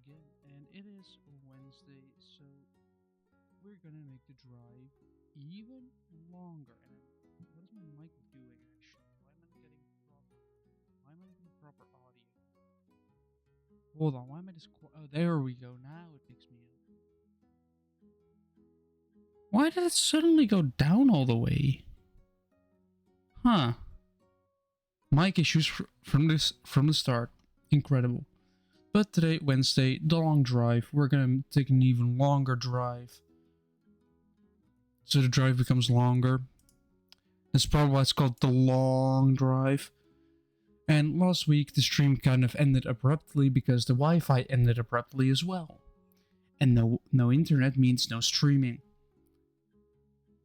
again, and it is Wednesday, so we're gonna make the drive even longer. And what is my mic doing actually? Why am I not getting proper audio? Hold on, why am I just oh, there we go. Now it picks me up. Why did it suddenly go down all the way? Huh. Mic issues from the start. Incredible. But today, Wednesday, the long drive. We're gonna take an even longer drive. So the drive becomes longer. That's probably why it's called the long drive. And last week, the stream kind of ended abruptly because the Wi-Fi ended abruptly as well. And no internet means no streaming.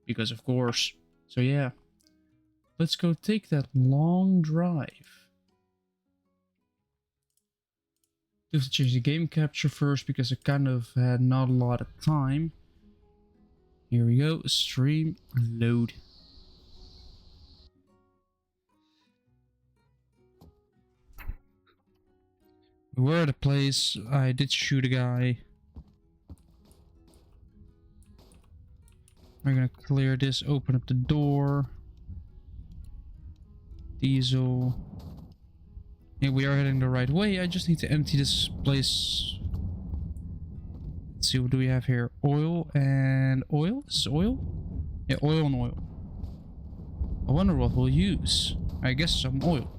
Because of course. So yeah. Let's go take that long drive. Do have to change the game capture first because I kind of had not a lot of time. Here we go. Stream load. We're at a place. I did shoot a guy. We're gonna clear this, open up the door. Diesel. Yeah, we are heading the right way. I just need to empty this place. Let's see, what do we have here? Oil and oil? Is this oil? Yeah, oil and oil. I wonder what we'll use. I guess some oil.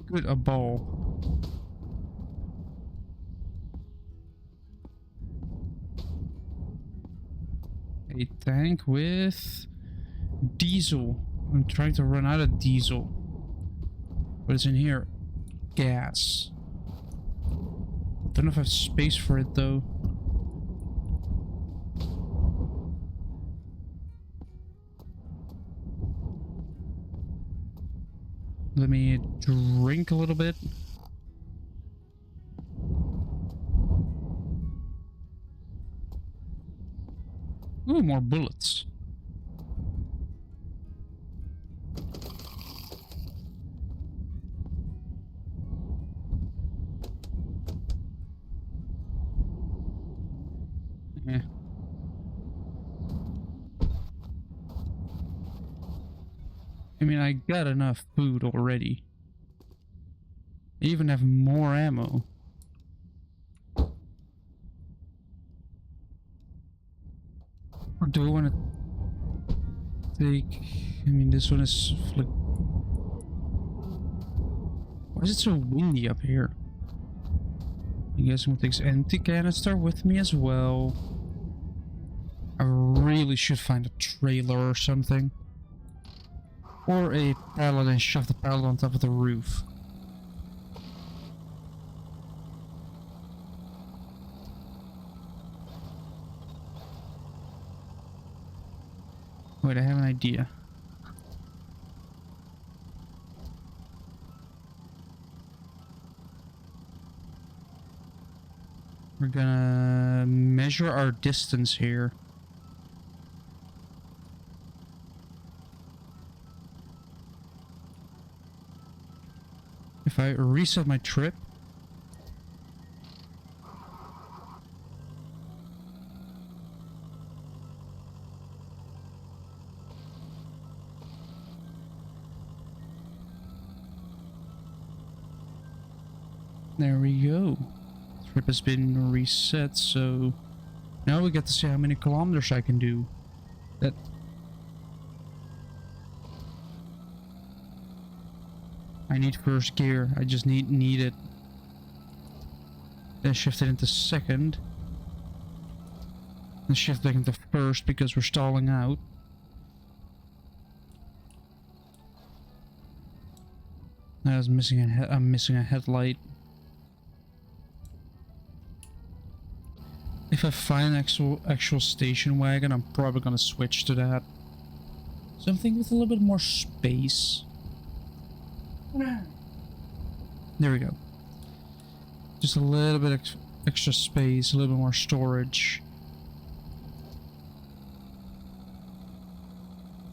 Good, a ball. A tank with diesel. I'm trying to run out of diesel. What is in here? Gas. Don't know if I have space for it though. Let me drink a little bit. Ooh, more bullets. Yeah. I mean, I got enough food already. I even have more ammo. Or do I want to take... I mean, this one is... Why is it so windy up here? I guess I'm gonna take this empty canister with me as well. I really should find a trailer or something. Or a pallet and shove the pallet on top of the roof. Wait, I have an idea. We're gonna measure our distance here. If I reset my trip. There we go. Trip has been reset, so now we get to see how many kilometers I can do. That I need first gear. I just need it. Then shift it into second. Then shift back into first because we're stalling out. I was missing I'm missing a headlight. If I find an actual station wagon, I'm probably gonna switch to that. Something with a little bit more space. There we go. Just a little bit extra space, a little bit more storage.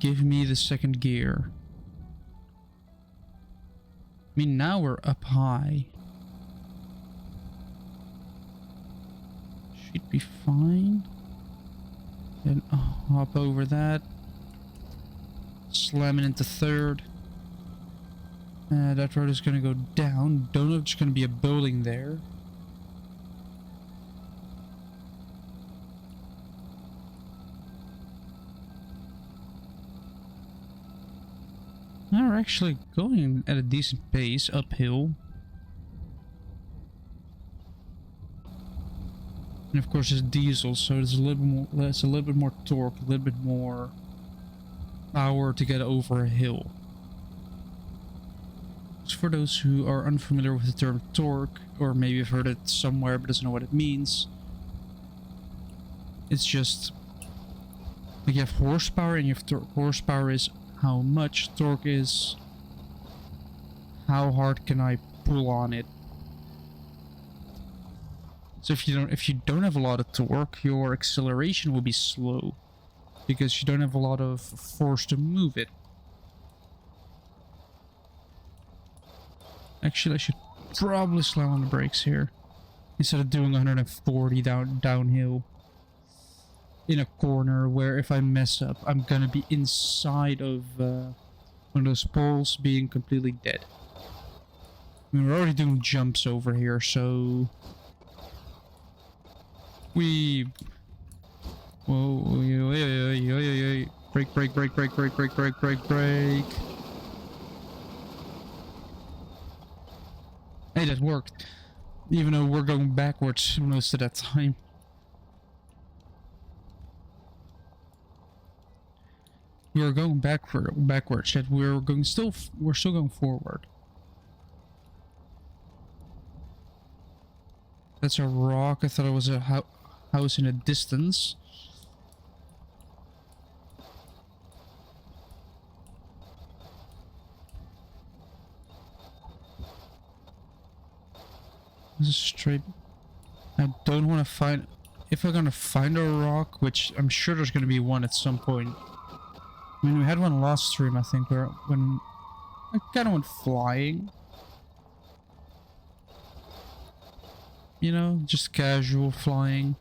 give me the second gear. I mean, now we're up high. Should be fine. Then hop over that. Slam it into third. That road is gonna go down. Don't know if there's gonna be a building there. Now we're actually going at a decent pace uphill. And of course it's diesel, so there's a little bit more torque, a little bit more power to get over a hill. So for those who are unfamiliar with the term torque, or maybe have heard it somewhere but doesn't know what it means, it's just like you have horsepower and you have torque. Horsepower is how much, torque is how hard can I pull on it. So if you don't have a lot of torque, your acceleration will be slow because you don't have a lot of force to move it. Actually, I should probably slam on the brakes here instead of doing 140 downhill in a corner where if I mess up, I'm gonna be inside of one of those poles, being completely dead. I mean, we're already doing jumps over here, so we. Whoa! Brake! Brake! Brake! Brake! Brake! Brake! Brake! Brake! Brake! Hey, that worked. Even though we're going backwards most of that time. We are going backwards, yet we're still going forward. That's a rock. I thought it was a house in the distance. This is straight. I don't want to find. If I'm gonna find a rock, which I'm sure there's gonna be one at some point. I mean, we had one last stream, I think, where when I kind of went flying. You know, just casual flying.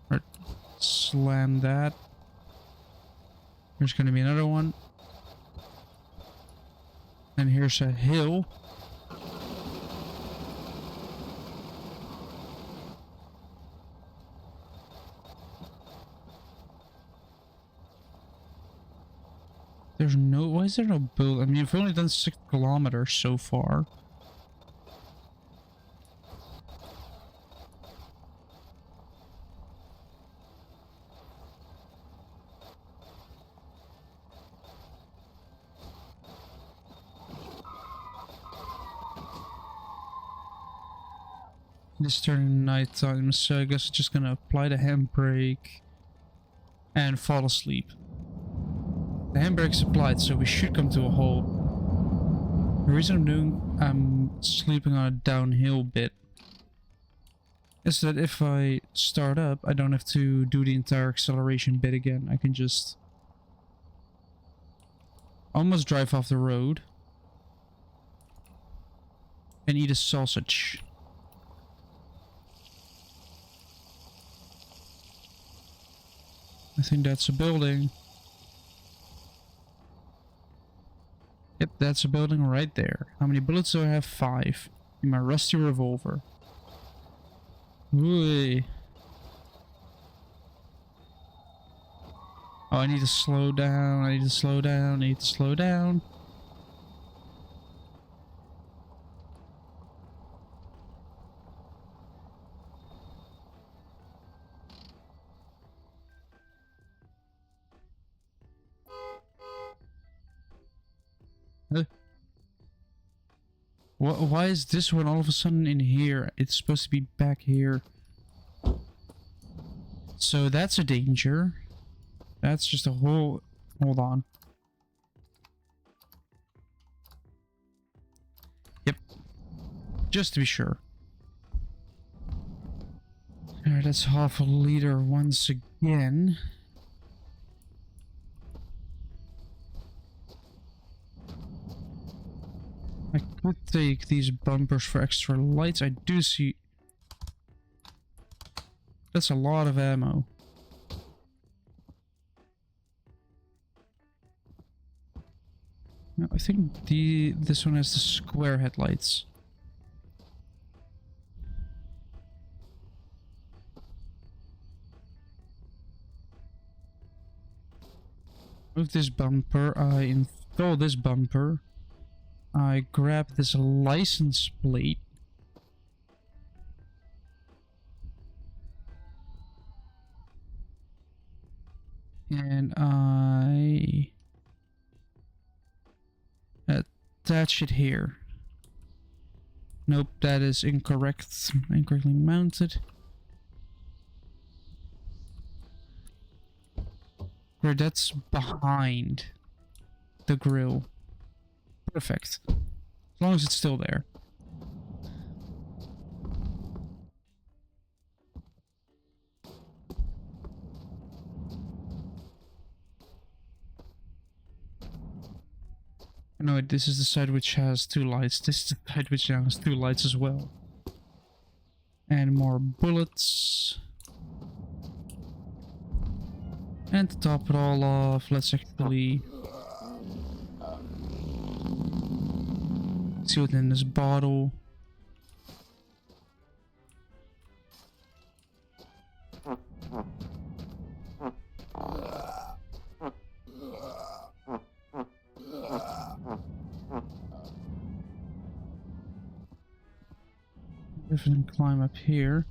Right, slam that. There's gonna be another one. And here's a hill. There's no. Why is there no build? I mean, we've only done 6 kilometers so far. It's turning nighttime, so I guess it's just gonna apply the handbrake and fall asleep. The handbrake's applied, so we should come to a halt. The reason I'm sleeping on a downhill bit is that if I start up, I don't have to do the entire acceleration bit again. I can just almost drive off the road and eat a sausage. I think that's a building. Yep, that's a building right there. How many bullets do I have? 5. In my rusty revolver. Ooh. Oh, I need to slow down. I need to slow down. I need to slow down. Why is this one all of a sudden in here? It's supposed to be back here. So that's a danger. That's just a whole... Hold on. Yep. Just to be sure. Alright, that's half a liter once again. I could take these bumpers for extra lights. I do see... That's a lot of ammo. No, I think this one has the square headlights. Move this bumper. I install this bumper. I grab this license plate. And I attach it here. Nope, that is incorrect. Incorrectly mounted. Where that's behind the grill. Perfect. As long as it's still there. No, this is the side which has 2 lights. This is the side which has 2 lights as well. And more bullets. And to top it all off, let's actually see what's in this bottle. If I can climb up here.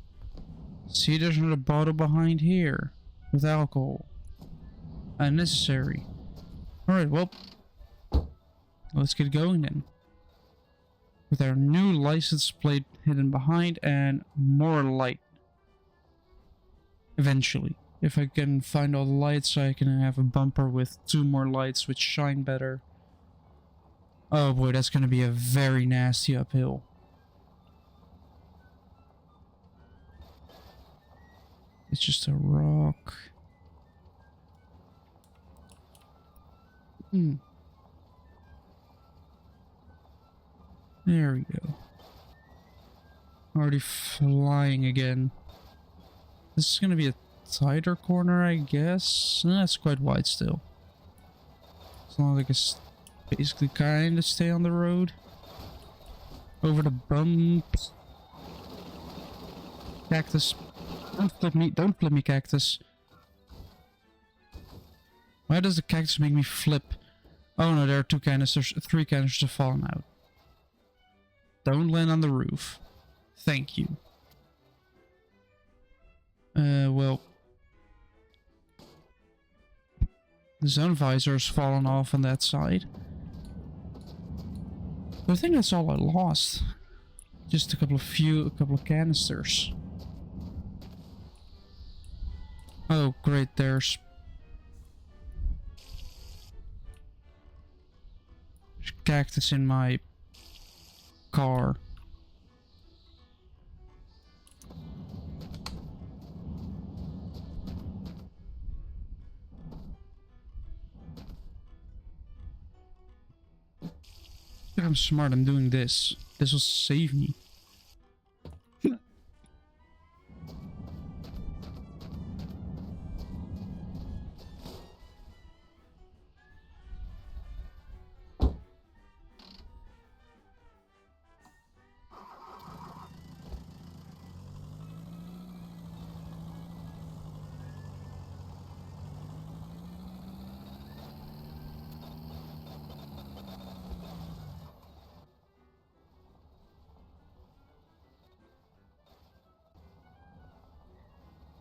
See, there's another bottle behind here with alcohol. Unnecessary. Alright, well, let's get going then. With our new license plate hidden behind and more light. Eventually. If I can find all the lights, I can have a bumper with 2 more lights which shine better. Oh boy, that's gonna be a very nasty uphill. It's just a rock. There we go. Already flying again. This is gonna be a tighter corner, I guess. That's quite wide still. As long as I can basically kind of stay on the road. Over the bumps. Cactus. Don't flip me, cactus. Why does the cactus make me flip? Oh no, there are 2 canisters, 3 canisters have fallen out. Don't land on the roof. Thank you. Well. The sun visor's fallen off on that side. But I think that's all I lost. Just a couple of canisters. Oh great, there's cactus in my car. I'm smart, I'm doing this. This will save me.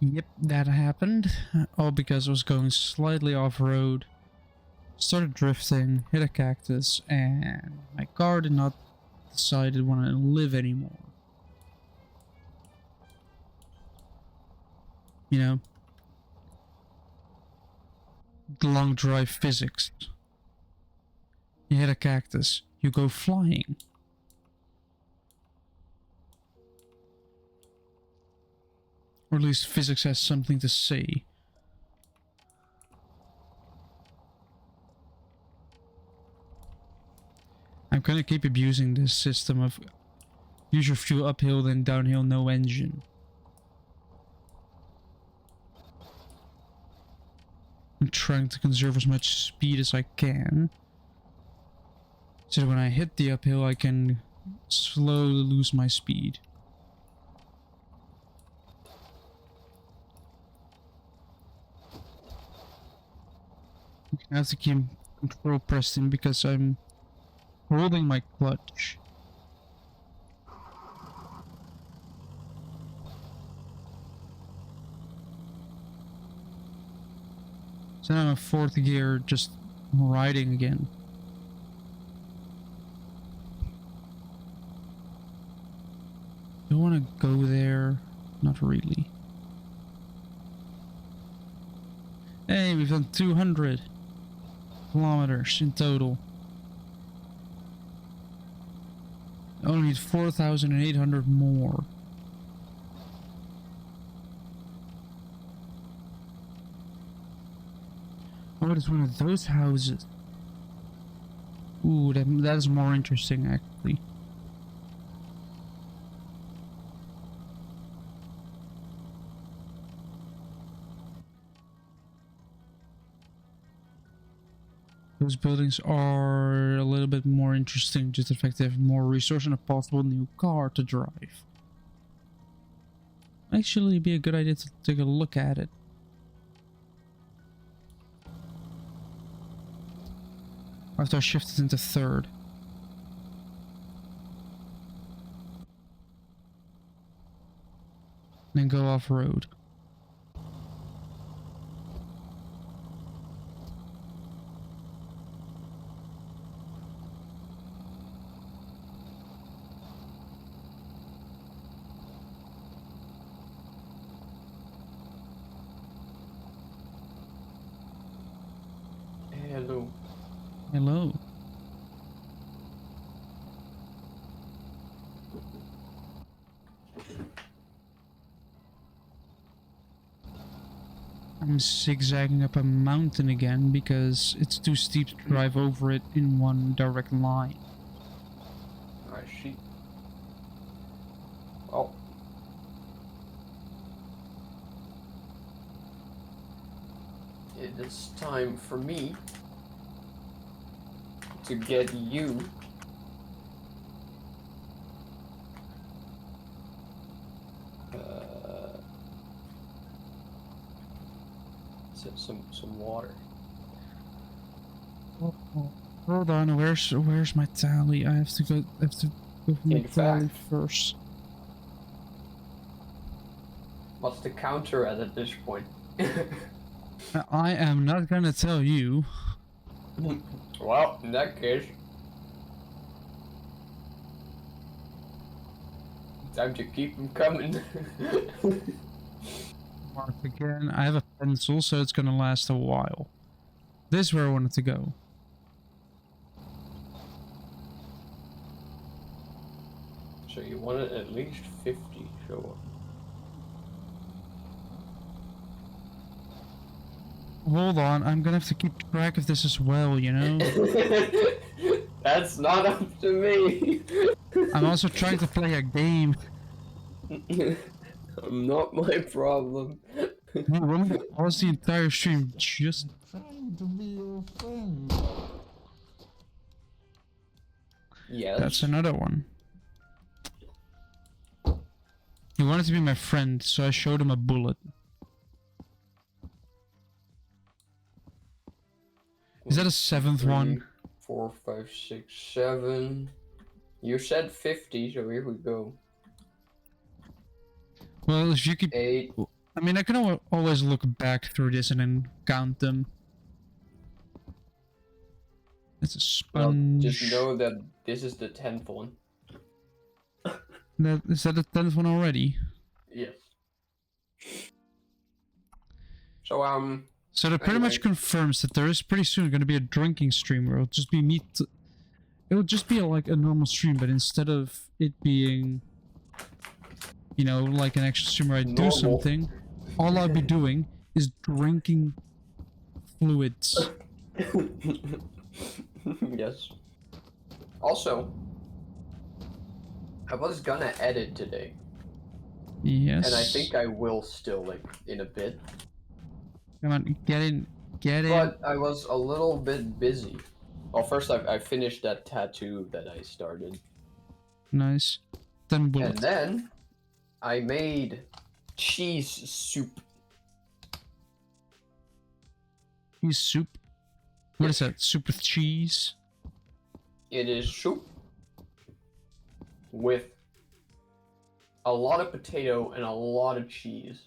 Yep, that happened. All because I was going slightly off-road. Started drifting, hit a cactus, and my car did not decide it wanted to live anymore. You know? Long drive physics. You hit a cactus, you go flying. Or at least physics has something to say. I'm gonna keep abusing this system of use your fuel uphill, then downhill, no engine. I'm trying to conserve as much speed as I can, so that when I hit the uphill, I can slowly lose my speed. I have to keep control pressed in because I'm holding my clutch. So now I'm in fourth gear, just riding again. Do I want to go there? Not really. Hey, we've done 200 kilometers in total. I only need 4,800 more. What is one of those houses? Ooh, that is more interesting, actually. Those buildings are a little bit more interesting, just the fact they have more resources and a possible new car to drive. Actually, it'd be a good idea to take a look at it. After I shifted into third. Then go off-road. Hello. Hello. I'm zigzagging up a mountain again because it's too steep to drive over it in one direct line. I see. Oh. It is time for me to get you some water. Oh, hold on, where's my tally? I have to go for my tally first. What's the counter at this point? I am not gonna tell you. Well, in that case, time to keep them coming. Mark again. I have a pencil, so it's gonna last a while. This is where I wanted to go. So you wanted at least 50, so... Hold on, I'm gonna have to keep track of this as well, you know? That's not up to me! I'm also trying to play a game. Not my problem. You want me to pause the entire stream just... Trying to be your friend. Yes. That's another one. He wanted to be my friend, so I showed him a bullet. Is that a seventh one? 4, 5, 6, 7. You said 50, so here we go. Well, if you keep... 8. I mean, I can always look back through this and then count them. It's a sponge. Well, just know that this is the 10th one. Is that the 10th one already? Yes. So, So that pretty much confirms that there is pretty soon going to be a drinking stream where it'll just be me. It'll just be like a normal stream, but instead of it being, you know, like an actual stream where I do something, all I'll be doing is drinking fluids. Yes. Also, I was gonna edit today, Yes. and I think I will still, like, in a bit. Come on, get in. Get in. But I was a little bit busy. Well, first I finished that tattoo that I started. Nice. Then And bullets. then I made cheese soup. Cheese soup. What is that? Soup with cheese? It is soup with a lot of potato and a lot of cheese.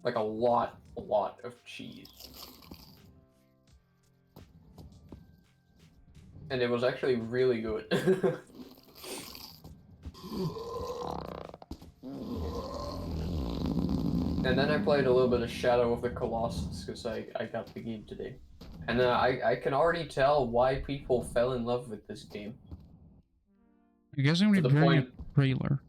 Like a lot of cheese. And it was actually really good. And then I played a little bit of Shadow of the Colossus because I got the game today. And I can already tell why people fell in love with this game. I guess I'm To the bring a point- trailer.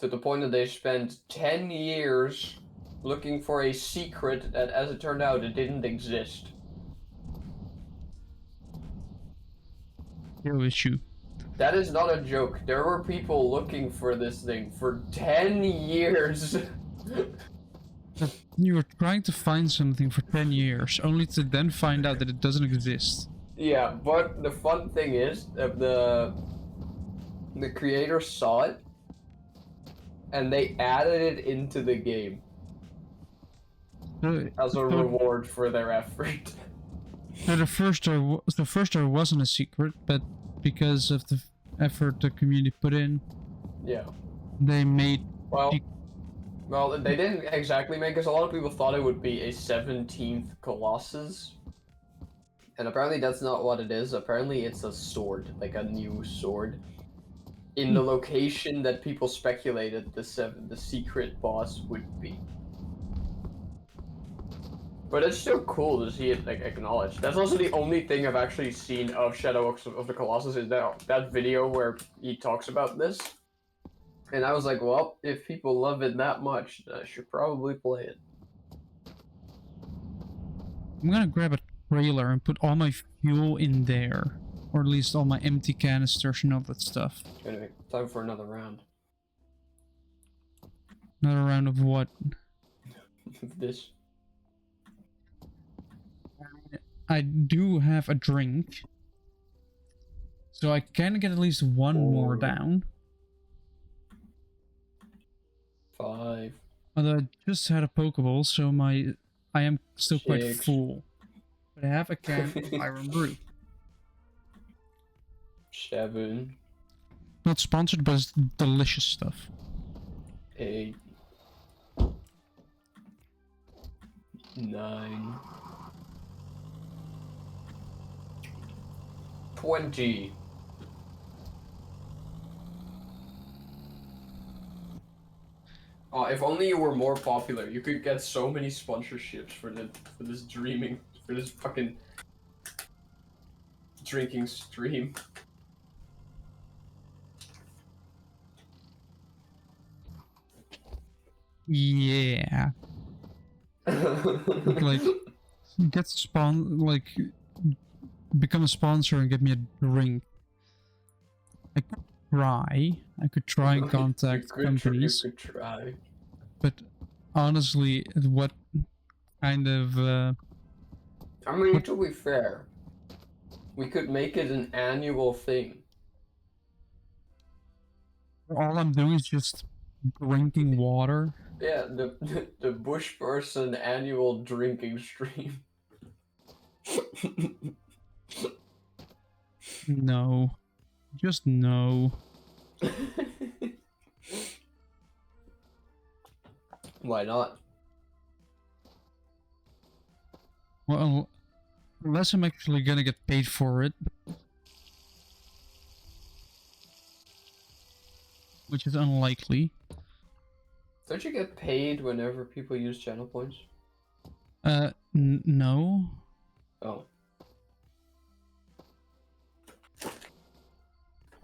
To the point that they spent 10 years looking for a secret that, as it turned out, it didn't exist. No issue. That is not a joke. There were people looking for this thing for 10 years. You were trying to find something for 10 years, only to then find out that it doesn't exist. Yeah, but the fun thing is that the creator saw it and they added it into the game as a reward for their effort. So the first there wasn't a secret, but because of the effort the community put in, Yeah. they made. Well, they didn't exactly make, because a lot of people thought it would be a 17th Colossus. And apparently that's not what it is. Apparently it's a sword, like a new sword. In the location that people speculated the secret boss would be. But it's still cool to see it, like, acknowledged. That's also the only thing I've actually seen of Shadow of the Colossus, is that video where he talks about this. And I was like, well, if people love it that much, I should probably play it. I'm gonna grab a trailer and put all my fuel in there, or at least all my empty canisters and all that stuff. Anyway, time for another round. Another round of what? This. I do have a drink, so I can get at least one more down. 5. Although I just had a Pokeball, so I am still quite 6. full. But I have a can of Iron Brew. 7. Not sponsored, but it's delicious stuff. 8. 9. 20. Oh, if only you were more popular, you could get so many sponsorships for this fucking drinking stream. Yeah. Like, become a sponsor and get me a drink. I could try and contact companies. You could try. But honestly, what kind of I mean, to be fair, we could make it an annual thing. all I'm doing is just drinking water. Yeah, the Bush Person annual drinking stream. No. Just no. Why not? Well, unless I'm actually gonna get paid for it. Which is unlikely. Don't you get paid whenever people use channel points? No. Oh.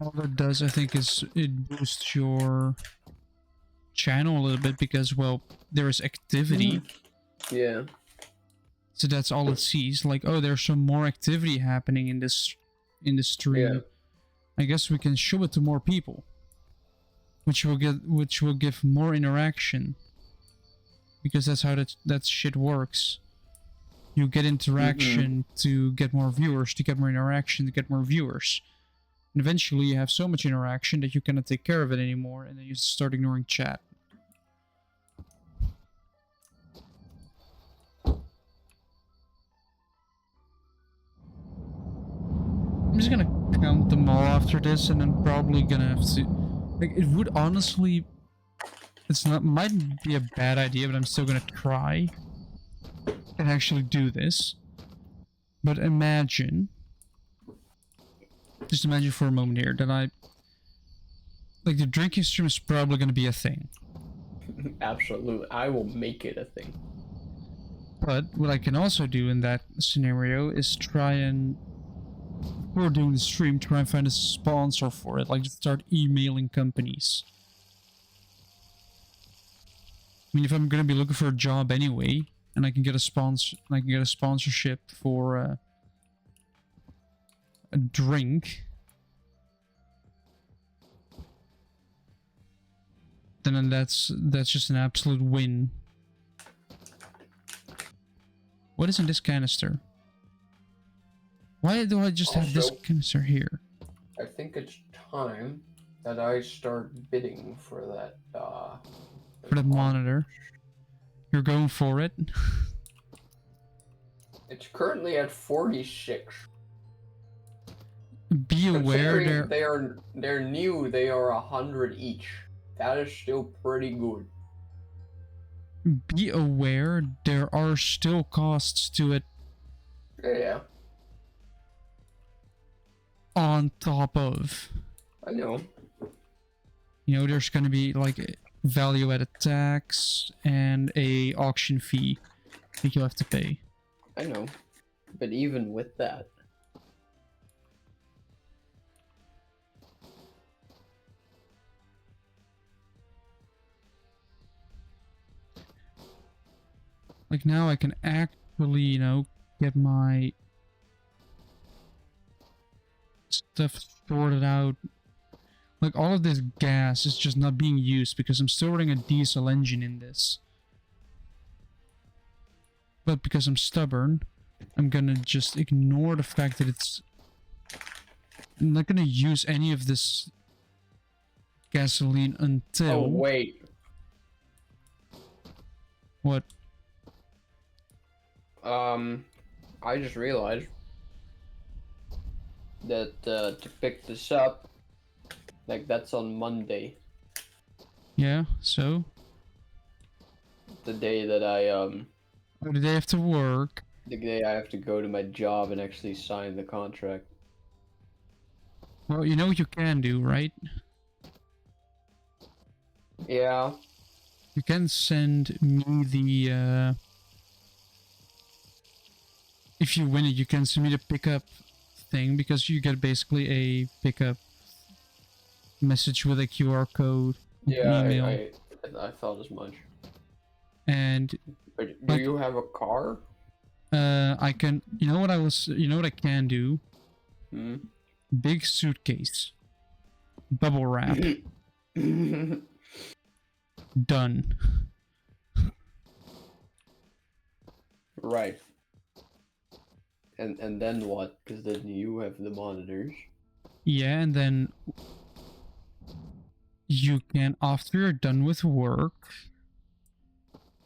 All that does, I think, is it boosts your channel a little bit because, well, there is activity. Yeah. So that's all it sees. Like, oh, there's some more activity happening in this stream. Yeah. I guess we can show it to more people, which will give more interaction, because that's how that shit works. You get interaction to get more viewers, to get more interaction to get more viewers. And eventually you have so much interaction that you cannot take care of it anymore, and then you start ignoring chat. I'm just gonna count them all after this, and then probably gonna have to... Like, it would honestly... might be a bad idea, but I'm still gonna try and actually do this. But imagine... Just imagine for a moment here that like, the drinking stream is probably gonna be a thing. Absolutely. I will make it a thing. But what I can also do in that scenario is try and... Before doing the stream, try and find a sponsor for it. Like, just start emailing companies. I mean, if I'm gonna be looking for a job anyway, and I can get a sponsorship for a drink, then that's just an absolute win. What is in this canister? Why do I just have this canister here? I think it's time that I start bidding for that, For the monitor. You're going for it? It's currently at 46. Be aware they're new, they are 100 each. That is still pretty good. Be aware there are still costs to it Yeah, on top of. I know. You know, there's gonna be like value added tax and a auction fee that you'll have to pay. I know. But even with that. Like, now I can actually, you know, get my stuff sorted out. Like, all of this gas is just not being used because I'm still running a diesel engine in this. But because I'm stubborn, I'm gonna just ignore the fact that it's... I'm not gonna use any of this gasoline until... Oh, wait. What? I just realized that, to pick this up, like, that's on Monday. Yeah, so? The day that Or do they have to work? the day I have to go to my job and actually sign the contract. Well, you know what you can do, right? Yeah. You can send me the, if you win it, you can send me the pickup thing, because you get basically a pickup message with a QR code. Yeah, email. I thought as much. And But do you have a car? I can, you know what I can do? Hmm? Big suitcase. Bubble wrap. Done. Right. And then what? Because then you have the monitors. Yeah, and then you can, after you're done with work,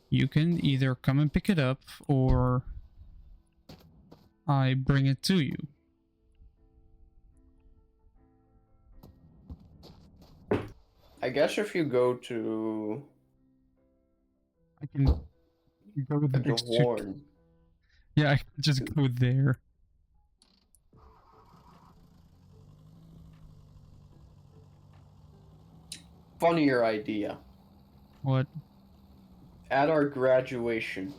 you can either come and pick it up, or I bring it to you. I guess if you go to I can go with the the big suitcase. horn. Yeah, I can just go there. Funnier idea. What? At our graduation.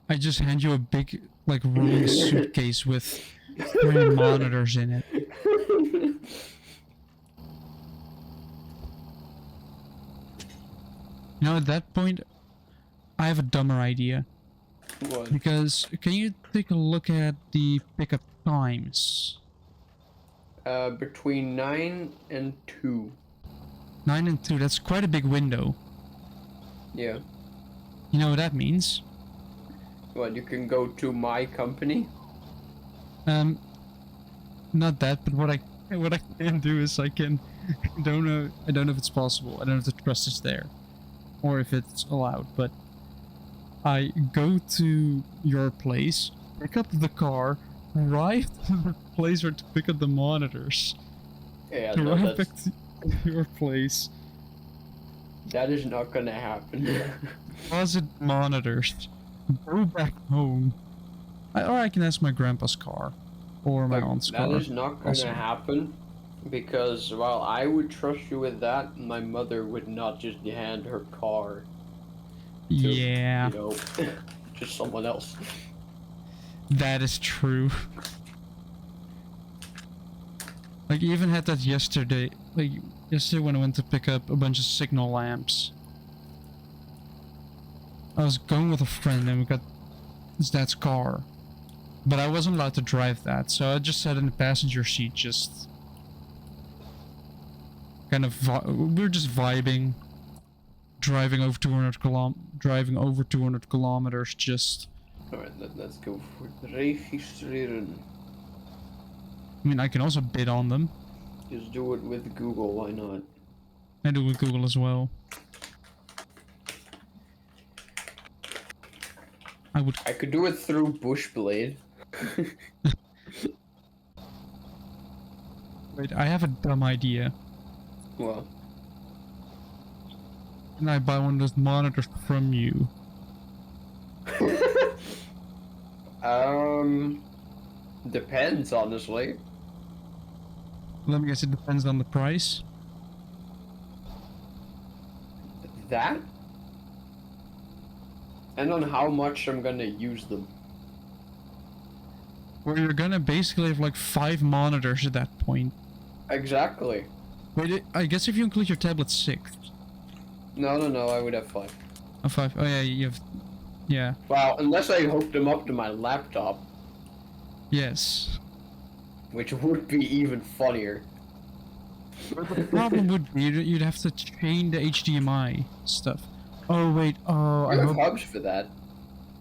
I just hand you a big, like, rolling suitcase with 3 monitors in it. You know, at that point, I have a dumber idea. What? Because, can you take a look at the pickup times? Between 9 and 2. 9 and 2, that's quite a big window. Yeah. You know what that means? What, you can go to my company? Not that, but what I can do is I can I don't know if it's possible. I don't know if the trust is there or if it's allowed, but I go to your place, pick up the car, drive to the place where to pick up the monitors. Yeah, no, Drive that's, back to your place. that is not gonna happen. Deposit monitors. Go back home. Or I can ask my grandpa's car. Or my aunt's car. That is not gonna also. happen, because while I would trust you with that, my mother would not just hand her car to, Yeah. you know, just someone else. That is true. Like, even had that yesterday. Like, yesterday when I went to pick up a bunch of signal lamps. I was going with a friend and we got his dad's car. But I wasn't allowed to drive that, so I just sat in the passenger seat, just... kind of... we were just vibing. Driving over 200 kilometers, just... Alright, let's go for registreren. I mean, I can also bid on them. Just do it with Google, why not? I do with Google as well. I could do it through Bushblade. Wait, I have a dumb idea. Well, Can I buy one of those monitors from you? depends, honestly. Let me guess, it depends on the price. That? And on how much I'm gonna use them. Where you're gonna basically have like 5 monitors at that point. Exactly. Wait, I guess if you include your tablet, 6. No, I would have 5. Oh, 5. Oh yeah, you have... Yeah. Well, unless I hooked them up to my laptop, Yes. which would be even funnier. The problem would be you'd have to chain the HDMI stuff. Oh wait, oh, You have hubs for that.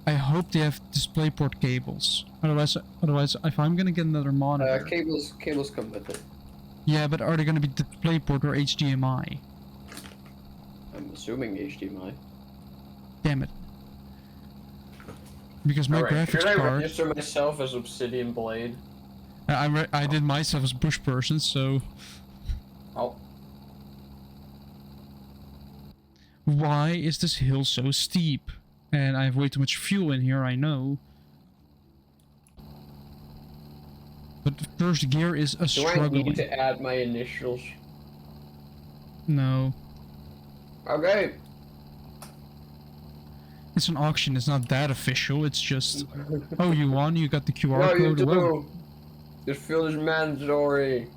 I hope they have DisplayPort cables. Otherwise, if I'm gonna get another monitor... Cables come with it. Yeah, but are they gonna be DisplayPort or HDMI? I'm assuming HDMI. Damn it. Because my graphics Should I card... register myself as Obsidian Blade? I did myself as Bush person, so... Oh. Why is this hill so steep? And I have way too much fuel in here, I know. But first gear is a Do I struggling. need to add my initials? No. Okay. It's an auction, it's not that official, it's just... Oh, you won? You got the QR No, you code? do. Well, This field is mandatory.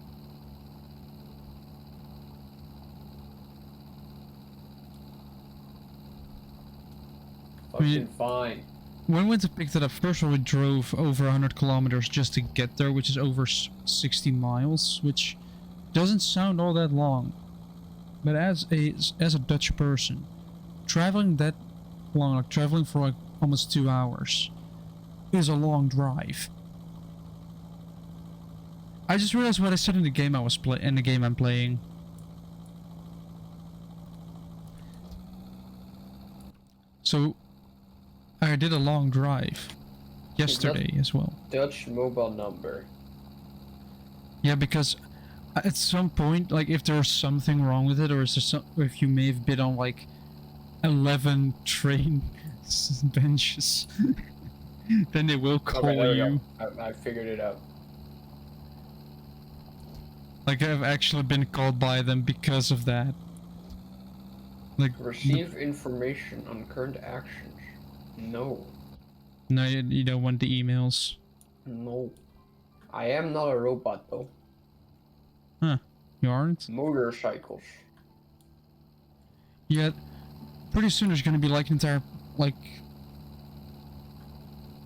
Fucking fine. when we went to pick that up, first of all, we drove over 100 kilometers just to get there, which is over 60 miles, which doesn't sound all that long. But as a Dutch person, traveling that long, like traveling for like almost 2 hours, is a long drive. I just realized what I said in the game I'm playing. So, I did a long drive yesterday as well. Dutch mobile number. Yeah, because at some point, like if there's something wrong with it, or if you may have bid on like 11 train benches, then they will call Okay, there we you. go. I figured it out. Like I've actually been called by them because of that. Like Receive information on current actions. No. no, you don't want the emails. No. I am not a robot though. Huh? You aren't? Motorcycles. Yet, pretty soon there's gonna be like an entire like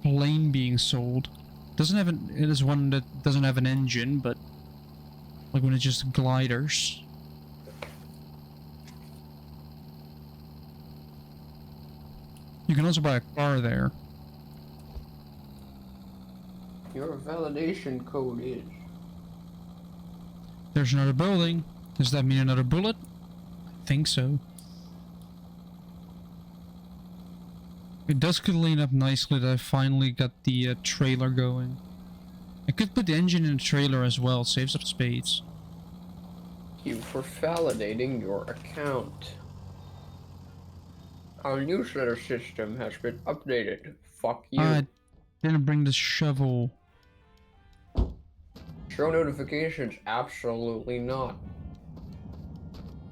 plane being sold. Doesn't have it is one that doesn't have an engine, but Like when it's just gliders. You can also buy a car there. Your validation code is. There's another building. Does that mean another bullet? I think so. It does clean up nicely that I finally got the trailer going. I could put the engine in the trailer as well, saves up space. Thank you for validating your account. Our newsletter system has been updated. Fuck you. I didn't bring the shovel. Show notifications? Absolutely not.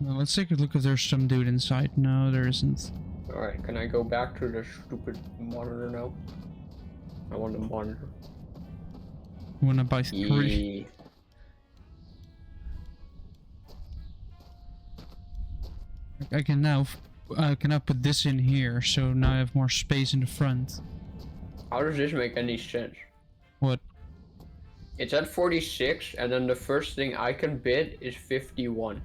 Well, let's take a look if there's some dude inside. No, there isn't. Alright, can I go back to the stupid monitor now? I want a monitor. You wanna buy 3? I can now put this in here, so now I have more space in the front. How does this make any sense? What? It's at 46, and then the first thing I can bid is 51.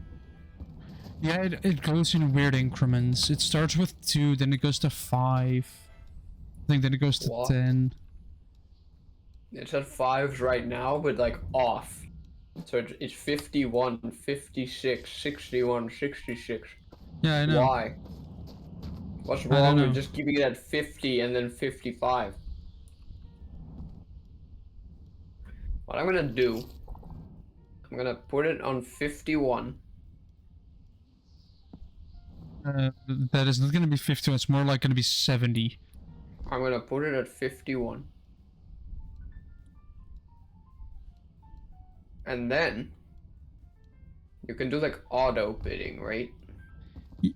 Yeah, it goes in weird increments. It starts with 2, then it goes to 5. I think then it goes to What? 10. It's at 5s right now, but like off. So it's 51, 56, 61, 66. Yeah, I know. Why? What's I don't wrong know. with just keeping it at 50 and then 55? What I'm gonna do, I'm gonna put it on 51. That is not gonna be 50, it's more like gonna be 70. I'm gonna put it at 51. And then you can do like auto bidding, right? It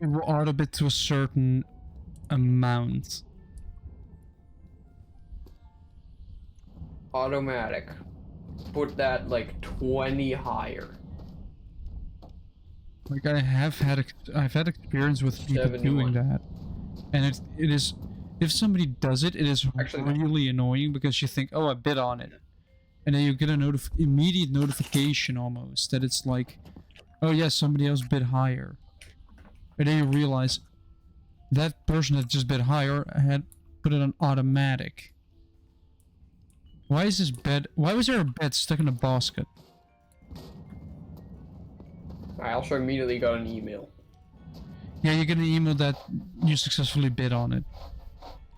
will auto bid to a certain amount. Automatic. Put that like 20 higher. Like I've had experience with people 71. doing that, and it is, if somebody does it, it is Actually, no. really annoying because you think, oh, I bid on it, and then you get a immediate notification almost that it's like, oh yeah, somebody else bid higher, and then you realize that person that just bid higher had put it on automatic. Why is this bed? Why was there a bed stuck in a basket? I also immediately got an email. Yeah, you get an email that you successfully bid on it.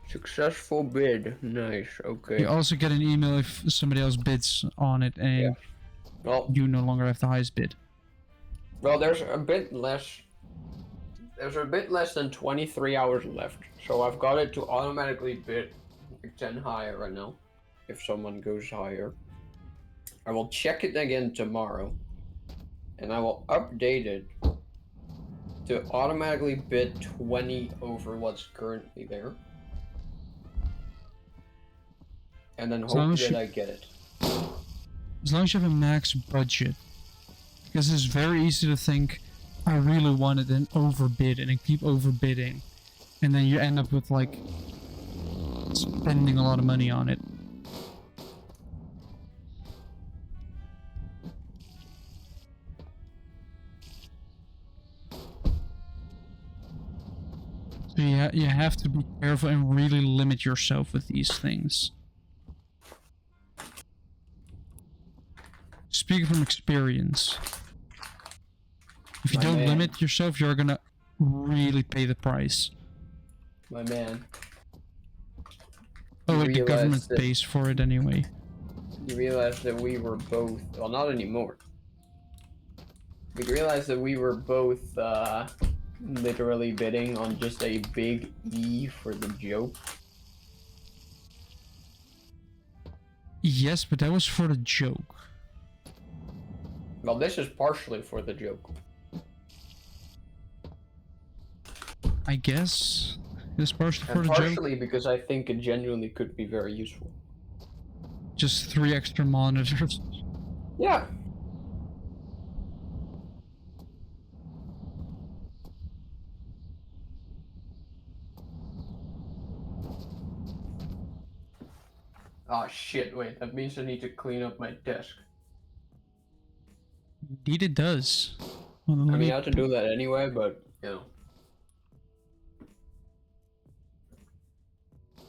Successful bid. Nice. Okay. You also get an email if somebody else bids on it and Yeah. Well, you no longer have the highest bid. well, there's a bit less. There's a bit less than 23 hours left, so I've got it to automatically bid like 10 higher right now. If someone goes higher, I will check it again tomorrow, and I will update it to automatically bid 20 over what's currently there, and then As long hope as that you- I get it. As long as you have a max budget. Because it's very easy to think, I really want it, and overbid, and then keep overbidding. And then you end up with, like, spending a lot of money on it. So you have to be careful and really limit yourself with these things. Speaking from experience, if you My don't man. limit yourself, you're gonna really pay the price. My man, Oh You wait, the realize government that- pays for it anyway. you realize that we were both, well, not anymore. We realized that we were both literally bidding on just a big E for the joke. Yes, but that was for the joke. Well, this is partially for the joke. I guess it's partially for And the joke. partially because I think it genuinely could be very useful. Just 3 extra monitors. Yeah. Oh shit, wait, that means I need to clean up my desk. Indeed it does. Well, then I let mean, me I had to do that anyway, but you know.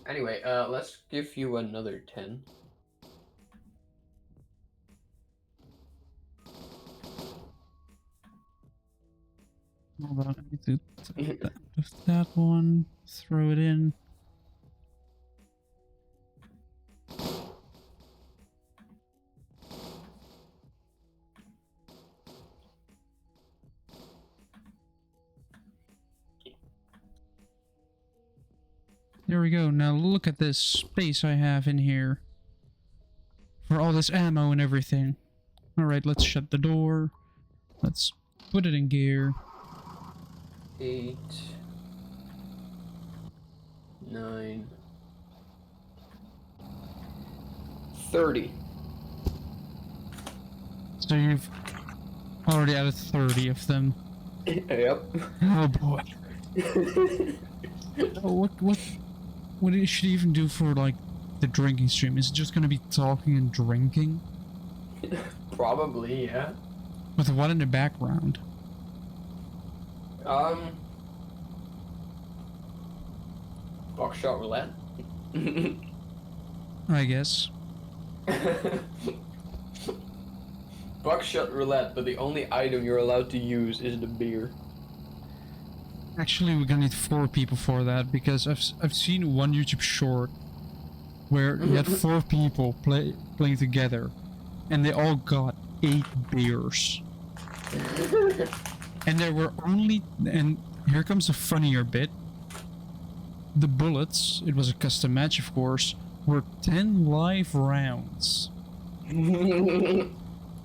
Anyway, let's give you another 10. Hold on, I need to take that out of that one, throw it in. There we go. Now look at this space I have in here for all this ammo and everything. Alright, let's shut the door. Let's put it in gear. 8, 9, 30. So you've already added 30 of them. Yep. Oh boy. Oh, what it should even do for like the drinking stream? Is it just gonna be talking and drinking? Probably, yeah. With what in the background? Buckshot roulette. I guess. Buckshot roulette, but the only item you're allowed to use is the beer. Actually, we're gonna need 4 people for that because I've seen one YouTube short where you had 4 people playing together, and they all got 8 beers. And there were only, and here comes a funnier bit. The bullets, it was a custom match of course, were 10 live rounds.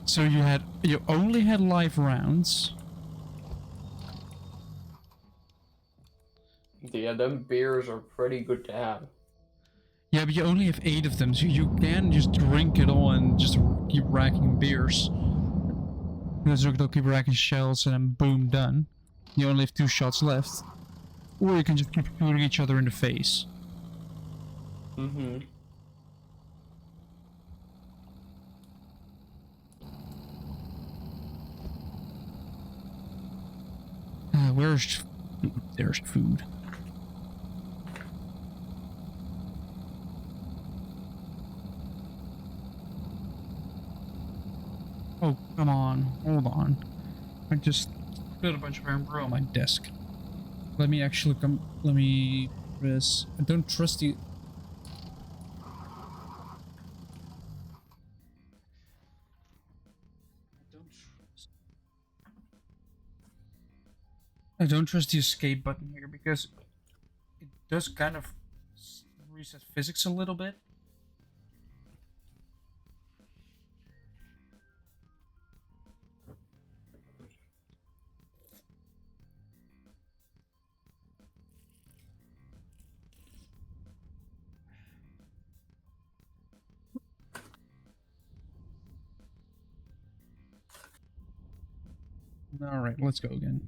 So you only had live rounds. Yeah, them beers are pretty good to have. Yeah, but you only have 8 of them, so you can just drink it all and just keep racking beers. Because they'll keep racking shells and then boom, done. You only have 2 shots left. Or you can just keep shooting each other in the face. Mm-hmm. Where's... There's food. Oh, come on. Hold on. I just put a bunch of iron brew on my desk. Let me actually come... Let me... Press... I don't trust you... I don't trust the escape button here because it does kind of reset physics a little bit. Alright, let's go again.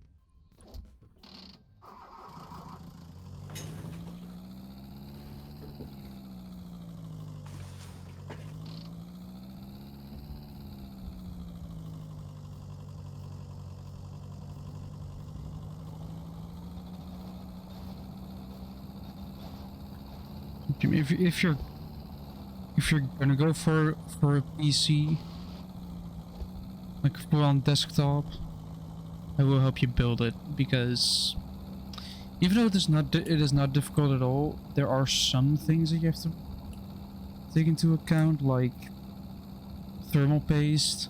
If you're gonna go for a PC, like full on desktop, I will help you build it because even though it is not difficult at all, there are some things that you have to take into account, like thermal paste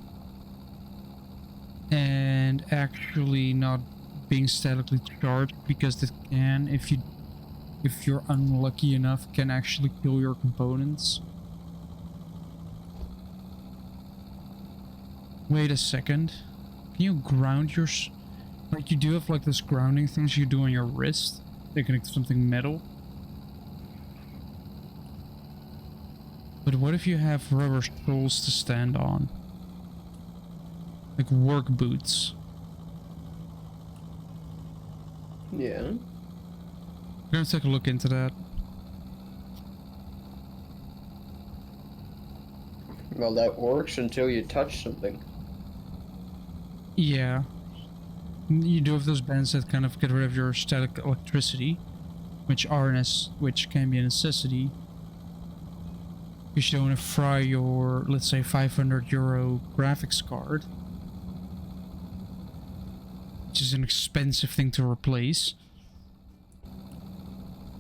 and actually not being statically charged, because it can, if you're unlucky enough, can actually kill your components. Wait a second. Can you ground your... Like, you do have, like, this grounding things you do on your wrist. They connect to something metal. But what if you have rubber soles to stand on? Like work boots. Yeah. I'm gonna take a look into that. Well, that works until you touch something. Yeah. You do have those bands that kind of get rid of your static electricity, which which can be a necessity. Because you don't want to fry your, let's say, €500 graphics card, which is an expensive thing to replace.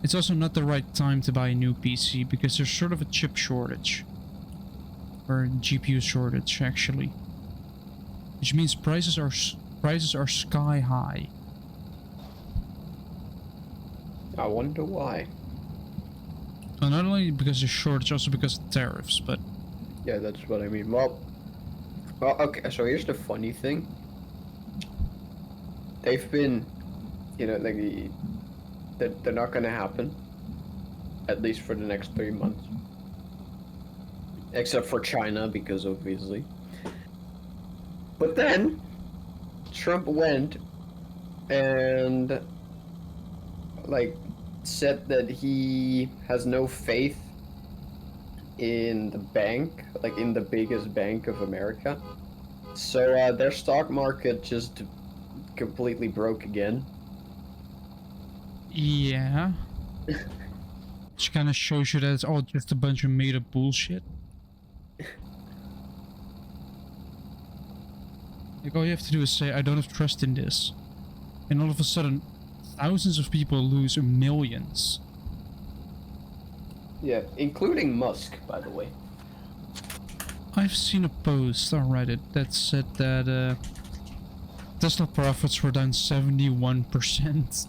It's also not the right time to buy a new PC because there's sort of a chip shortage. Or a GPU shortage, actually. Which means prices are sky high. I wonder why. Well, not only because of shortage, also because of tariffs, but... Yeah, that's what I mean. Well, okay, so here's the funny thing. They've been, you know, like, they're not gonna happen. At least for the next 3 months. Except for China, because obviously. But then, Trump went and, like, said that he has no faith in the bank, like in the biggest bank of America. So their stock market just completely broke again. Yeah. Which kind of shows you that it's all just a bunch of made up bullshit. Like, all you have to do is say, I don't have trust in this. And all of a sudden, thousands of people lose millions. Yeah, including Musk, by the way. I've seen a post on Reddit that said that Tesla profits were down 71%.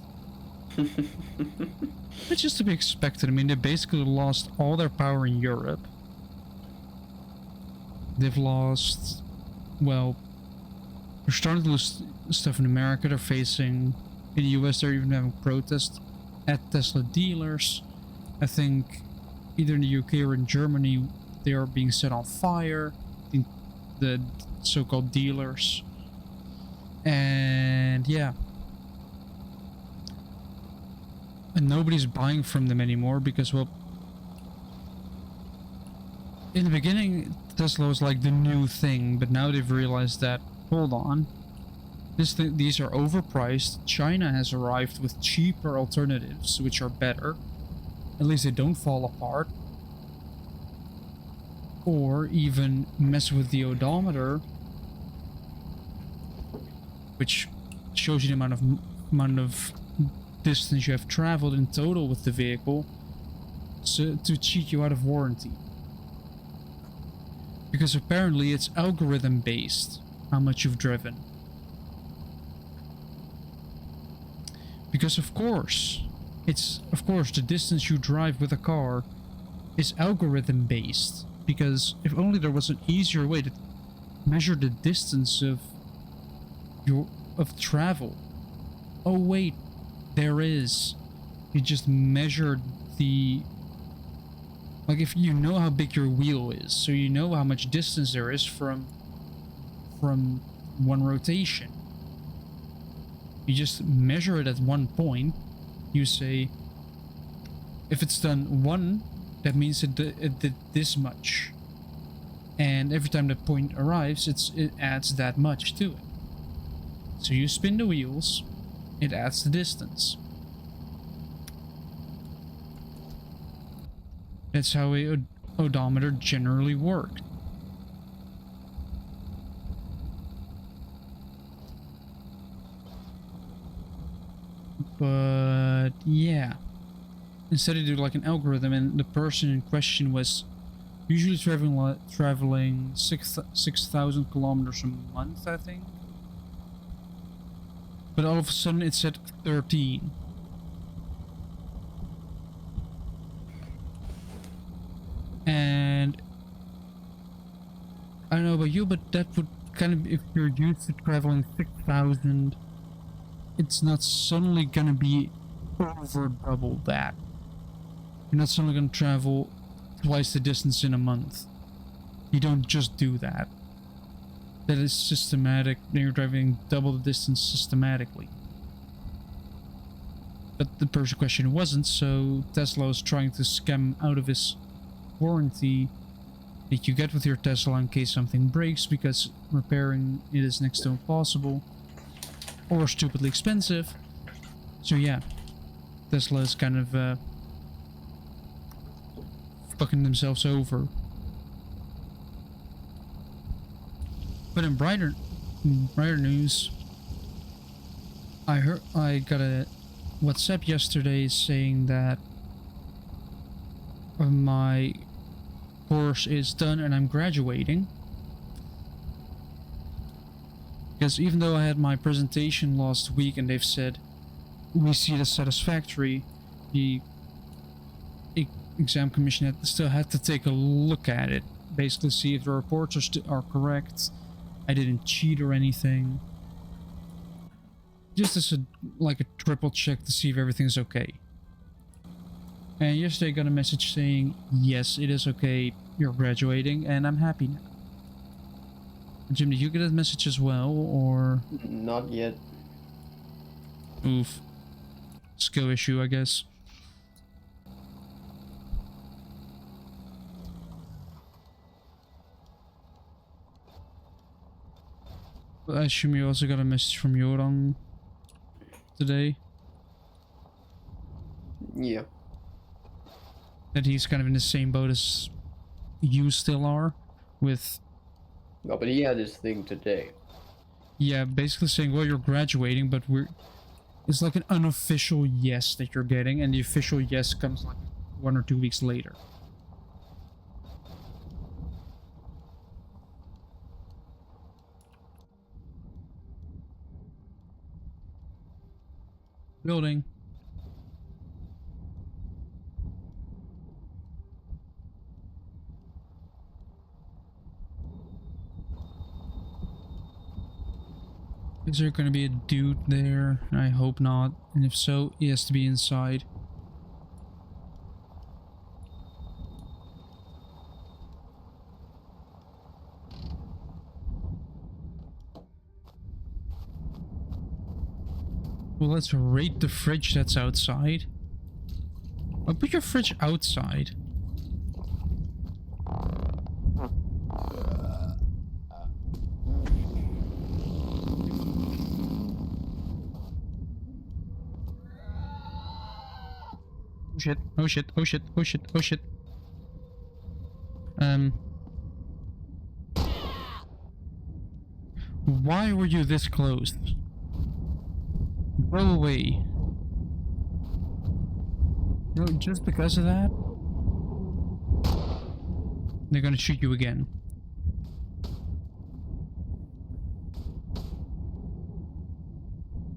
Which is to be expected. I mean, they basically lost all their power in Europe. They've lost, well, they're starting to lose stuff in America. They're facing, in the US, they're even having protests at Tesla dealers. I think either in the UK or in Germany, they are being set on fire, in the so-called dealers. And yeah. And nobody's buying from them anymore because, well, in the beginning, Tesla was like the new thing, but now they've realized that, hold on, these are overpriced. China has arrived with cheaper alternatives, which are better. At least they don't fall apart. Or even mess with the odometer, which shows you the amount of distance you have traveled in total with the vehicle, so to cheat you out of warranty. Because apparently it's algorithm based how much you've driven. Because of course the distance you drive with a car is algorithm based. Because if only there was an easier way to measure the distance of travel. Oh wait, there is. You just measured the, like, if you know how big your wheel is, so you know how much distance there is from one rotation. You just measure it at one point. You say, if it's done one, that means it did this much. And every time that point arrives, it adds that much to it. So you spin the wheels, it adds the distance. That's how a odometer generally works. But yeah, instead they do like an algorithm, and the person in question was usually traveling 6,000 kilometers a month, I think. But all of a sudden it said 13. And I don't know about you, but that would kind of, if you're used to traveling 6,000, it's not suddenly gonna be over double that. You're not suddenly gonna travel twice the distance in a month. You don't just do that. That is systematic. You're driving double the distance systematically. But the person question wasn't, so Tesla was trying to scam out of his warranty that you get with your Tesla in case something breaks, because repairing it is next to impossible or stupidly expensive. So yeah, Tesla is kind of fucking themselves over. But in brighter news, I got a WhatsApp yesterday saying that my course is done and I'm graduating. Because even though I had my presentation last week and they've said we see it as satisfactory, the exam commission still had to take a look at it, basically see if the reports are correct. I didn't cheat or anything. Just as like a triple check to see if everything's okay. And yesterday I got a message saying, yes, it is okay, you're graduating, and I'm happy now. Jim, did you get a message as well, or? Not yet. Oof. Skill issue, I guess. But I assume you also got a message from Joran today. Yeah. That he's kind of in the same boat as you still are, with... No, but he had his thing today. Yeah, basically saying, well, you're graduating, but it's like an unofficial yes that you're getting, and the official yes comes like 1 or 2 weeks later. Building. Is there gonna be a dude there? I hope not. And if so, he has to be inside. Well, let's rate the fridge that's outside. I'll put your fridge outside. Oh shit, oh shit, oh shit, oh shit, oh shit. Why were you this close? Go away. No, just because of that? They're gonna shoot you again.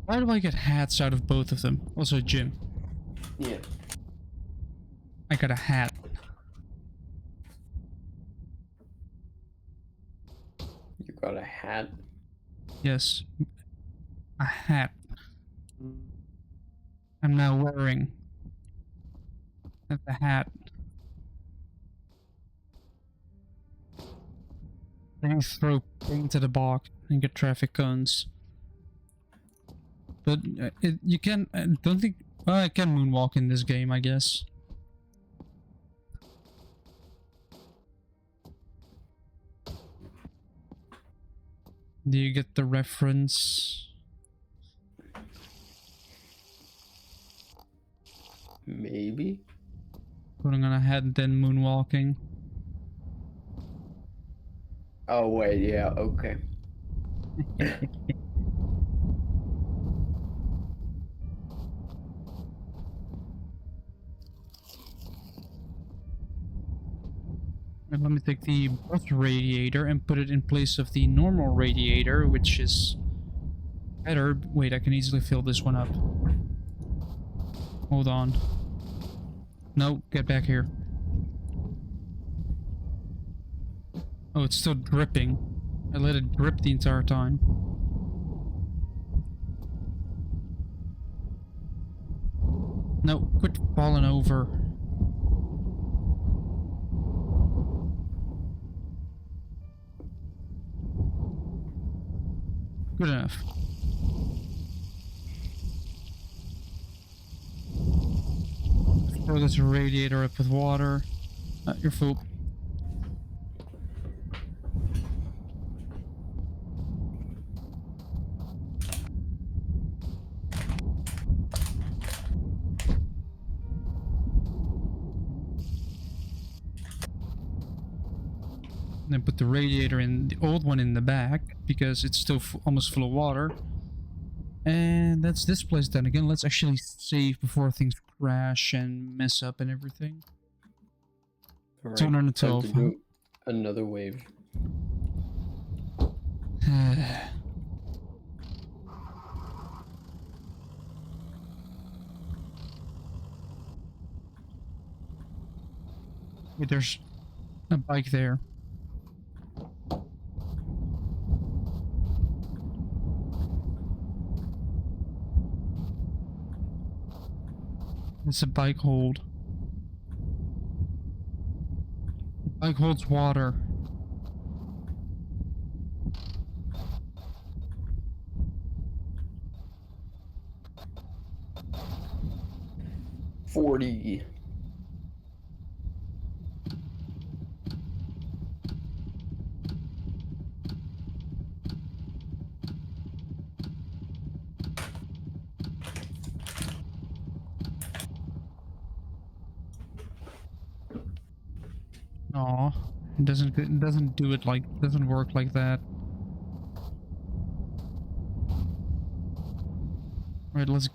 Why do I get hats out of both of them? Also, Jim. Yeah. I got a hat. You got a hat? Yes. A hat. I'm now wearing the hat. Then you throw paint to the box and get traffic cones. But you can, I don't think, well, I can moonwalk in this game, I guess. Do you get the reference? Maybe. Putting on a hat and then moonwalking. Oh wait, yeah, okay. And let me take the bus radiator and put it in place of the normal radiator, which is better. Wait, I can easily fill this one up. Hold on. No, get back here. Oh, it's still dripping. I let it drip the entire time. No, quit falling over. Good enough. Fill this radiator up with water. You're full. And then put the radiator in, the old one in the back, because it's still almost full of water. And that's this place done. Again, let's actually save before things crash and mess up and everything. All right, 212, time to do another wave. Wait, there's a bike there. It's a bike hold. The bike holds water. $40. Aw, it doesn't do it like, doesn't work like that. Right, let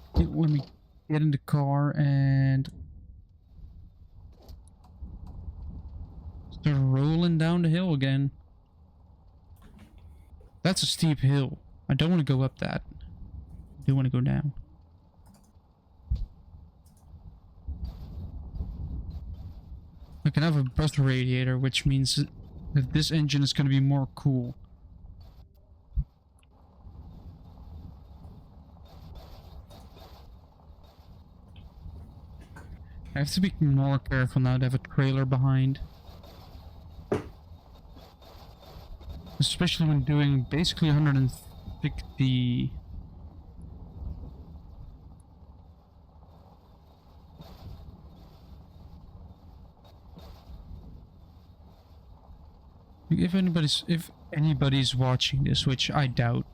me get in the car and start rolling down the hill again. That's a steep hill. I don't want to go up that. I do want to go down. I can have a bus radiator, which means that this engine is going to be more cool. I have to be more careful now to have a trailer behind. Especially when doing basically 150... If anybody's watching this, which I doubt.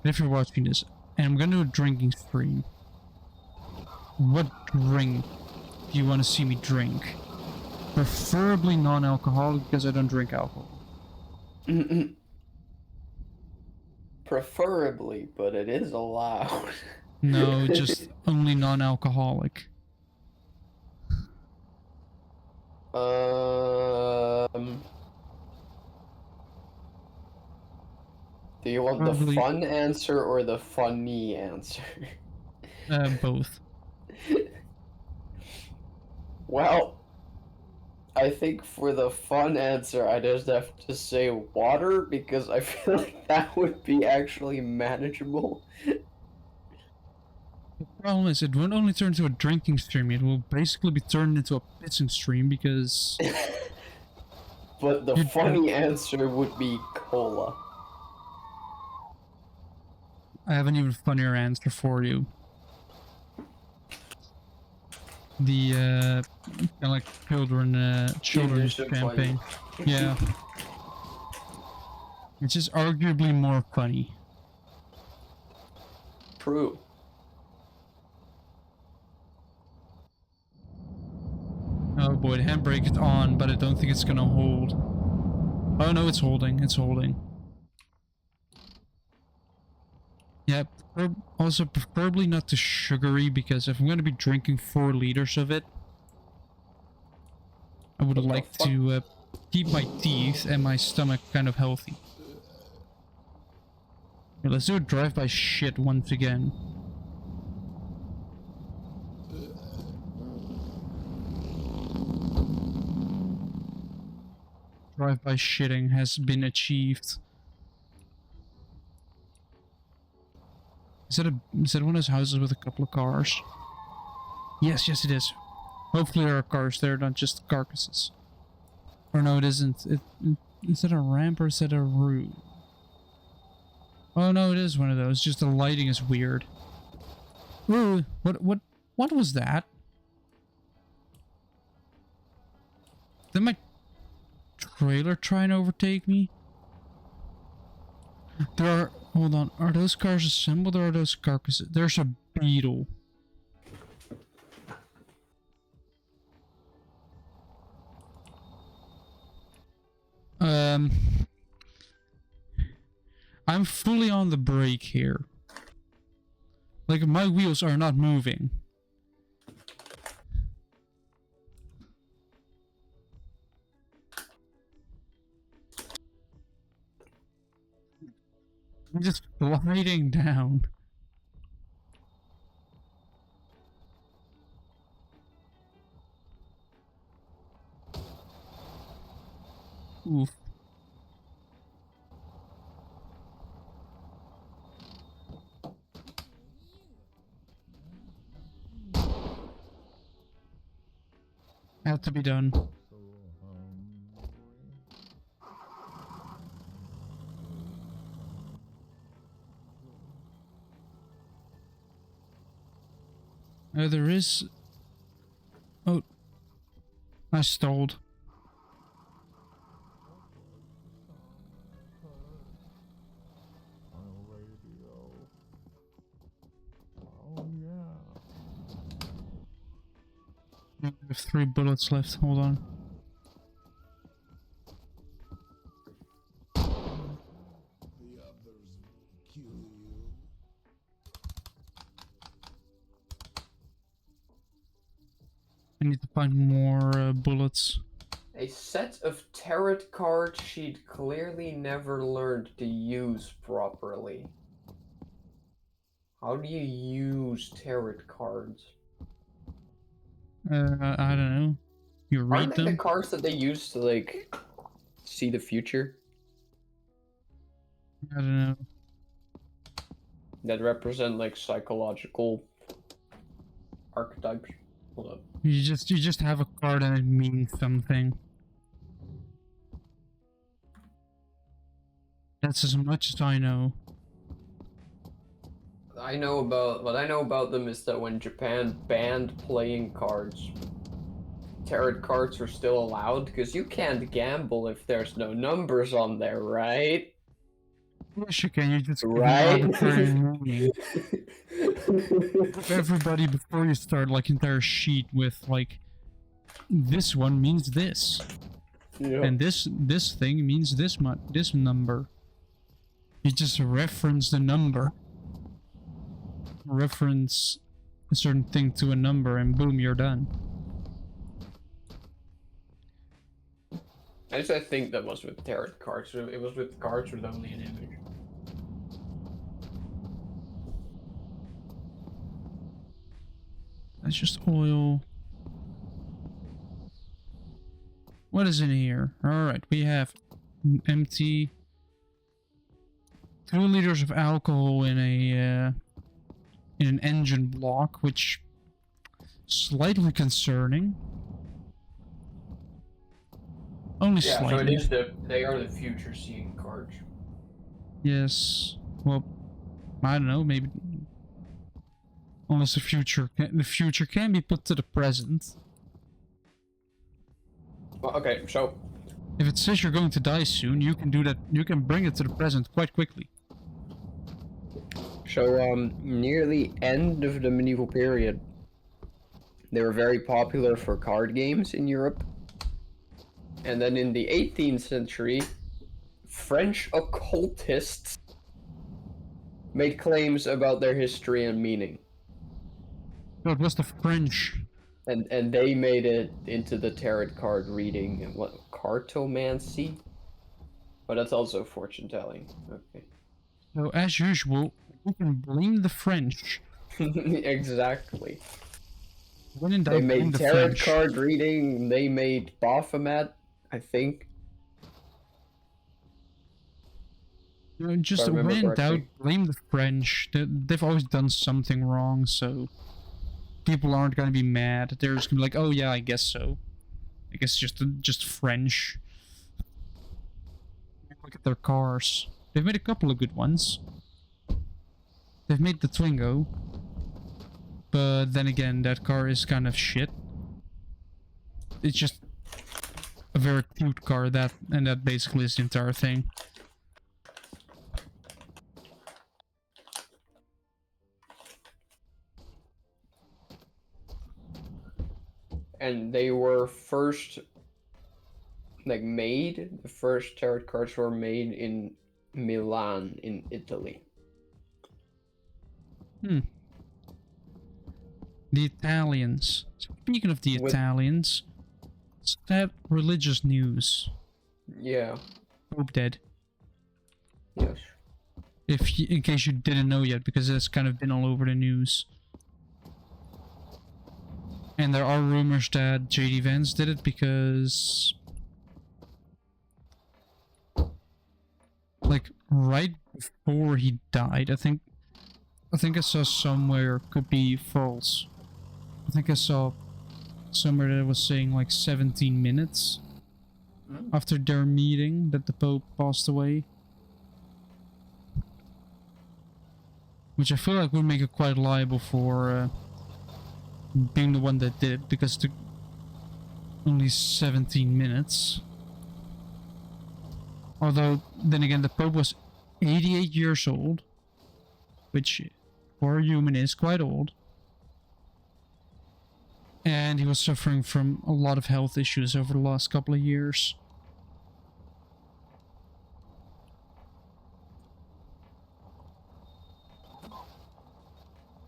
But if you're watching this, and I'm gonna do a drinking stream. What drink do you want to see me drink? Preferably non-alcoholic, because I don't drink alcohol. Preferably, but it is allowed. No, just only non-alcoholic. Do you want Probably- the fun answer or the funny answer? Both. Well, I think for the fun answer, I just have to say water because I feel like that would be actually manageable. The problem is, it won't only turn into a drinking stream, it will basically be turned into a pissing stream because... But the funny answer would be cola. I have an even funnier answer for you. The, kind of like children's campaign. Yeah. Which is arguably more funny. True. Oh boy, the handbrake is on, but I don't think it's gonna hold. Oh no, it's holding, it's holding. Yeah, also preferably not too sugary, because if I'm gonna be drinking 4 liters of it, I would like to keep my teeth and my stomach kind of healthy. Yeah, let's do a drive-by shit once again. Drive-by shitting has been achieved. Is that one of those houses with a couple of cars? Yes, yes it is. Hopefully there are cars there, not just carcasses. Or no, it isn't. Is it a ramp or is it a roof? Oh no, it is one of those. Just the lighting is weird. Ooh, what was that? Did my trailer try and overtake me? Hold on, are those cars assembled or are those carcasses? There's a beetle. I'm fully on the brake here. Like, my wheels are not moving. I'm just gliding down. Oof. Had to be done. There is... Oh. I stalled. Oh yeah. I have 3 bullets left, hold on. The others will kill you. I need to find more bullets. A set of tarot cards she'd clearly never learned to use properly. How do you use tarot cards? I don't know. You read Aren't they the them? cards that they use to, like, see the future? I don't know. That represent, like, psychological archetypes? Hold up. You just have a card and it means something. That's as much as I know. What I know about them is that when Japan banned playing cards, tarot cards were still allowed because you can't gamble if there's no numbers on there, right? Yes, you can. You just give an Right? arbitrary meaning. Everybody before you start like entire sheet with like, this one means this, Yeah. and this thing means this number. You just reference the number. Reference a certain thing to a number, and boom, you're done. I think that was with tarot cards. It was with cards with only an image. That's just oil. What is in here? Alright, we have empty 2 liters of alcohol in a in an engine block, which slightly concerning. Only Yeah, so slightly. it is they are the future seeing cards. Yes. Well, I don't know. Maybe unless the future can be put to the present. Well, okay, so If it says you're going to die soon, you can do that. You can bring it to the present quite quickly. near the end of the medieval period, they were very popular for card games in Europe. And then in the 18th century, French occultists made claims about their history and meaning. No, it was the French. And they made it into the tarot card reading and what cartomancy? But that's also fortune telling. Okay. So as usual, we can blame the French. Exactly. When in doubt, They blame made the tarot French. card reading, they made Baphomet, I think. You know, just If I when remember in doubt, correctly. blame the French. They've always done something wrong, so people aren't gonna be mad. They're just gonna be like, "Oh yeah, I guess so. I guess just French." Look at their cars. They've made a couple of good ones. They've made the Twingo, but then again, that car is kind of shit. It's just a very cute car, and that basically is the entire thing. And they were like made. The first tarot cards were made in Milan in Italy. Hmm. The Italians. Speaking of the With- Italians, let's have religious news. Yeah. Pope dead. Yes. In case you didn't know yet, because it's kind of been all over the news. And there are rumors that JD Vance did it because, like, right before he died, I think I saw somewhere, could be false. I think I saw somewhere that was saying like 17 minutes after their meeting that the Pope passed away. Which I feel like would make it quite liable for being the one that did it, because it took only 17 minutes. Although, then again, the Pope was 88 years old, which for a human is quite old. And he was suffering from a lot of health issues over the last couple of years.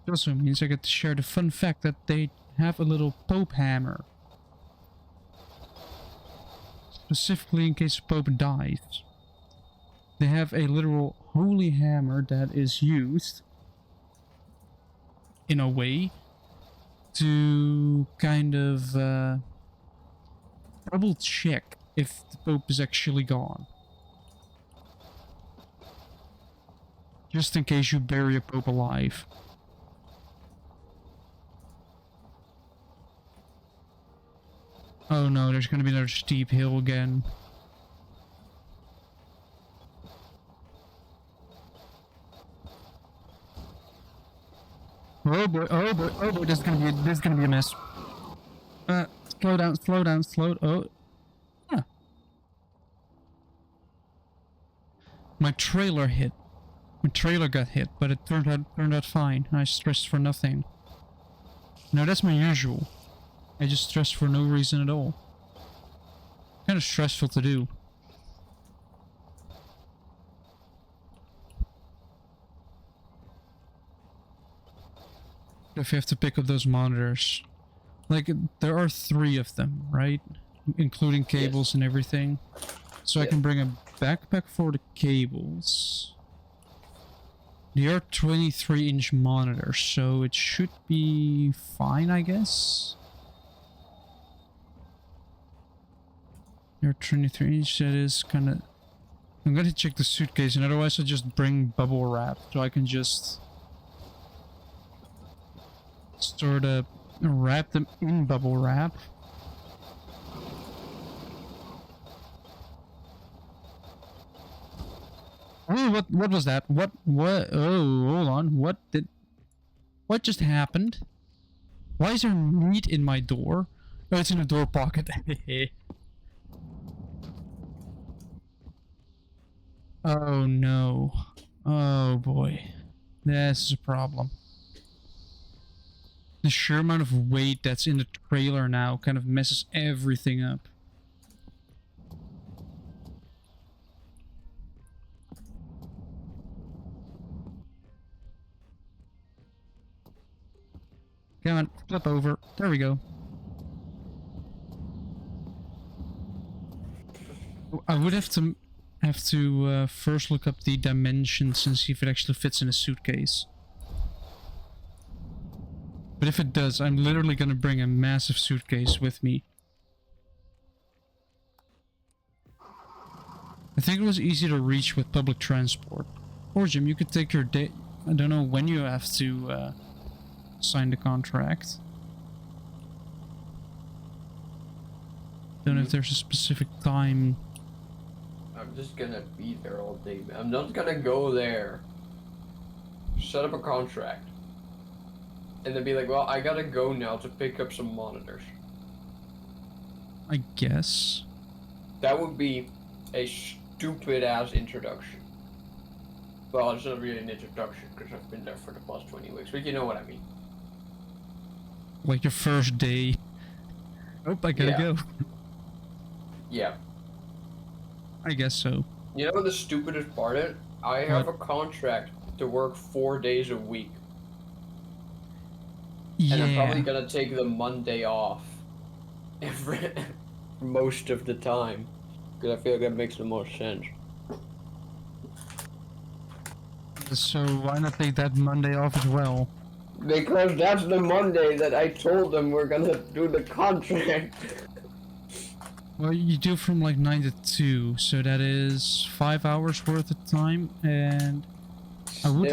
It also means I get to share the fun fact that they have a little Pope hammer. Specifically in case the Pope dies. They have a literal holy hammer that is used, in a way, to kind of double check if the Pope is actually gone. Just in case you bury a Pope alive. Oh no, there's gonna be another steep hill again. Oh boy, oh boy, oh boy, this is gonna be a mess. Slow down, slow down, slow. Oh, yeah. My trailer hit. My trailer got hit, but it turned out fine. I stressed for nothing. Now that's my usual. I just stress for no reason at all. Kind of stressful to do. If you have to pick up those monitors. Like, there are 3 of them, right? Including cables Yes. and everything. So I Yes. can bring a backpack for the cables. They are 23-inch monitors, so it should be fine, I guess. They're 23-inch, that is kind of... I'm gonna check the suitcase, and otherwise I'll just bring bubble wrap, so I can just sort of wrap them in bubble wrap. Oh, what was that? What, oh, hold on, what just happened? Why is there meat in my door? Oh, it's in the door pocket. Oh no. Oh boy. This is a problem. The sheer amount of weight that's in the trailer now kind of messes everything up. Come on, flip over. There we go. I would have to first look up the dimensions and see if it actually fits in a suitcase. But if it does, I'm literally gonna bring a massive suitcase with me. I think it was easy to reach with public transport. Or Jim, you could take your day. I don't know when you have to sign the contract. Don't know if there's a specific time. I'm just gonna be there all day, man. I'm not gonna go there, set up a contract, and then be like, well, I gotta go now to pick up some monitors. I guess. That would be a stupid ass introduction. Well, it's not really an introduction because I've been there for the past 20 weeks, but you know what I mean. Like your first day. Oh, I gotta Yeah. go. Yeah. I guess so. You know what the stupidest part is? I have a contract to work 4 days a week. And I'm probably Yeah. gonna take the Monday off. Every most of the time. Because I feel like that makes the most sense. So why not take that Monday off as well? Because that's the Monday that I told them we're gonna do the contract. Well, you do from like 9 to 2, so that is 5 hours worth of time, and I would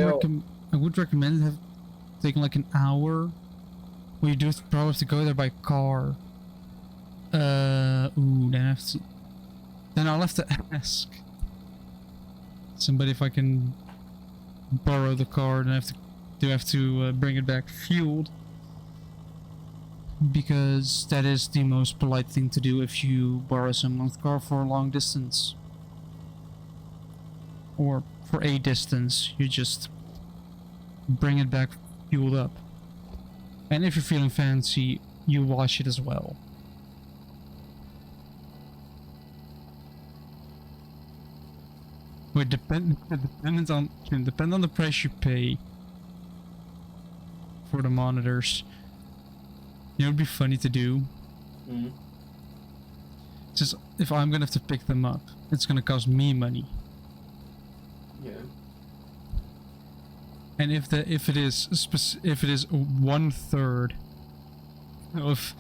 recommend taking like an hour. Well, you do probably have to go there by car. Ooh, then I'll have to ask somebody if I can borrow the car, and I have to bring it back fueled. Because that is the most polite thing to do if you borrow someone's car for a long distance. Or for a distance, you just bring it back fueled up. And if you're feeling fancy, you wash it as well. It depends on the price you pay for the monitors. You know, it'd be funny to do. Just if I'm gonna have to pick them up, it's gonna cost me money. Yeah. And if it is 1/3 of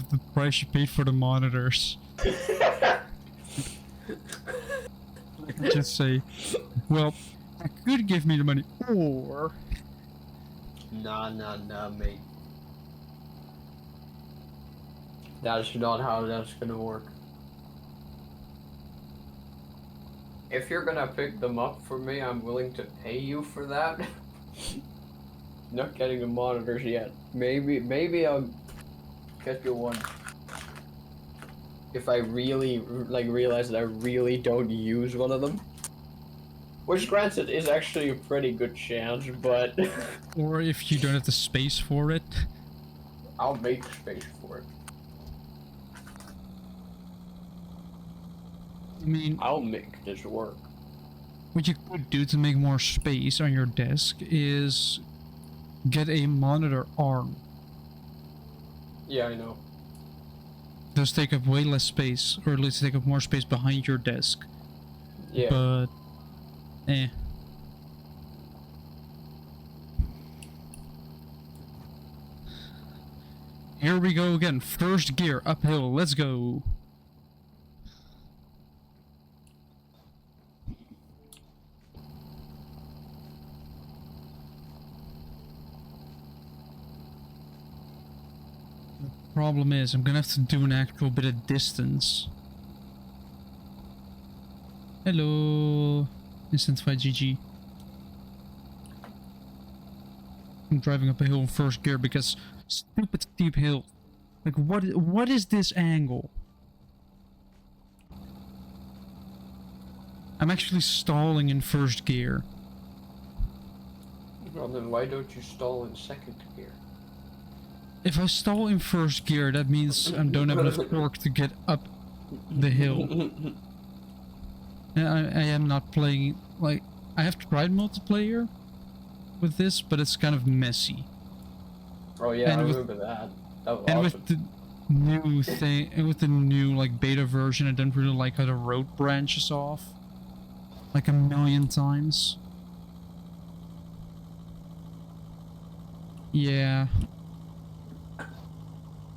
the price you paid for the monitors, I can just say, well, I could give me the money, or Nah, mate. That's not how that's gonna work. If you're gonna pick them up for me, I'm willing to pay you for that. Not getting the monitors yet. Maybe I'll get you one. If I really realize that I really don't use one of them. Which granted is actually a pretty good chance, but or if you don't have the space for it. I'll make space for it. I mean, I'll make this work. what you could do to make more space on your desk is get a monitor arm. Yeah, I know. Those take up way less space, or at least take up more space behind your desk. Yeah. But, Here we go again. First gear, uphill. Let's go. Problem is, I'm gonna have to do an actual bit of distance. Hello, Instant GG. I'm driving up a hill in first gear because stupid steep hill. Like, what is this angle? I'm actually stalling in first gear. Well, then why don't you stall in second gear? If I stall in first gear, that means I don't have enough torque to get up the hill. And I am not playing, like, I have tried multiplayer with this, but it's kind of messy. Oh yeah, And I with- remember that. That was And awesome. with the new thing, and with the new, like, beta version, I don't really like how the road branches off. Like a million times. Yeah.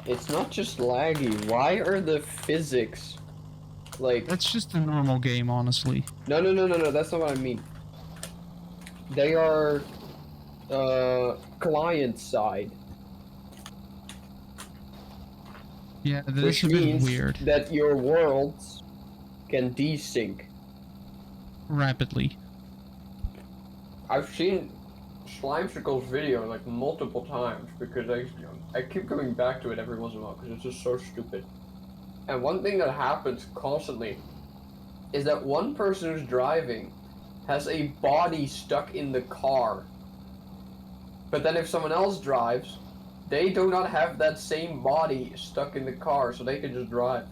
It's not just laggy. Why are the physics like? That's just a normal game, honestly. No. That's not what I mean. They are client side. Yeah, that Which is a bit means weird. that your worlds can desync. Rapidly. I've seen Slimecicle's video like multiple times because I keep coming back to it every once in a while because it's just so stupid. And one thing that happens constantly is that one person who's driving has a body stuck in the car. But then if someone else drives, they do not have that same body stuck in the car, so they can just drive.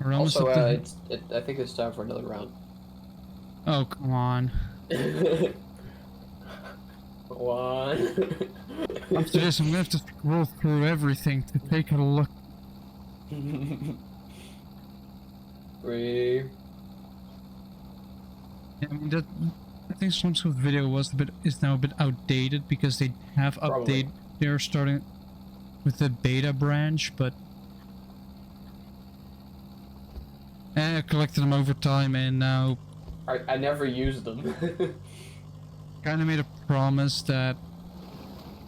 We're almost Also, at the... I think it's time for another round. Oh, come on. One. After this, I'm gonna have to scroll through everything to take a look. 3. Yeah, I mean, that... I think some sort of video is now a bit outdated because they have Probably. they're starting with the beta branch, but I collected them over time and now I never used them. kind of made a promise that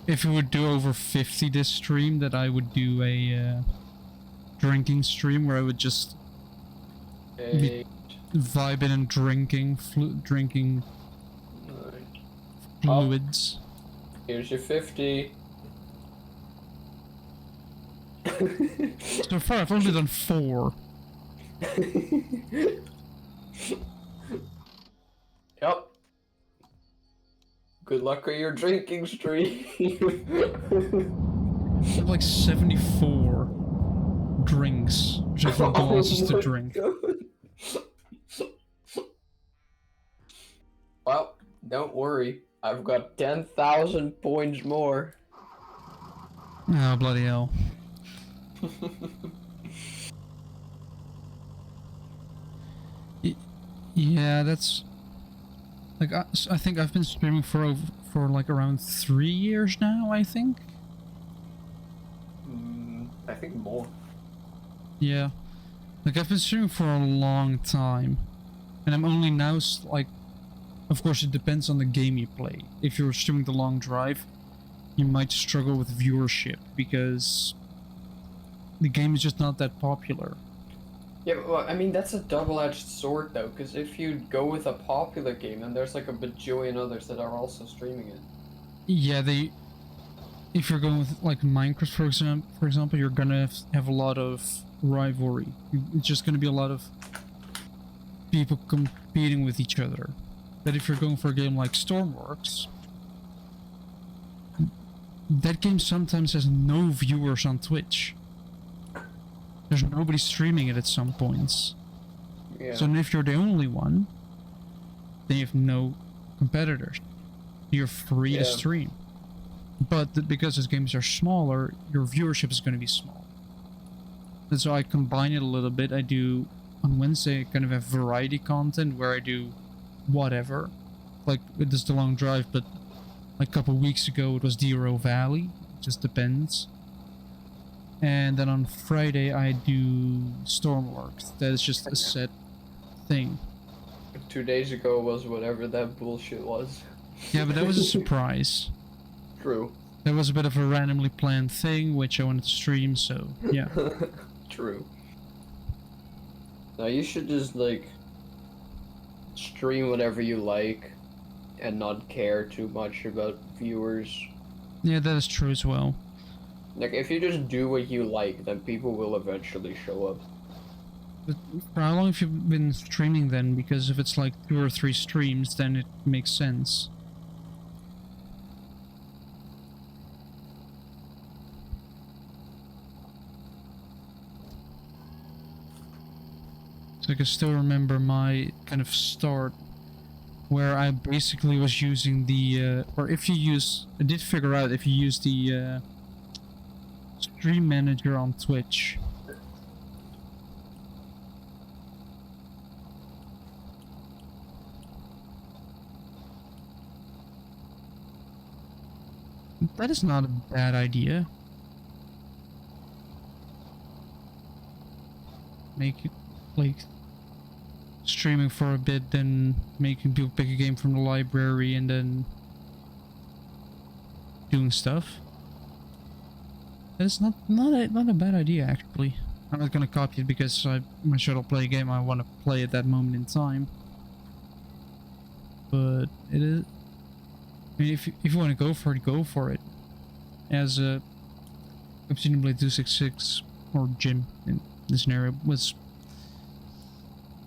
if we would do over 50 this stream, that I would do a drinking stream where I would just be 8, vibing and drinking drinking 9. fluids. Here's your 50. So far, I've only done 4. Yep. Good luck on your drinking stream. I have like 74 drinks, different glasses to drink. Well, don't worry. I've got 10,000 points more. Oh, bloody hell. Yeah, that's... Like, I think I've been streaming for like around 3 years now, I think. I think more. Yeah. Like, I've been streaming for a long time. And I'm only now, like... Of course, it depends on the game you play. If you're streaming the long drive, you might struggle with viewership, because the game is just not that popular. Yeah, but, well, I mean, that's a double-edged sword, though, because if you go with a popular game, then there's like a bajillion others that are also streaming it. Yeah, if you're going with like Minecraft, for example, you're gonna have a lot of rivalry. It's just gonna be a lot of people competing with each other. But if you're going for a game like Stormworks, that game sometimes has no viewers on Twitch. There's nobody streaming it at some points. Yeah. So if you're the only one, then you have no competitors. You're free to stream. But because those games are smaller, your viewership is going to be small. And so I combine it a little bit. I do, on Wednesday, I kind of have variety content where I do whatever. Like, it is the long drive, but like a couple weeks ago it was Zero Valley. It just depends. And then on Friday I do Stormworks. That is just a set thing. 2 days ago was whatever that bullshit was. Yeah, but that was a surprise. True. That was a bit of a randomly planned thing, which I wanted to stream, so yeah. True. Now you should just, like, stream whatever you like and not care too much about viewers. Yeah, that is true as well. Like, if you just do what you like, then people will eventually show up. But for how long have you been streaming then? Because if it's like 2 or 3 streams, then it makes sense. So I can still remember my kind of start, where I basically was using the, or if you use, I did figure out if you use the stream manager on Twitch. That is not a bad idea. Make it like streaming for a bit, then making people pick a game from the library, and then doing stuff. That's not a bad idea, actually. I'm not gonna copy it because I'm sure I'll play a game I want to play at that moment in time. But it is. I mean, if you want to go for it, go for it. As Obsidian Blade 266 or Jim in this scenario was.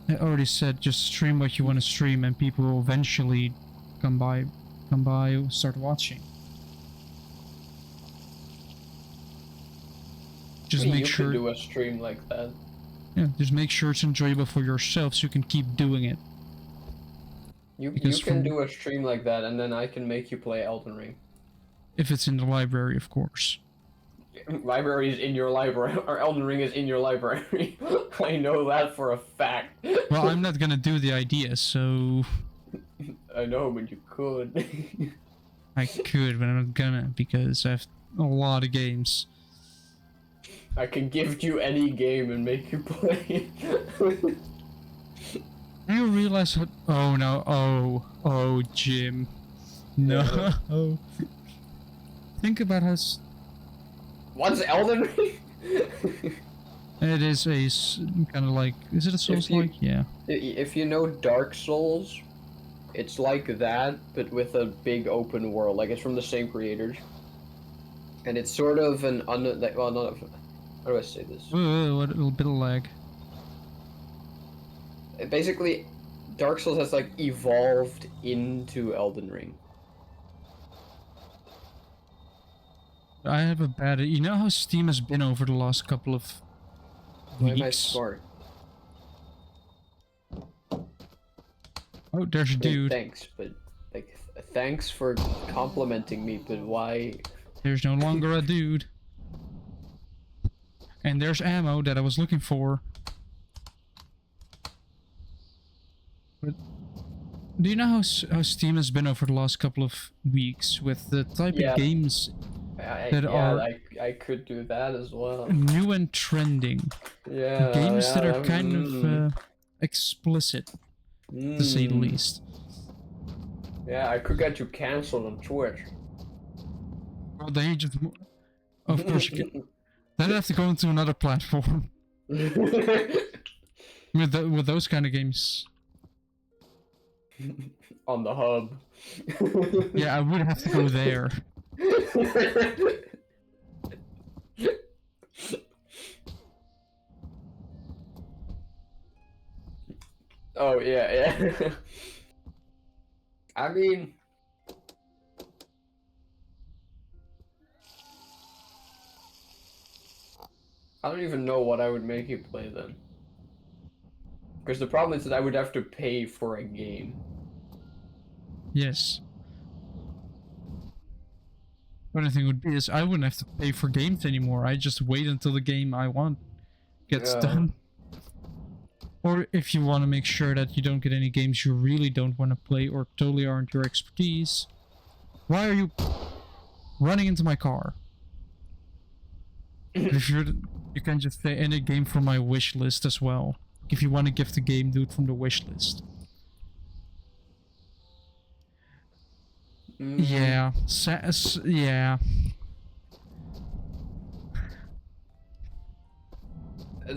I already said, just stream what you want to stream, and people will eventually come by, start watching. Just I mean, make sure. You could do a stream like that. Yeah, just make sure it's enjoyable for yourself so you can keep doing it. You Because can from- do a stream like that, and then I can make you play Elden Ring. If it's in the library, of course. Library is in your library, or Elden Ring is in your library. I know that for a fact. Well, I'm not gonna do the idea, so... I know, but you could. I could, but I'm not gonna, because I have a lot of games. I can give you any game and make you play it. Do you realize what... Oh no, oh, Jim. No. Think about how... What's Elden Ring? It is a kind of like... Is it a Souls-like? Yeah. If you know Dark Souls, it's like that, but with a big open world. Like, it's from the same creators. And it's sort of an well, not... How do I say this? Whoa, what a little bit of lag. Basically, Dark Souls has, like, evolved into Elden Ring. I have a bad... You know how Steam has been over the last couple of Why am I weeks? smart? Oh, there's a Hey, dude. thanks, but, like, thanks for complimenting me, but why... There's no longer a dude. And there's ammo that I was looking for. But do you know how Steam has been over the last couple of weeks with the type Yeah. of games that yeah, are I could do that as well. new and trending? Yeah, Games that yeah, are kind of explicit, to say the least. Yeah, I could get you cancelled on Twitch. Well, then you just... Of course you can. Then I have to go into another platform. With those kind of games. On the hub. Yeah, I would have to go there. Oh, yeah. I mean... I don't even know what I would make you play then. Because the problem is that I would have to pay for a game. Yes. Only thing would be is I wouldn't have to pay for games anymore. I just wait until the game I want gets Yeah. done. Or if you want to make sure that you don't get any games you really don't want to play or totally aren't your expertise. Why are you running into my car? If you can just say any game from my wish list as well. If you want to gift a game, do it from the wish list. Yeah, yeah.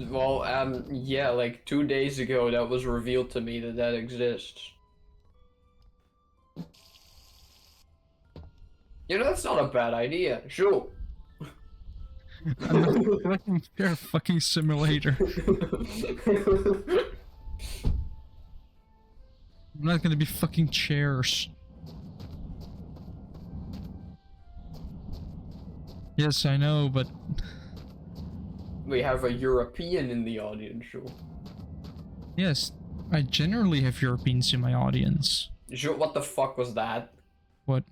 Well, yeah, like 2 days ago that was revealed to me that that exists. You know, that's not a bad idea. Sure. I'm not looking for a fucking simulator. I'm not gonna be fucking chairs. Yes, I know, but We have a European in the audience, sure. yes, I generally have Europeans in my audience. Sure, what the fuck was that? What?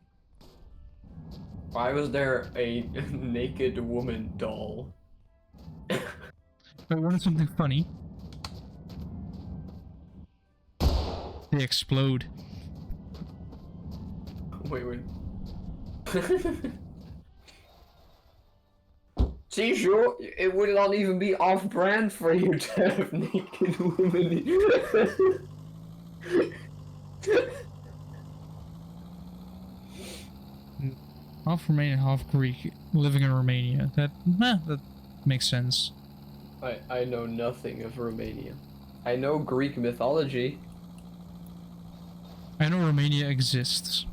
Why was there a naked woman doll? But wanted something funny. They explode. Wait. See, sure, it would not even be off-brand for you to have naked women. Half Romanian, half Greek, living in Romania. That makes sense. I know nothing of Romania. I know Greek mythology. I know Romania exists.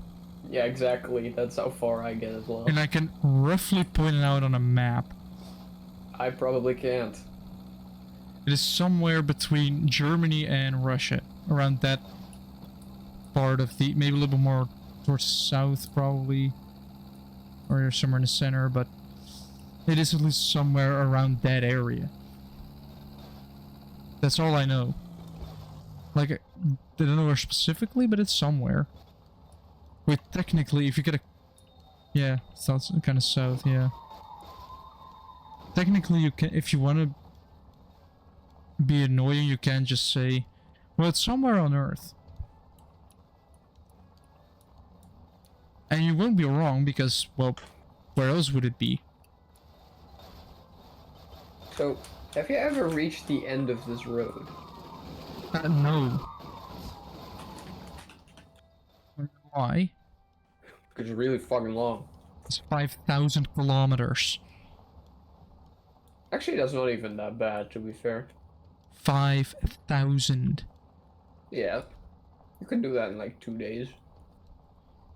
Yeah, exactly. That's how far I get as well. And I can roughly point it out on a map. I probably can't. It is somewhere between Germany and Russia. Around that part of the... Maybe a little bit more towards south, probably. Or somewhere in the center, but... It is at least somewhere around that area. That's all I know. Like, I don't know where specifically, but it's somewhere. Wait, technically, if you get a... Yeah, it's kind of south, yeah. Technically, you can, if you want to be annoying, you can just say, well, it's somewhere on Earth. And you won't be wrong because, well, where else would it be? So, have you ever reached the end of this road? No. Why? Because it's really fucking long. It's 5,000 kilometers. Actually, that's not even that bad, to be fair. 5,000. Yeah. You can do that in like 2 days.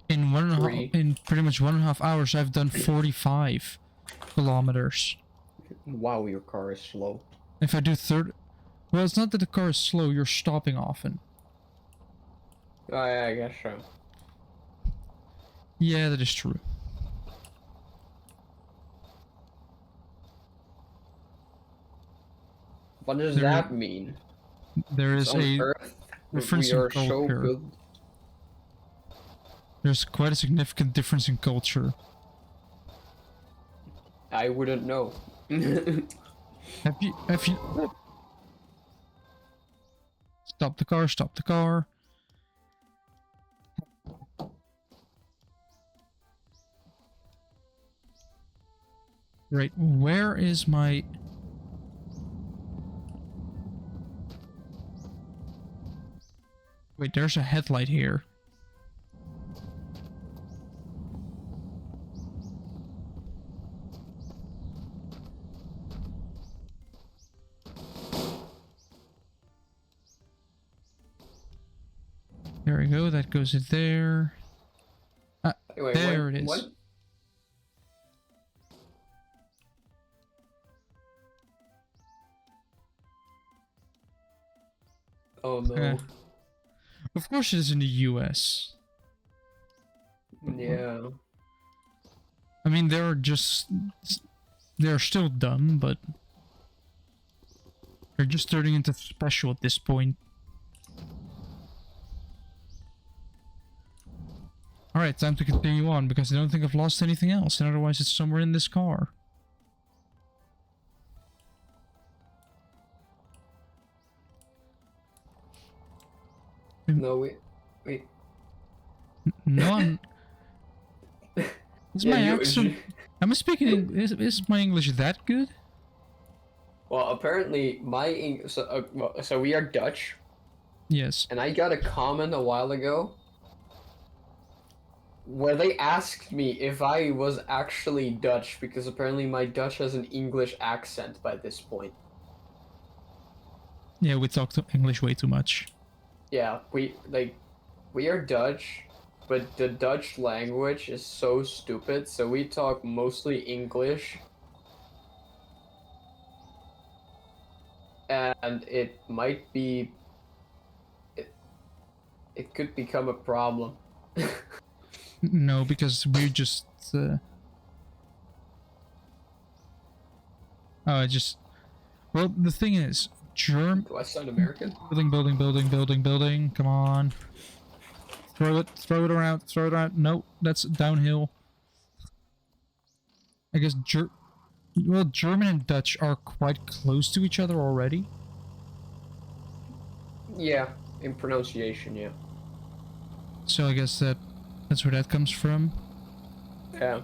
In Three. in pretty much 1.5 hours, I've done 45 kilometers. Wow, your car is slow. If I do well, it's not that the car is slow, you're stopping often. Oh, yeah, I guess so. Yeah, that is true. What does There- that mean? There is On a Earth, difference we in are so culture. good. There's quite a significant difference in culture. I wouldn't know. Have you stop the car, stop the car. Right, where is my... Wait, there's a headlight here. There we go, that goes in there. Anyway, There it is. What? Oh no. Of course it is in the US. Yeah. I mean, they're still dumb, but they're just turning into special at this point. Alright, time to continue on, because I don't think I've lost anything else, and otherwise it's somewhere in this car. No, wait. No, is Yeah, my you- accent... Am I speaking... Is my English that good? Well, apparently so we are Dutch, Yes. and I got a comment a while ago where they asked me if I was actually Dutch because apparently my Dutch has an English accent by this point. Yeah, we talk English way too much. Yeah, we are Dutch, but the Dutch language is so stupid, so we talk mostly English. And it might be it could become a problem. No, because we're just... Oh, I just... Well, the thing is, Do I sound American? building. Come on. Throw it around. No, that's downhill. I guess well, German and Dutch are quite close to each other already. Yeah, in pronunciation, yeah. So I guess that's where that comes from. Yeah.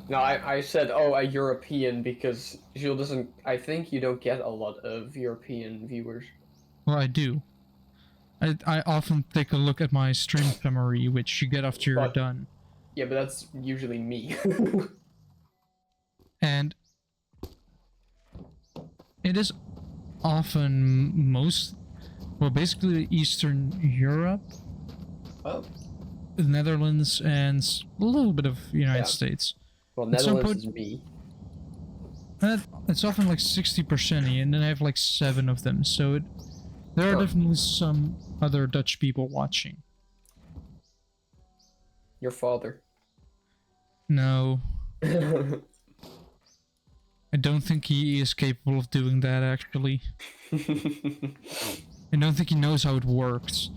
No, I said, oh, a European because Jules doesn't. I think you don't get a lot of European viewers. Well, I do. I often take a look at my stream summary, which you get after you're But- done. Yeah, but that's usually me. And it is often well, basically Eastern Europe, Oh. the Netherlands, and a little bit of United Yeah. States. Well, At some Netherlands point- is me. And it's often like 60%, and then I have like 7 of them. So there are Oh. definitely some other Dutch people watching. Your father. No, I I don't think he is capable of doing that, actually. I don't think he knows how it works.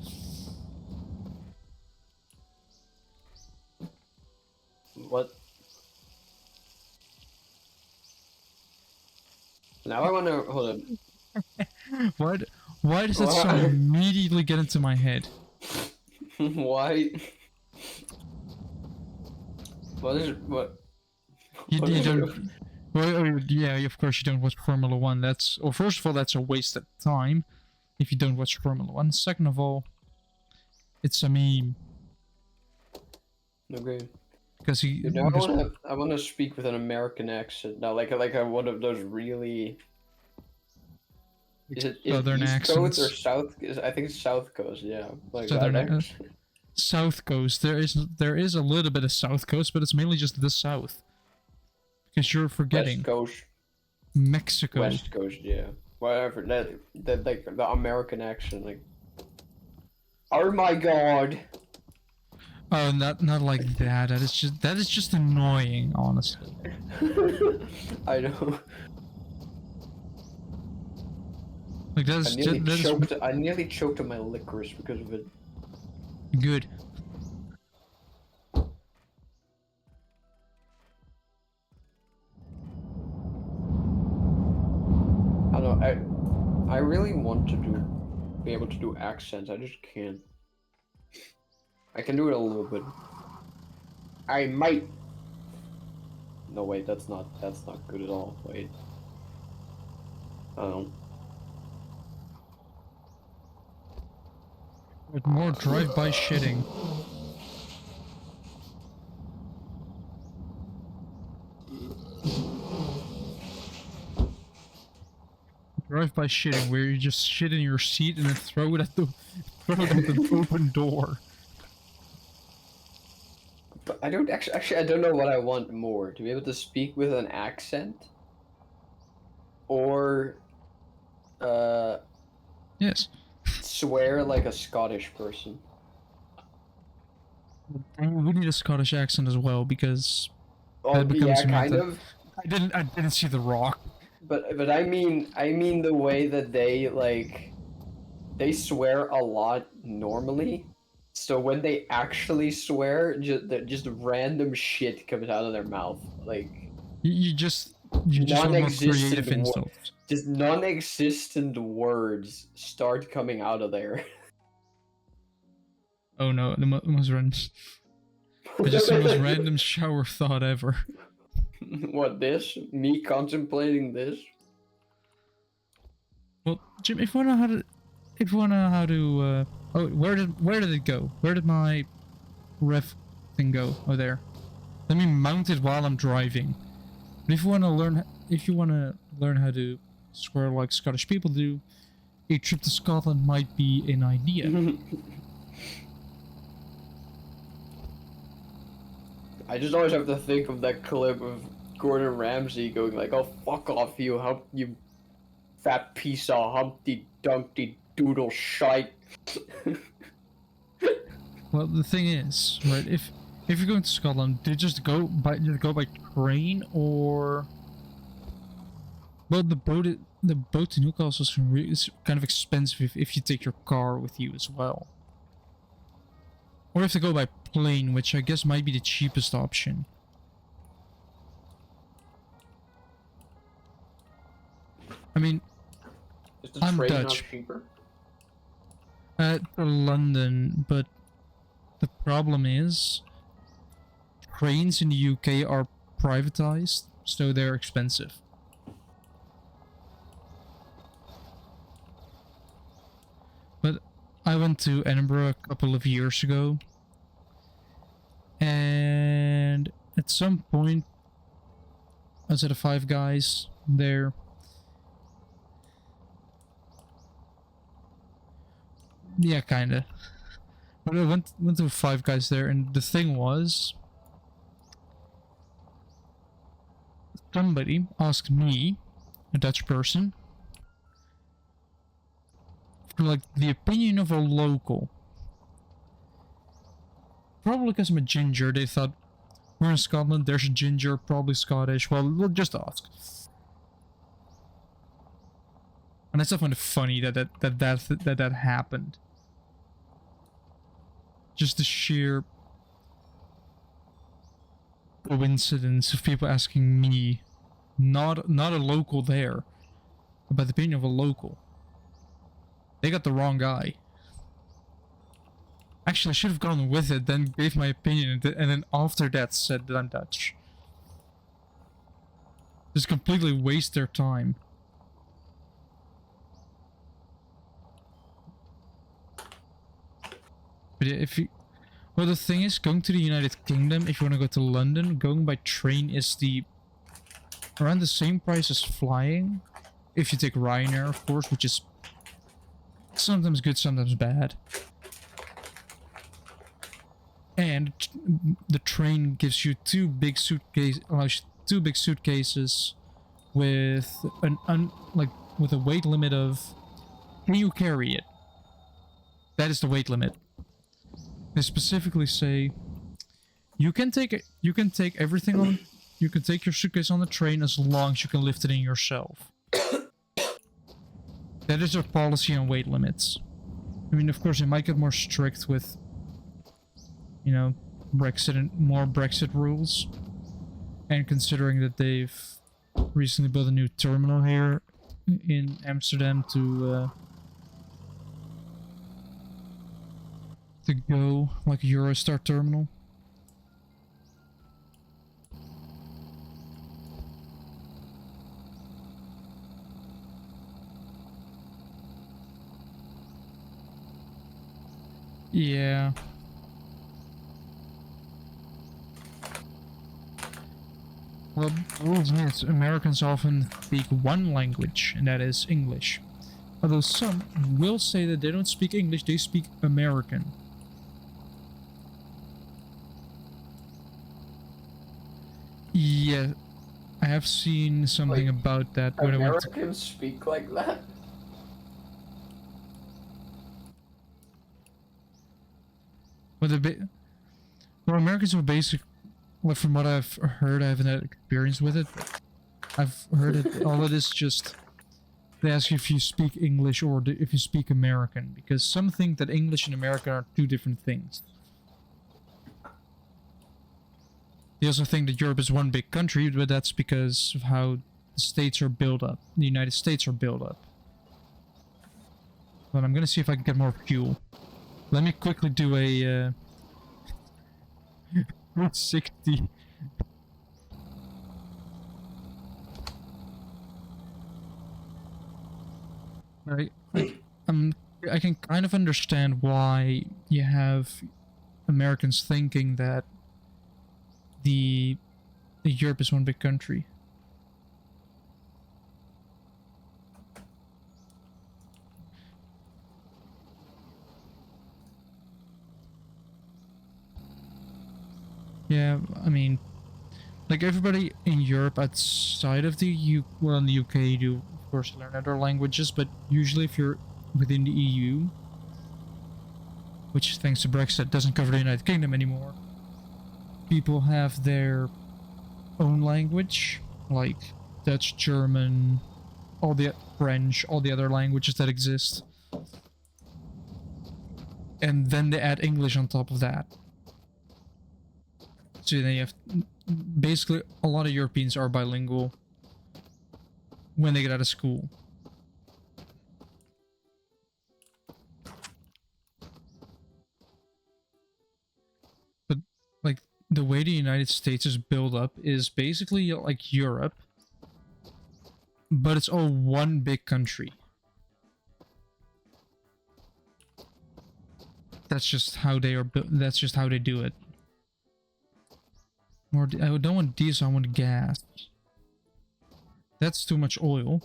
What? Now I wanna hold on. What? Why does that song immediately get into my head? Why? What is what? You, What you is don't. Well, yeah, of course you don't watch Formula One. That's, well, first of all, that's a waste of time if you don't watch Formula One. Second of all, it's a meme Okay. because he. You know, Because, I wanna speak with an American accent now, like one of those really. Is it Southern East accents. Coast or South? I think it's South Coast. Yeah, like Southern that. South Coast. There is a little bit of South Coast, but it's mainly just the South. Because you're forgetting West Coast. Mexico. West Coast. Yeah. Whatever. That like the American accent. Like. Oh my God. Oh, not like that. That is just annoying, honestly. I know. Like I nearly choked on my licorice because of it. good. I don't know. I really want to be able to do accents. I just can't. I can do it a little bit. I might. No, wait. That's not good at all. Wait. I don't know. With more drive-by shitting. Drive-by shitting, where you just shit in your seat and then throw it at the open door. But I don't actually. I don't know what I want more: to be able to speak with an accent, or Yes. swear like a Scottish person. We need a Scottish accent as well because Oh that becomes yeah, kind meta. of. I didn't see The Rock. But I mean the way that they swear a lot normally. So when they actually swear, just random shit comes out of their mouth, like You just want more creative insults. just non-existent words start coming out of there. Oh no, the most random. Just the most random shower thought ever. What, this? Me contemplating this? Well, Jim, if you wanna know how to, oh, where did it go? Where did my ref thing go? Oh, there. Let me mount it while I'm driving. But if you wanna learn how to swear like Scottish people do, a trip to Scotland might be an idea. I just always have to think of that clip of Gordon Ramsay going like, "Oh, fuck off, you fat piece of Humpty Dumpty Doodle shite." Well, the thing is, right? If you're going to Scotland, do you just go by train, or well, the boat to Newcastle is kind of expensive if you take your car with you as well, or if you go by plane, which I guess might be the cheapest option. I mean, Is the I'm train not Dutch. cheaper? For London, but the problem is trains in the UK are privatized, so they're expensive. But I went to Edinburgh a couple of years ago, and at some point I was at a Five Guys there. Yeah, kinda. But I went to Five Guys there, and the thing was, somebody asked me, a Dutch person, for like the opinion of a local. Probably because I'm a ginger, they thought we're in Scotland. There's a ginger, probably Scottish. Well, we'll just ask. And I still find it funny that happened. Just the sheer coincidence of people asking me, not a local there, about the opinion of a local. They got the wrong guy. Actually, I should have gone with it, then gave my opinion, and then after that said that I'm Dutch. Just completely waste their time. But yeah, if you... Well, the thing is, going to the United Kingdom, if you want to go to London, going by train is around the same price as flying. If you take Ryanair, of course, which is sometimes good, sometimes bad. And the train gives you two big suitcases with with a weight limit of, can you carry it? That is the weight limit. They specifically say you can take everything on, you can take your suitcase on the train as long as you can lift it in yourself. That is their policy on weight limits. I mean, of course, it might get more strict with, you know, Brexit and more Brexit rules. And considering that they've recently built a new terminal here in Amsterdam to go like a Eurostar terminal. Yeah. Well, yes, Americans often speak one language, and that is English. Although some will say that they don't speak English, they speak American. Yeah, I have seen something Like, about that when I went to... Americans speak like that? Well, Americans are basic. Well, from what I've heard, I haven't had experience with it. I've heard it. All it is just they ask you if you speak English or if you speak American, because some think that English and American are two different things. They also think that Europe is one big country, but that's because of how the states are built up. The United States are built up. But I'm gonna see if I can get more fuel. Let me quickly do a 60. Right. I can kind of understand why you have Americans thinking that the Europe is one big country. Yeah, I mean, like everybody in Europe outside of well, in the UK, you do of course learn other languages, but usually if you're within the EU, which thanks to Brexit doesn't cover the United Kingdom anymore, people have their own language, like Dutch, German, all the French, all the other languages that exist. And then they add English on top of that. So then you have basically a lot of Europeans are bilingual when they get out of school. But like the way the United States is built up is basically like Europe, but it's all one big country. That's just how they are built. That's just how they do it. More, I don't want diesel, I want gas. That's too much oil.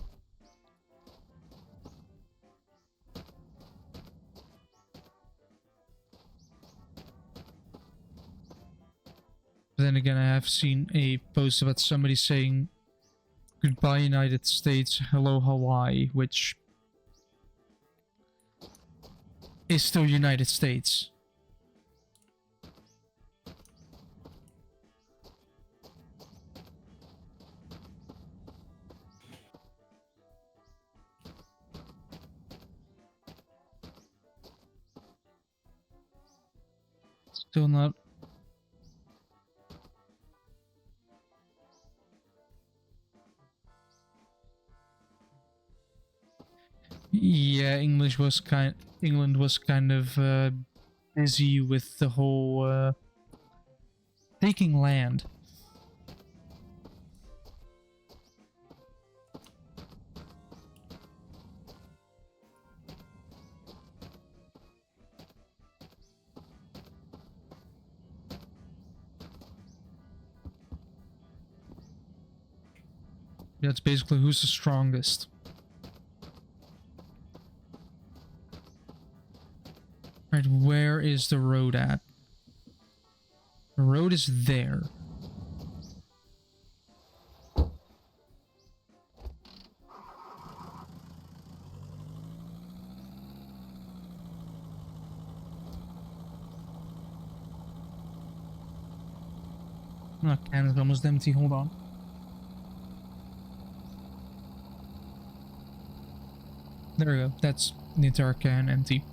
But then again, I have seen a post about somebody saying goodbye United States, hello Hawaii, which is still United States. Still not. Yeah, England was kind of busy with the whole taking land. That's basically who's the strongest. Right, where is the road at? The road is there. Oh, can is almost empty, hold on. There we go, that's the entire can empty.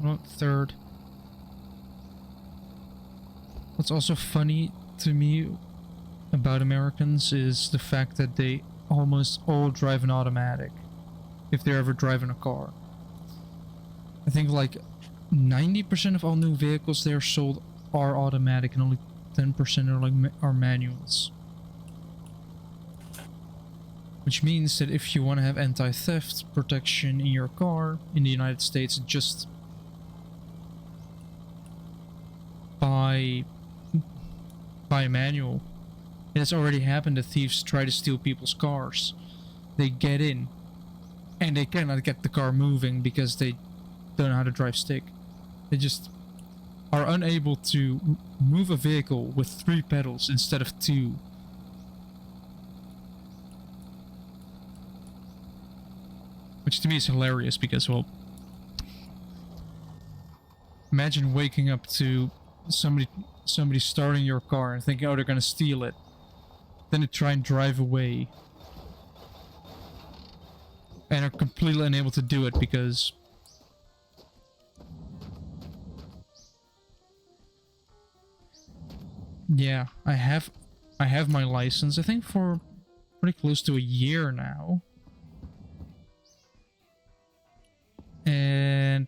Oh, third. What's also funny to me about Americans is the fact that they almost all drive an automatic if they're ever driving a car. I think like 90% of all new vehicles there sold are automatic and only 10% are like are manuals. Which means that if you want to have anti-theft protection in your car in the United States, just buy a manual. It has already happened that thieves try to steal people's cars. They get in and they cannot get the car moving because they don't know how to drive stick. They just are unable to move a vehicle with 3 pedals instead of 2. Which to me is hilarious because, well, imagine waking up to somebody starting your car and thinking, oh, they're gonna steal it. Then they try and drive away. And are completely unable to do it because yeah, I have my license, I think for pretty close to a year now. And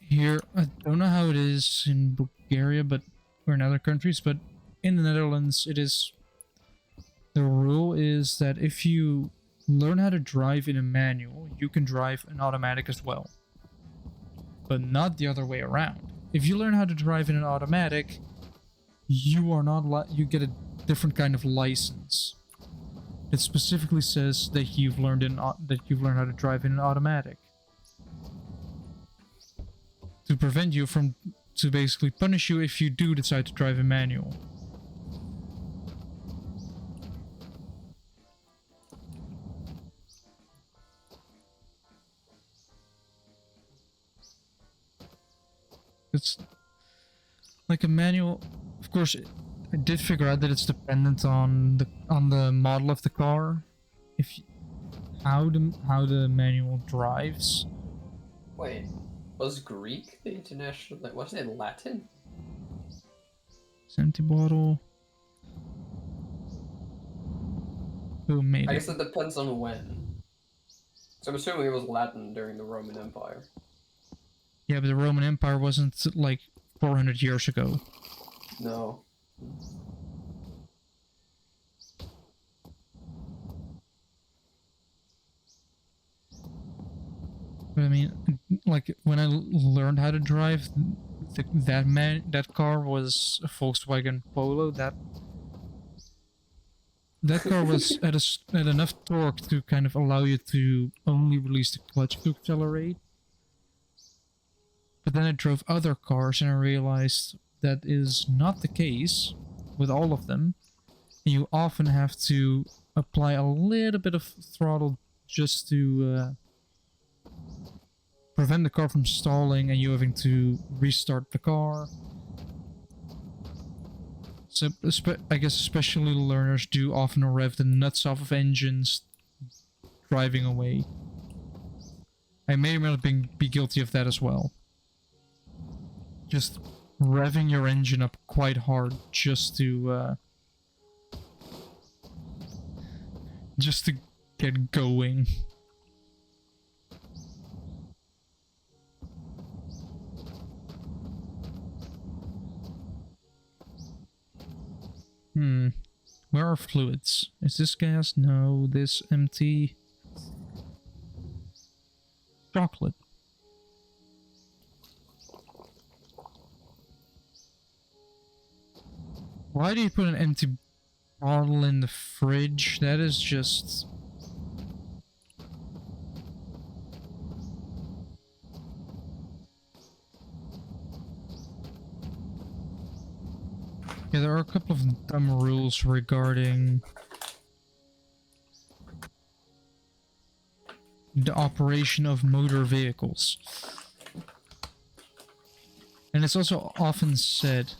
here, I don't know how it is in Bulgaria, but or in other countries, but in the Netherlands, it is. The rule is that if you learn how to drive in a manual, you can drive an automatic as well, but not the other way around. If you learn how to drive in an automatic, you are not you get a different kind of license. It specifically says that you've learned how to drive in an automatic. To prevent you from, to basically punish you if you do decide to drive a manual. It's like a manual, of course. I did figure out that it's dependent on the model of the car, how the manual drives. Wait, was Greek the international? Like, wasn't it Latin? It's empty bottle. Who made I it? guess it depends on when. So I'm assuming it was Latin during the Roman Empire. Yeah, but the Roman Empire wasn't like 400 years ago. No. But I mean, like when I learned how to drive, that car was a Volkswagen Polo. That car was at enough torque to kind of allow you to only release the clutch to accelerate. But then I drove other cars and I realized that is not the case with all of them. You often have to apply a little bit of throttle just to prevent the car from stalling and you having to restart the car. So I guess especially learners do often rev the nuts off of engines driving away. I may or may not be guilty of that as well. Just revving your engine up quite hard just to get going. Where are fluids? Is this gas? No. This empty. Chocolate. Why do you put an empty bottle in the fridge? That is just... Yeah, there are a couple of dumb rules regarding the operation of motor vehicles. And it's also often said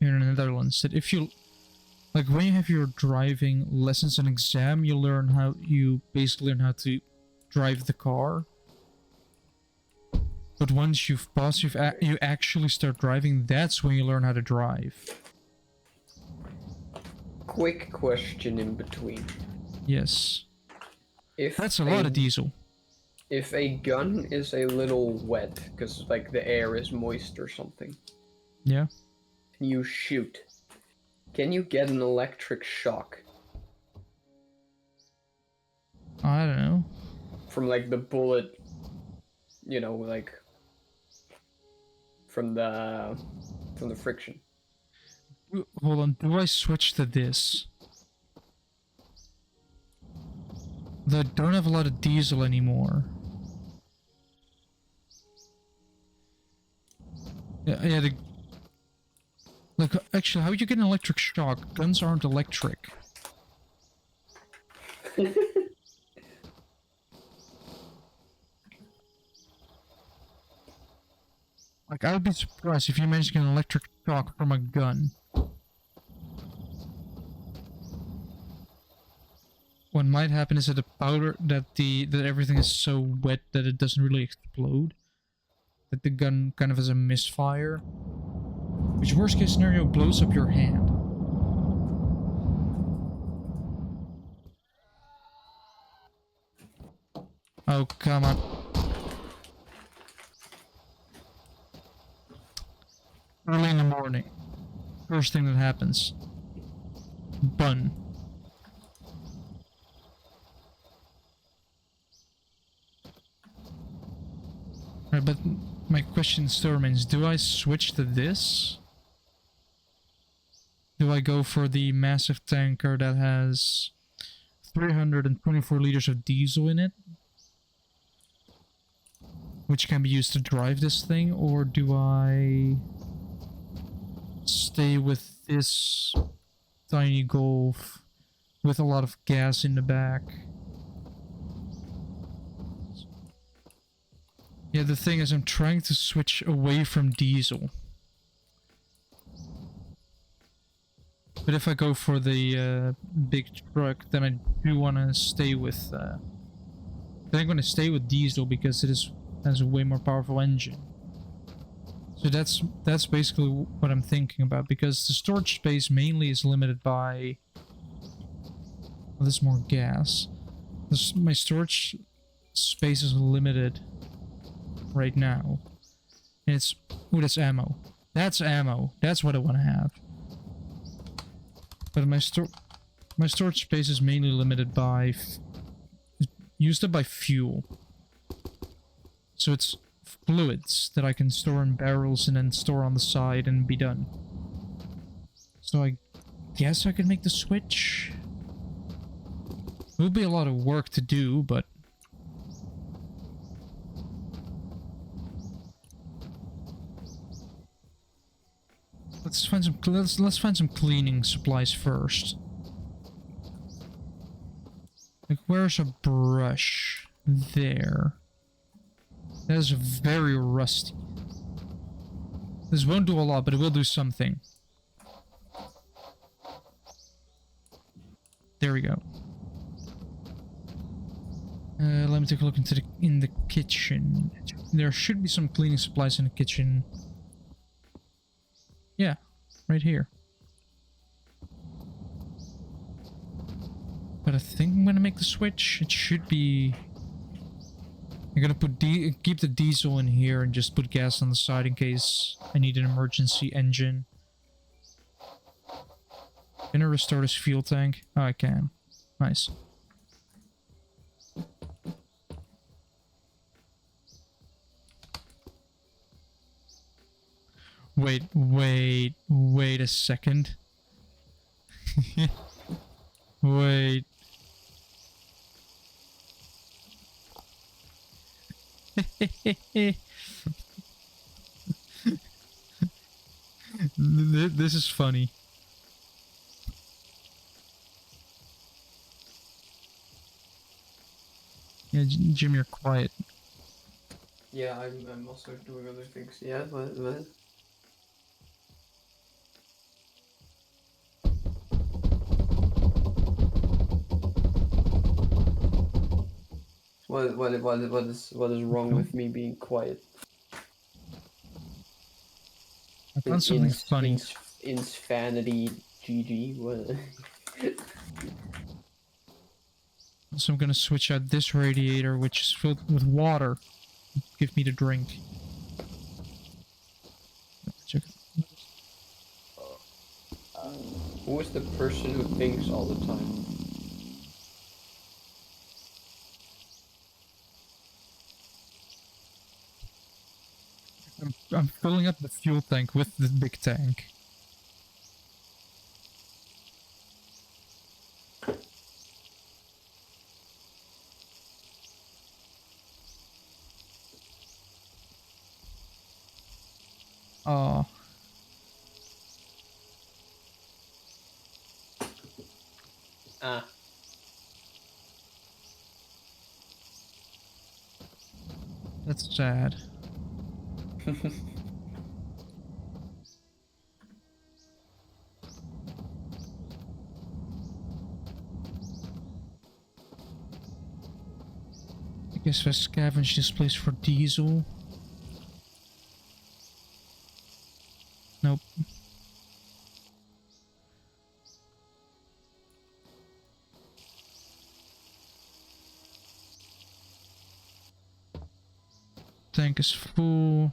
here in the Netherlands that if you, like when you have your driving lessons and exam, you basically learn how to drive the car. But once you've passed, you actually start driving, that's when you learn how to drive. Quick question in between. Yes. If That's a lot of diesel. If a gun is a little wet, because like the air is moist or something, Yeah. and you shoot, can you get an electric shock I don't know. from like the bullet, you know, like from the friction? Hold on, do I switch to this? I don't have a lot of diesel anymore. Yeah, like, actually, how you get an electric shock? Guns aren't electric. Like, I would be surprised if you managed to get an electric shock from a gun. What might happen is that the powder, that everything is so wet that it doesn't really explode. That the gun kind of has a misfire. Which worst case scenario blows up your hand. Oh, come on. Early in the morning. First thing that happens. Bun. Right, but my question still remains, do I switch to this? Do I go for the massive tanker that has 324 liters of diesel in it? Which can be used to drive this thing, or do I stay with this tiny Golf with a lot of gas in the back? Yeah, the thing is, I'm trying to switch away from diesel. But if I go for the big truck, then I do want to stay with... then I'm going to stay with diesel because it has a way more powerful engine. So that's basically what I'm thinking about, because the storage space mainly is limited by... Well, there's more gas. My storage space is limited right now. And it's... Ooh, that's ammo. That's ammo. That's what I want to have. But my storage space is mainly limited by... used up by fuel. So it's fluids that I can store in barrels and then store on the side and be done. So I guess I could make the switch. It would be a lot of work to do, but... Let's find some cleaning supplies first. Like, where's a brush? There. That is very rusty. This won't do a lot, but it will do something. There we go. Let me take a look into the kitchen. There should be some cleaning supplies in the kitchen. Yeah, right here. But I think I'm gonna make the switch. It should be. I'm gonna keep the diesel in here and just put gas on the side in case I need an emergency engine. Can I restore this fuel tank? Oh, I can. Nice. Wait a second. Wait. This is funny. Yeah, Jim, you're quiet. Yeah, I'm also doing other things. Yeah, what? What is wrong with me being quiet? I found something funny. Insanity, GG. What? So I'm gonna switch out this radiator, which is filled with water. Give me the drink. Check. Who is the person who thinks all the time? I'm filling up the fuel tank with the big tank. Oh. Ah. That's sad. I guess I scavenge this place for diesel. Nope. Tank is full.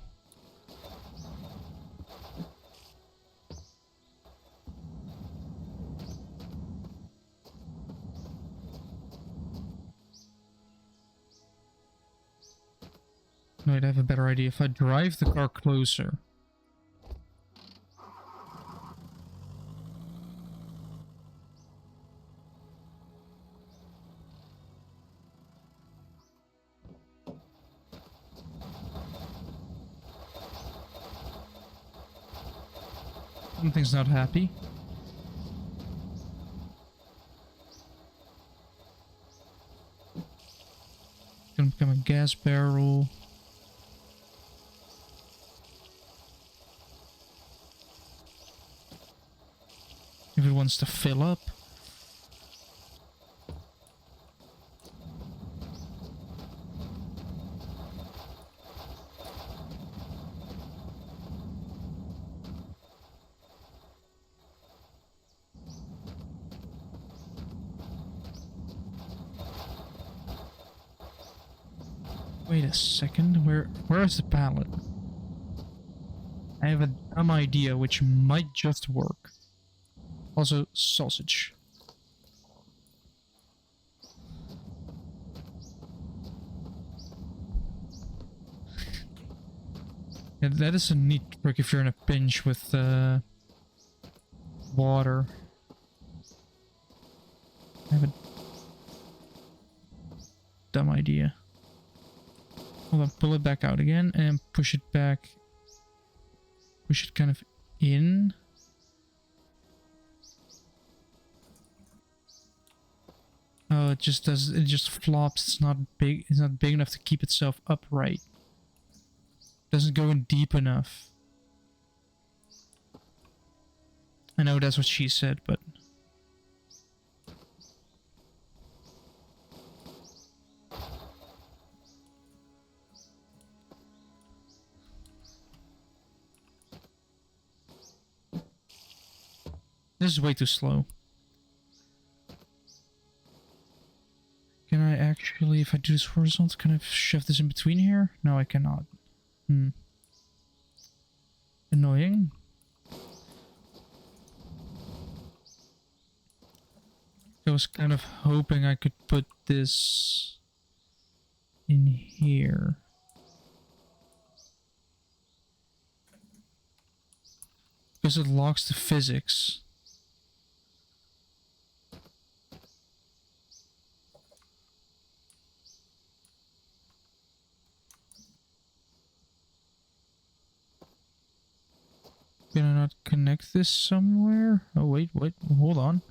Wait, I have a better idea. If I drive the car closer. Something's not happy. Gonna become a gas barrel. If it wants to fill up. Wait a second, where is the pallet? I have a dumb idea which might just work. Also, sausage. Yeah, that is a neat trick if you're in a pinch with water. I have a dumb idea. Hold on, pull it back out again and push it back. Push it kind of in. Oh, it just does, it just flops. It's not big enough to keep itself upright. Doesn't go in deep enough. I know that's what she said, but... This is way too slow. Can I actually, if I do this horizontal, can I shove this in between here? No, I cannot. Annoying. I was kind of hoping I could put this in here. Because it locks the physics. Can I not connect this somewhere? Oh, wait, hold on.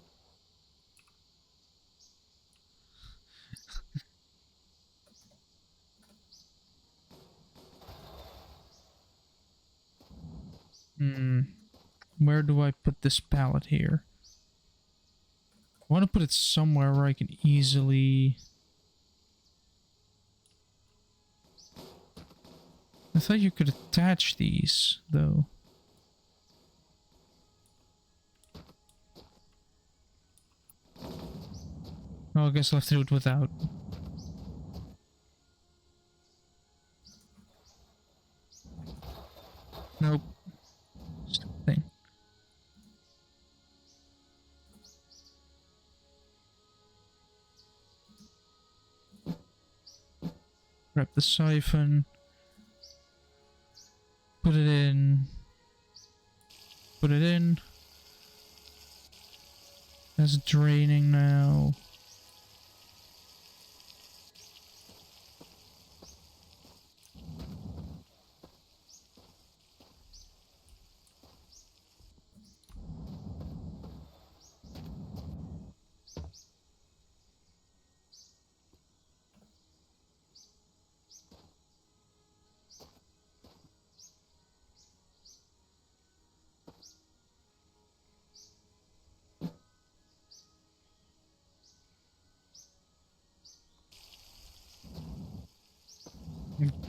Where do I put this pallet here? I want to put it somewhere where I can easily... I thought you could attach these, though. Oh, I guess I'll have to do it without. Nope. Stupid thing. Grab the siphon. Put it in. Put it in. That's draining now.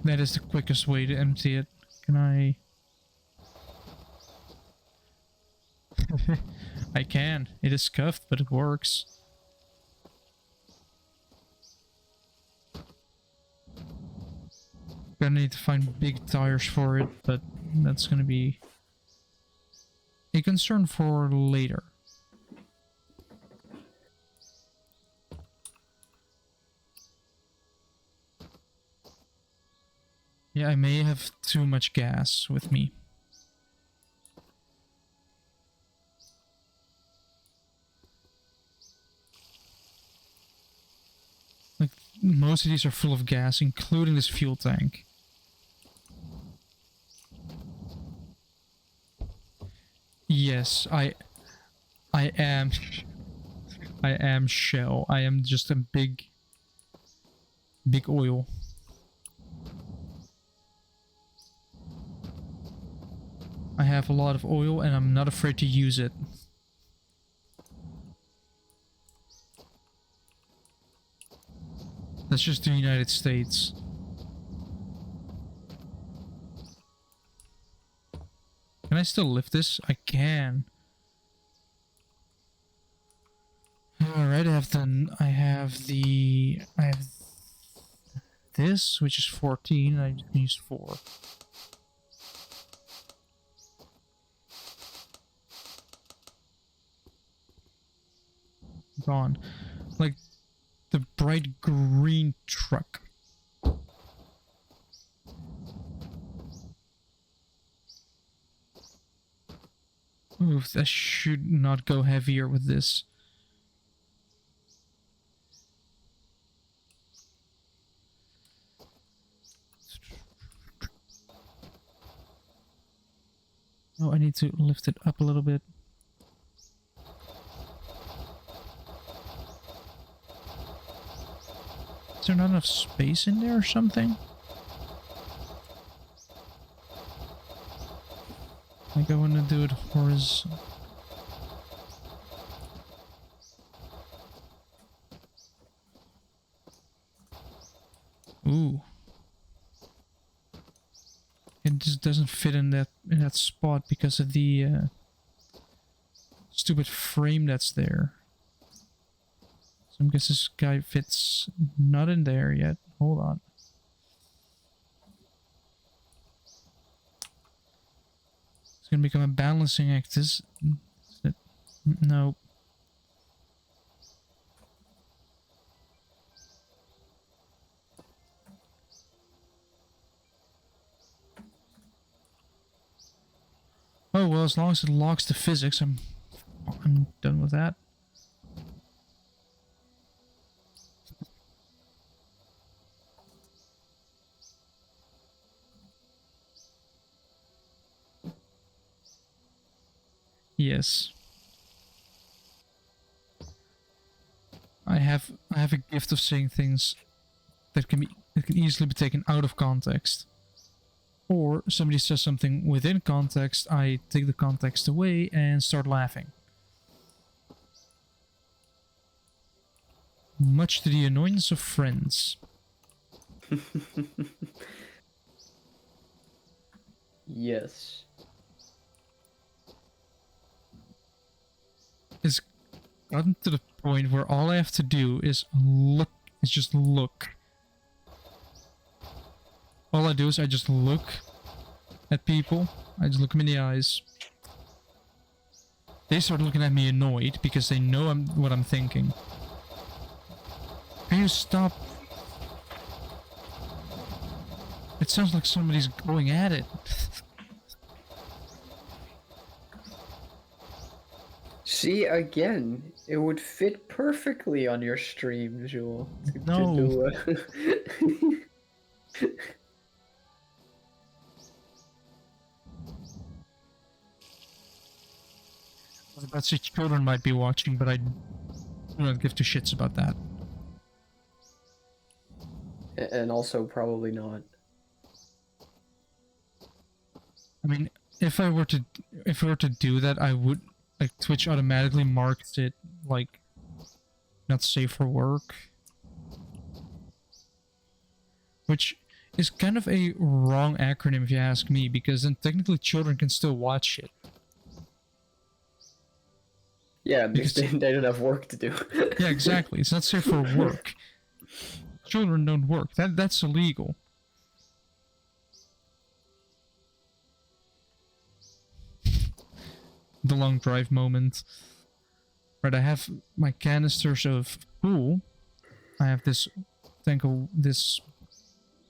That is the quickest way to empty it. Can I... I can. It is scuffed, but it works. Gonna need to find big tires for it, but that's gonna be a concern for later. Yeah, I may have too much gas with me. Like, most of these are full of gas, including this fuel tank. Yes, I am Shell. I am just a big oil. I have a lot of oil and I'm not afraid to use it. That's just the United States. Can I still lift this? I can. Alright, I have this, which is 14, I used 4. Gone. Like the bright green truck. Ooh, that should not go heavier with this. Oh, I need to lift it up a little bit. Is there not enough space in there or something? Like I want to do it horizontal. Ooh. It just doesn't fit in that spot because of the stupid frame that's there. So I guess this guy fits not in there yet. Hold on. It's gonna become a balancing act. Is it? No. Oh well, as long as it locks the physics, I'm done with that. Yes. I have a gift of saying things that can easily be taken out of context. Or somebody says something within context, I take the context away and start laughing. Much to the annoyance of friends. Yes. It's gotten to the point where all I have to do is look, is just look. All I do is I just look at people. I just look them in the eyes. They start looking at me annoyed because they know what I'm thinking. Can you stop? It sounds like somebody's going at it. See, again, it would fit perfectly on your stream, Jewel. No. To do I was about to say children might be watching, but I do not give two shits about that. and also probably not. I mean, if I were to do that, I would, like, Twitch automatically marks it like not safe for work, which is kind of a wrong acronym if you ask me, because then technically children can still watch it. Yeah, because they don't have work to do. Yeah, exactly. It's not safe for work. Children don't work. That's illegal. The long drive moment. Right, I have my canisters of fuel. I have this tank of this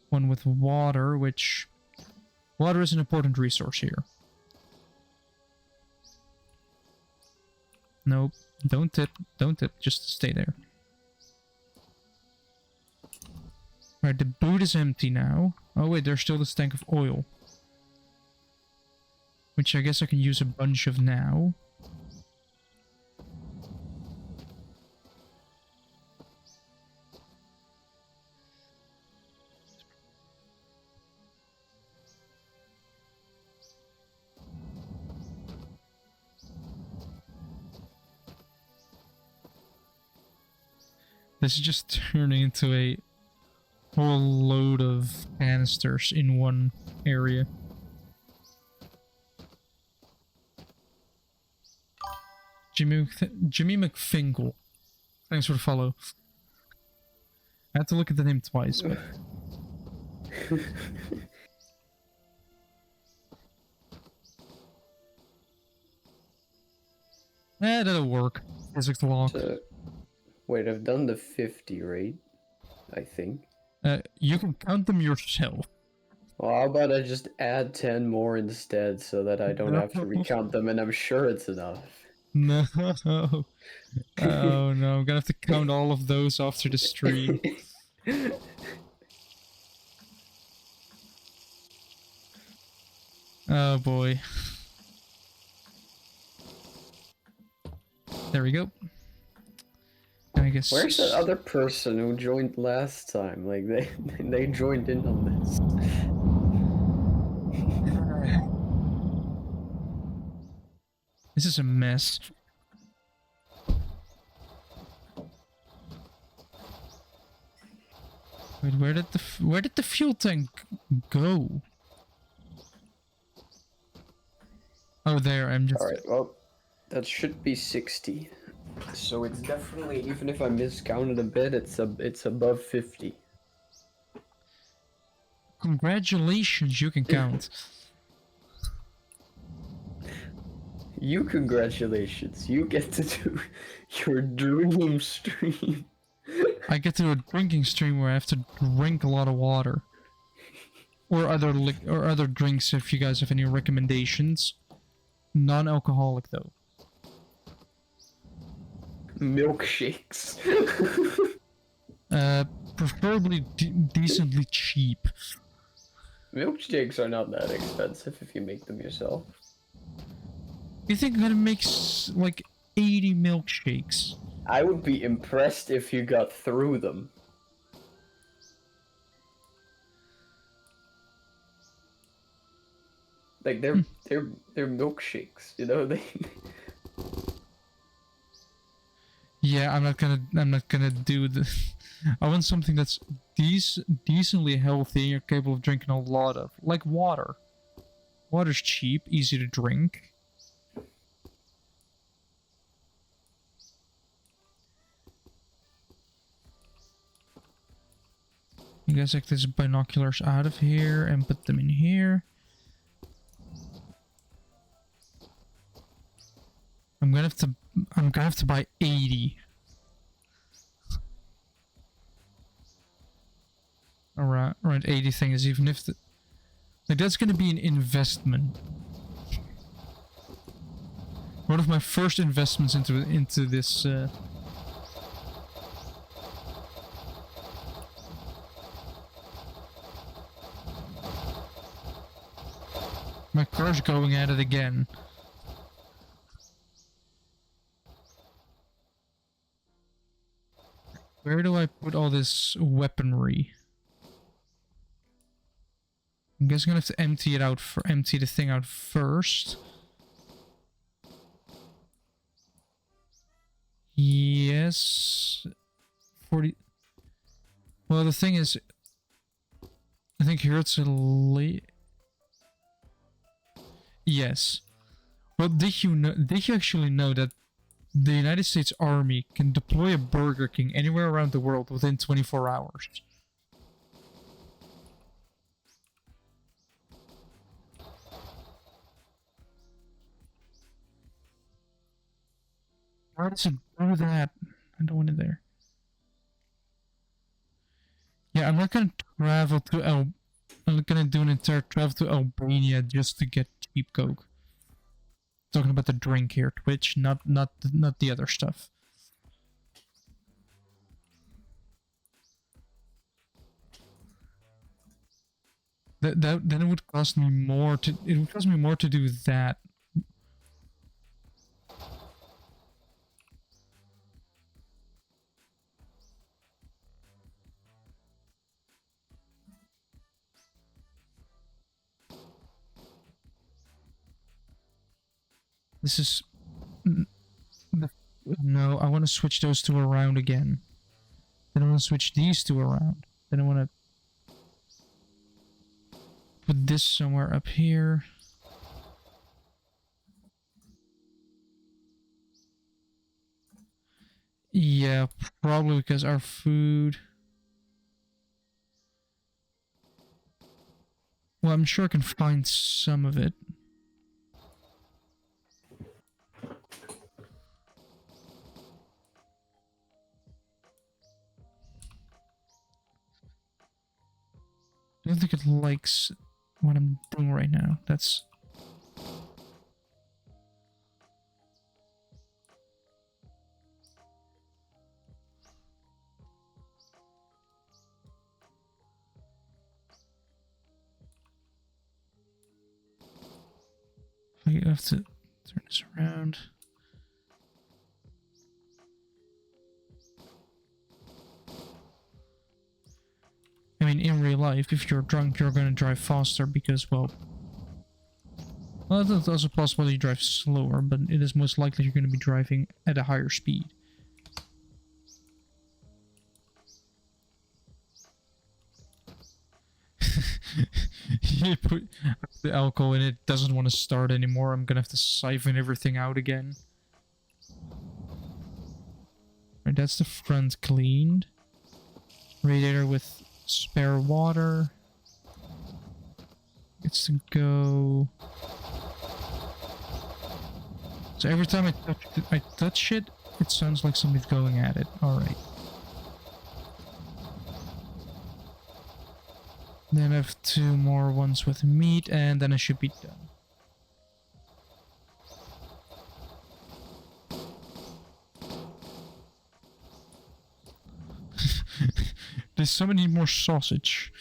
one with water, which water is an important resource here. Nope, don't tip, just stay there. Right, the boot is empty now. Oh wait, there's still this tank of oil. Which I guess I can use a bunch of now. This is just turning into a whole load of canisters in one area. Jimmy McFingle. Thanks for the follow. I had to look at the name twice. But... that'll work. Physics law. So, wait, I've done the 50, right? I think. You can count them yourself. Well, how about I just add 10 more instead so that I don't have to recount them, and I'm sure it's enough. No. Oh no, I'm gonna have to count all of those after the stream. Oh boy. There we go. And I guess. Where's that other person who joined last time? Like they joined in on this. This is a mess. Wait, where did the fuel tank go? Oh, there. I'm just. All right. Well, That should be 60. So it's definitely, even if I miscounted a bit, it's above 50. Congratulations, you can count. You congratulations, you get to do your dream stream. I get to do a drinking stream where I have to drink a lot of water. Or other drinks if you guys have any recommendations. Non-alcoholic though. Milkshakes. Preferably decently cheap. Milkshakes are not that expensive if you make them yourself. You think I'm gonna make like 80 milkshakes? I would be impressed if you got through them. Like they're milkshakes, you know, they Yeah, I'm not gonna do the. I want something that's decently healthy and you're capable of drinking a lot of, like water. Water's cheap, easy to drink. You guys take these binoculars out of here and put them in here. I'm gonna have to buy 80. Alright, 80 things, even if like that's gonna be an investment. One of my first investments into this my car's going at it again. Where do I put all this weaponry? I guess I'm gonna have to empty the thing out first. Yes. 40. Well, the thing is, I think here it's a late. Yes. Well, did you actually know that the United States Army can deploy a Burger King anywhere around the world within 24 hours? Why does it do that? I don't want it there. Yeah, I'm not gonna travel to I'm not gonna do an entire travel to Albania just to get cheap Coke. Talking about the drink here, Twitch, not the other stuff. Then it would cost me more to do that. This is no, I want to switch those two around again. Then I want to switch these two around. Then I want to put this somewhere up here. Yeah, probably because our food. Well, I'm sure I can find some of it. I don't think it likes what I'm doing right now. That's... I have to turn this around. I mean, in real life, if you're drunk, you're gonna drive faster because, well, that's also possible you drive slower, but it is most likely you're gonna be driving at a higher speed. You put the alcohol in, it doesn't want to start anymore. I'm gonna have to siphon everything out again. Right, that's the front cleaned. Radiator with spare water. It's to go. So every time I touch it, it sounds like somebody's going at it. Alright. Then I have 2 more ones with meat, and then I should be done. There's so many more sausage.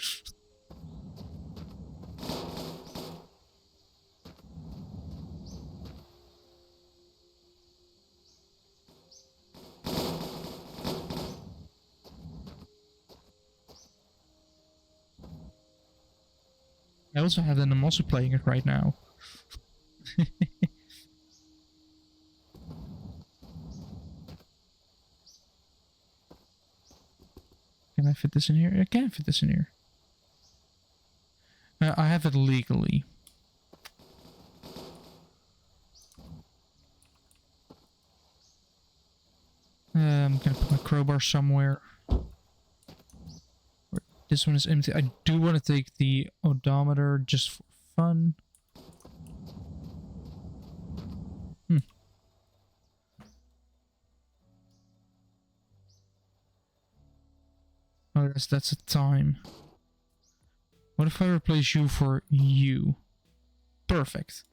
I also have that, and I'm also playing it right now. Can I fit this in here? I can fit this in here. I have it legally. I'm gonna put my crowbar somewhere. This one is empty. I do want to take the odometer just for fun. Oh, yes, that's a time. What if I replace you for you? Perfect.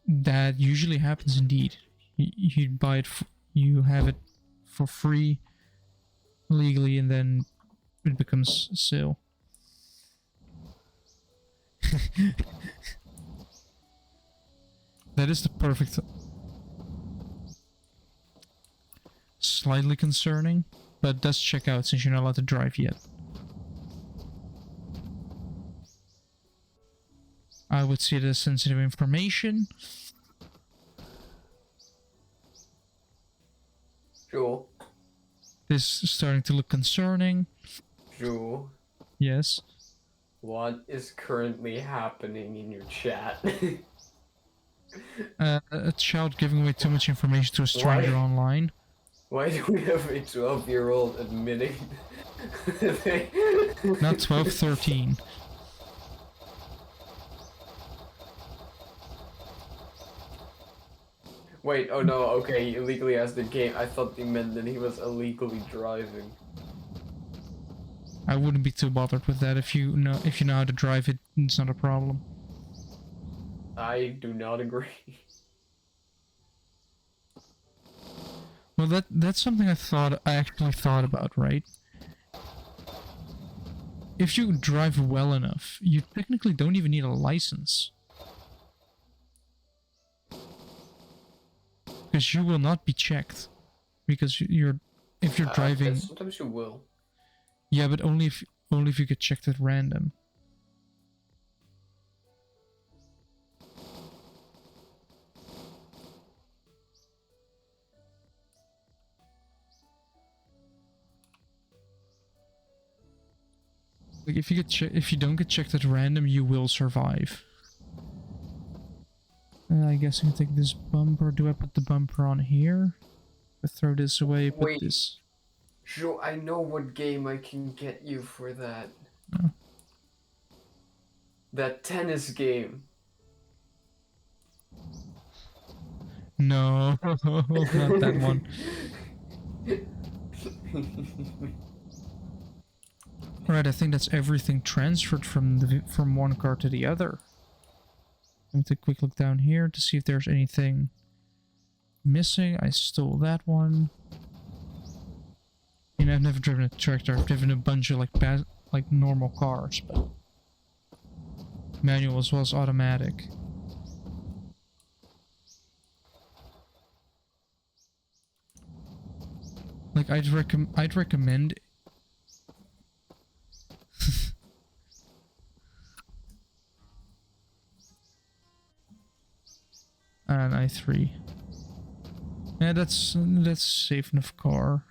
That usually happens indeed. You buy it, you have it for free, legally, and then it becomes sale. That is the perfect. Slightly concerning, but does check out since you're not allowed to drive yet. I would see it as sensitive information. Sure. This is starting to look concerning. Sure. Yes. What is currently happening in your chat? A child giving away too much information to a stranger Why? online. Why do we have a 12-year-old admitting Not 12, 13. Wait, oh no, okay, he illegally has the game. I thought he meant that he was illegally driving. I wouldn't be too bothered with that. If you know how to drive it, it's not a problem. I do not agree. Well, that's something I actually thought about, right? If you drive well enough, you technically don't even need a license. Because you will not be checked. Because if you're driving. Sometimes you will. Yeah, but only if you get checked at random. Like if you don't get checked at random, you will survive. I guess I can take this bumper. Do I put the bumper on here? I throw this away. Put Wait. this. Sure, I know what game I can get you for that. Oh. That tennis game. No, not that one. Alright, I think that's everything transferred from one car to the other. Let me take a quick look down here to see if there's anything missing. I stole that one. You know, I've never driven a tractor. I've driven a bunch of like normal cars, but manual as well as automatic. Like I'd recommend. An i3. Yeah, that's safe enough car.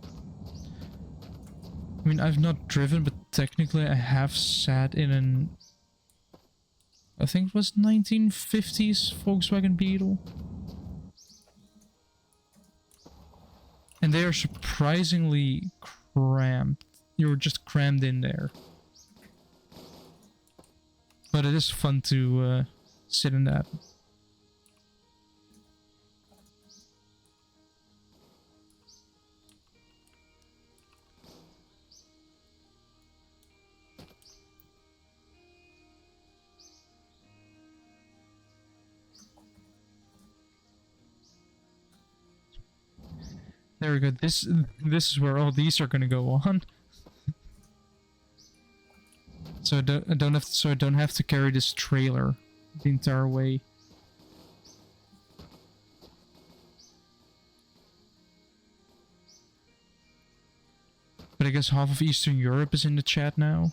I mean, I've not driven, but technically I have sat in I think it was 1950s Volkswagen Beetle. And they are surprisingly cramped. You're just crammed in there. But it is fun to sit in that. There we go. This is where all these are gonna go on. So I don't have to carry this trailer the entire way. But I guess half of Eastern Europe is in the chat now.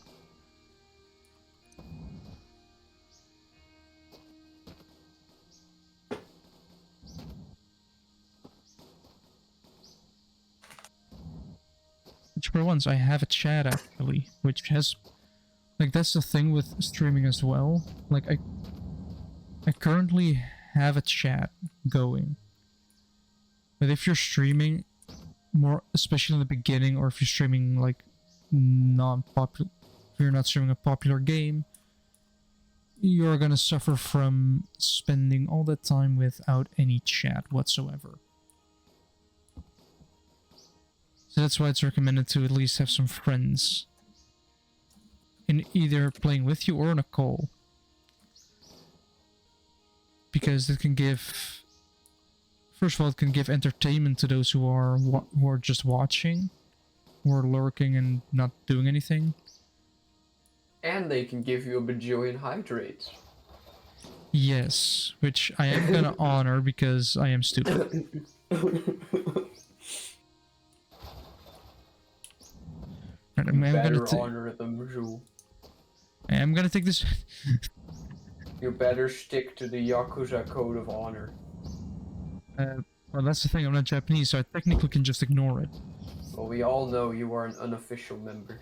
Which for once I have a chat actually, which has, like, that's the thing with streaming as well. Like I currently have a chat going, but if you're streaming more, especially in the beginning, or if you're streaming like non-popular, if you're not streaming a popular game, you're gonna suffer from spending all that time without any chat whatsoever. So that's why it's recommended to at least have some friends in either playing with you or on a call, because it can give, first of all, it can give entertainment to those who are just watching, or lurking and not doing anything. And they can give you a bajillion hydrates. Yes, which I am gonna honor because I am stupid. Right, I'm Better honor them, Jules. I am gonna take this. You better stick to the Yakuza code of honor. Well, that's the thing. I'm not Japanese, so I technically can just ignore it. Well, we all know you are an unofficial member.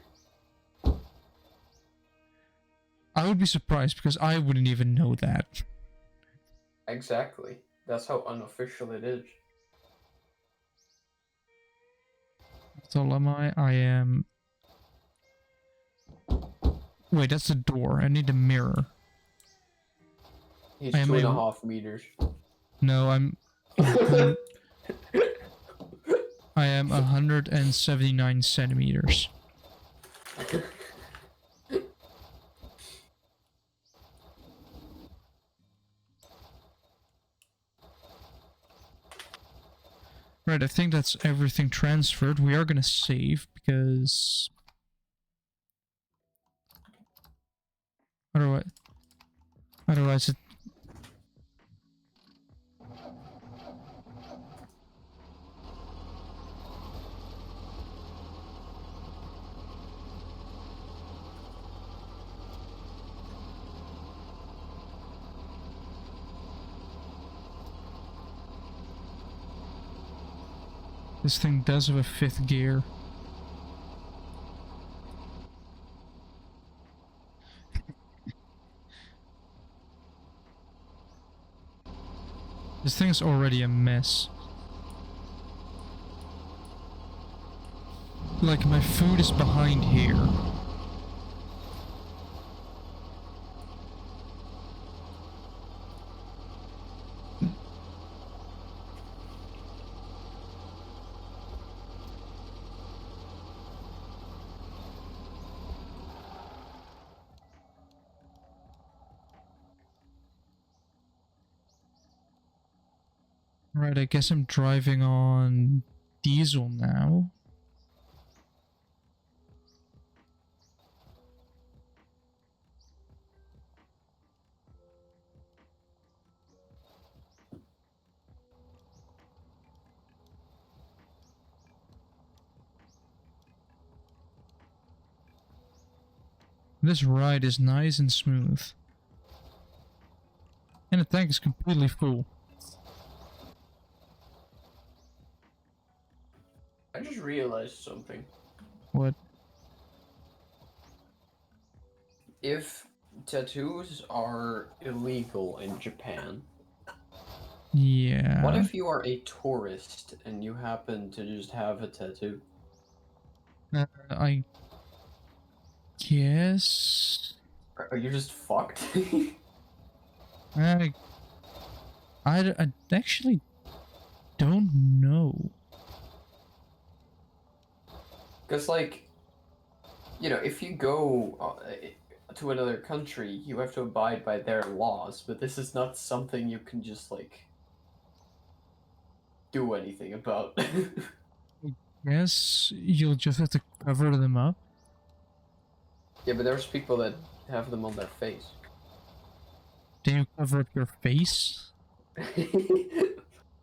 I would be surprised because I wouldn't even know that. Exactly. That's how unofficial it is. So am I? I am. Wait, that's the door. I need a mirror. He's I am 2.5 meters. No, I'm. I am 179 centimeters. Right, I think that's everything transferred. We are gonna save because otherwise it. This thing does have a 5th gear. This thing's already a mess. Like, my food is behind here. Right, I guess I'm driving on diesel now. This ride is nice and smooth. And the tank is completely full. I just realized something. What? If tattoos are illegal in Japan. Yeah. What if you are a tourist and you happen to just have a tattoo? I guess. Are you just fucked? I I actually don't know. Because, like, you know, if you go to another country, you have to abide by their laws, but this is not something you can just, like, do anything about. Yes, you'll just have to cover them up. Yeah, but there's people that have them on their face. Then you cover up your face.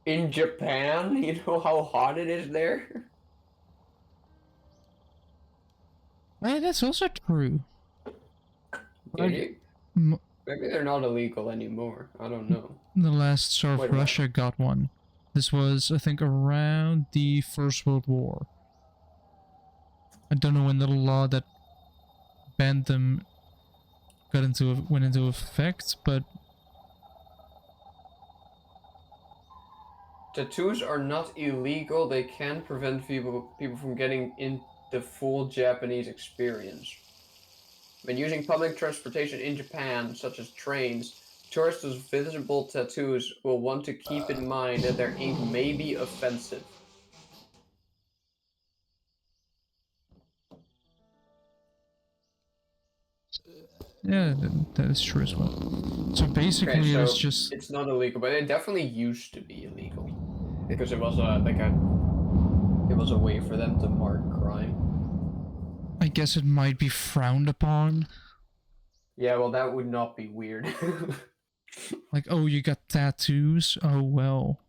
In Japan, you know how hot it is there? Hey, that's also true. Maybe M- they're not illegal anymore. I don't know. The last Tsar Wait of a minute. Russia got one. This was, I think, around the First World War. I don't know when the law that banned them went into effect, but Tattoos are not illegal. They can prevent people from getting in the full Japanese experience. When using public transportation in Japan, such as trains, tourists with visible tattoos will want to keep in mind that their ink may be offensive. yeah, that is true as well. So basically, Okay, it so was just it's not illegal, but it definitely used to be illegal because it was a way for them to mark crime. I guess it might be frowned upon. Yeah, well, that would not be weird. Like, oh, you got tattoos? Oh well.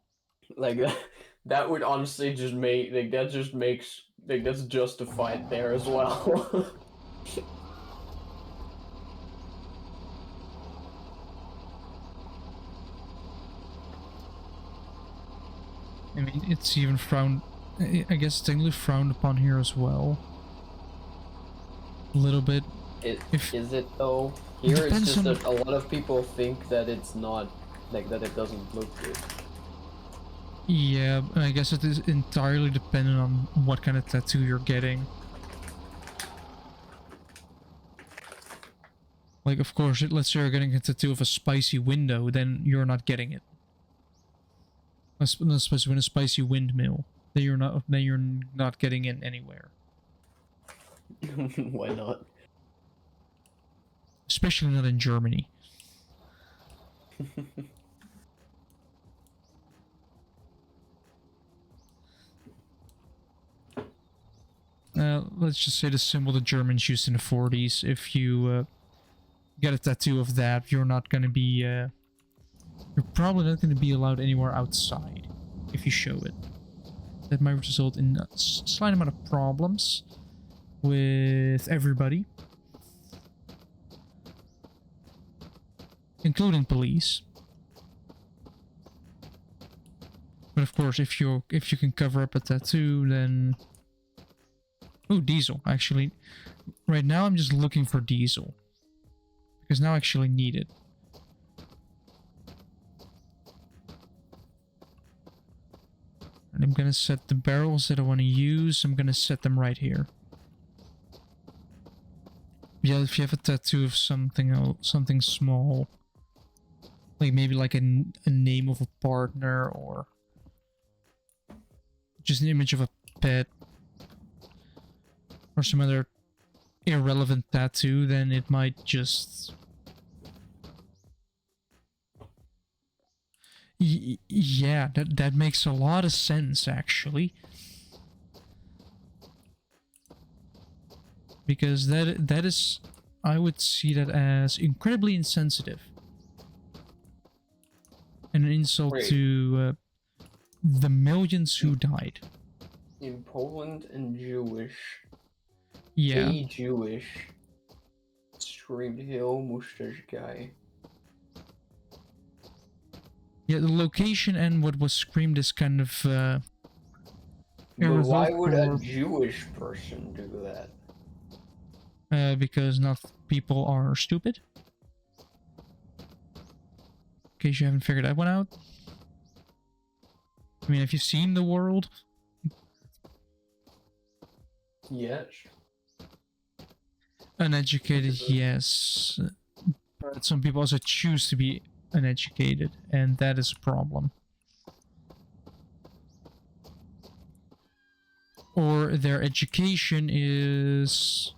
Like that would honestly just make that's justified there as well. I mean, it's even frowned. I guess it's technically frowned upon here as well. A little bit. Is it though? Here it's Depends just on- that a lot of people think that it's not, like, that it doesn't look good. Yeah, I guess it is entirely dependent on what kind of tattoo you're getting. Like, of course, let's say you're getting a tattoo of a spicy window, then you're not getting it. Especially when a spicy windmill, then you're not getting it anywhere. Why not? Especially not in Germany. Let's just say the symbol the Germans used in the 40s. If you get a tattoo of that, you're not gonna be, you're probably not gonna be allowed anywhere outside if you show it. That might result in a slight amount of problems with everybody, including police. But of course, if you can cover up a tattoo, then oh, diesel. Actually, right now I'm just looking for diesel because now I actually need it. And I'm gonna set the barrels that I want to use. I'm gonna set them right here. Yeah, if you have a tattoo of something small, like maybe like a name of a partner or just an image of a pet or some other irrelevant tattoo, then it might just yeah, that makes a lot of sense actually, because that is, I would see that as incredibly insensitive and an insult Wait. to the millions who died. In Poland and Jewish, Yeah. a Jewish streamed hill mustache guy. Yeah, the location and what was screamed is kind of But why would a irrevocable, Jewish person do that? because not people are stupid. case you haven't figured that one out. I mean, have you seen the world? Yes. Uneducated, yes. But some people also choose to be uneducated, and that is a problem. Or their education is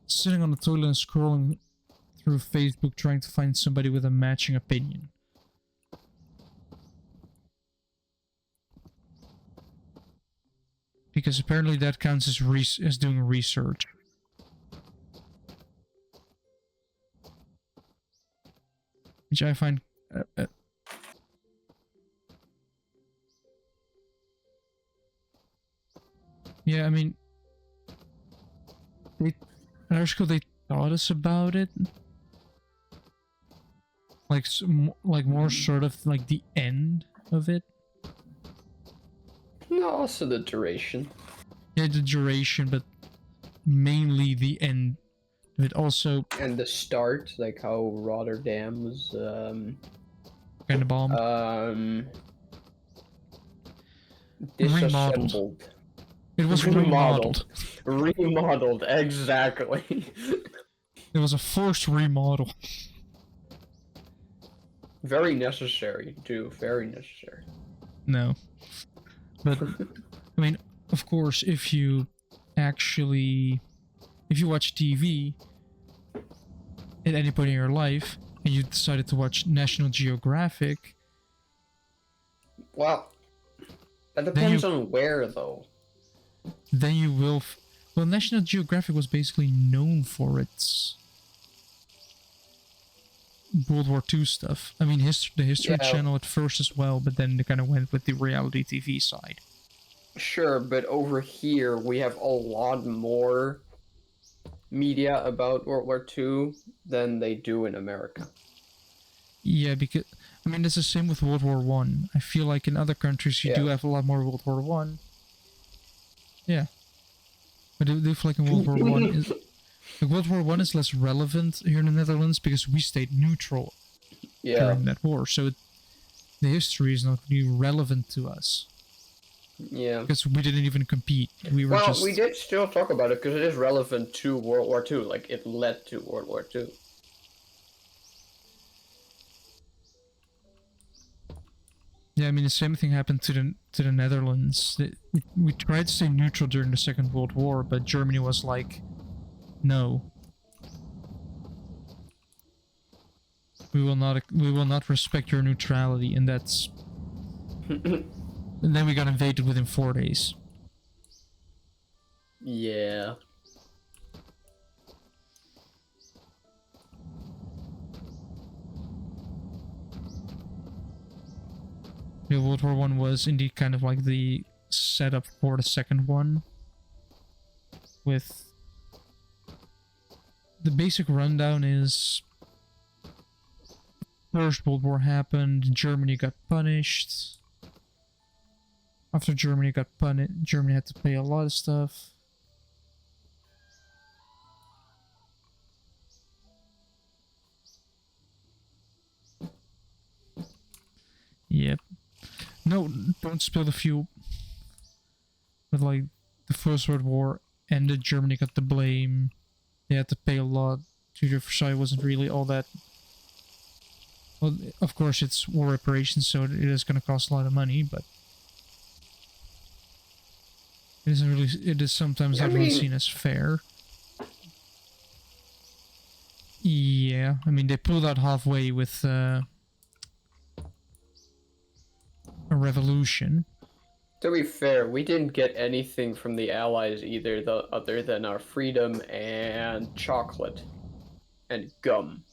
sitting on the toilet and scrolling through Facebook trying to find somebody with a matching opinion. Because apparently that counts as doing research. Which I find... yeah, I mean... in our school they taught us about it. Like, like more sort of like the end of it. No, also the duration. Yeah, the duration, but mainly the end of it also. And the start, like how Rotterdam was, kind of bombed. Disassembled. It was remodeled. Remodeled, exactly. It was a forced remodel. Very necessary, too. Very necessary. No. But, I mean, of course, if you watch TV at any point in your life, and you decided to watch National Geographic... Well, that depends on where, though. Then you will... well, National Geographic was basically known for its World War II stuff. I mean, the History Channel at first as well, but then they kind of went with the reality TV side. Sure, but over here we have a lot more media about World War II than they do in America. Yeah, because... I mean, it's the same with World War One. I feel like in other countries you do have a lot more World War One. Yeah. But I do feel like in World War One is... like, World War One is less relevant here in the Netherlands because we stayed neutral during that war. So the history is not really relevant to us. Yeah. Because we didn't even compete. We were just... we did still talk about it because it is relevant to World War II. Like, it led to World War II. Yeah, I mean, the same thing happened to the Netherlands. We tried to stay neutral during the Second World War, but Germany was like, no. We will not respect your neutrality, and that's... and then we got invaded within 4 days. Yeah. Yeah, World War One was indeed kind of like the setup for the second one. With... the basic rundown is... First World War happened, Germany got punished. After Germany got punished, Germany had to pay a lot of stuff. Yep. No, don't spill the fuel. But like, the First World War ended, Germany got the blame. They had to pay a lot. Treaty of Versailles wasn't really all that... well, of course it's war reparations, so it is going to cost a lot of money, but... it is sometimes not really seen as fair. Yeah, I mean, they pulled out halfway with a revolution. To be fair, we didn't get anything from the Allies either, other than our freedom and chocolate. And gum.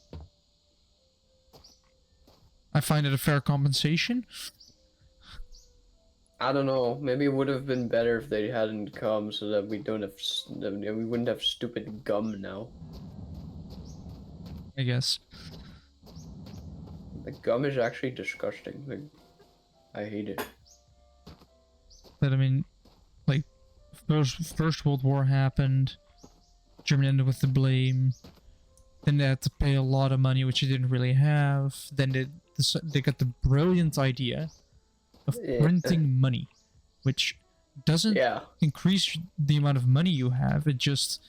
I find it a fair compensation. I don't know. Maybe it would have been better if they hadn't come, so that we wouldn't have stupid gum now. I guess. The gum is actually disgusting. Like, I hate it. But I mean, like, First World War happened. Germany ended with the blame. Then they had to pay a lot of money, which they didn't really have. Then they got the brilliant idea of Yeah. printing money, which doesn't Yeah. increase the amount of money you have. It just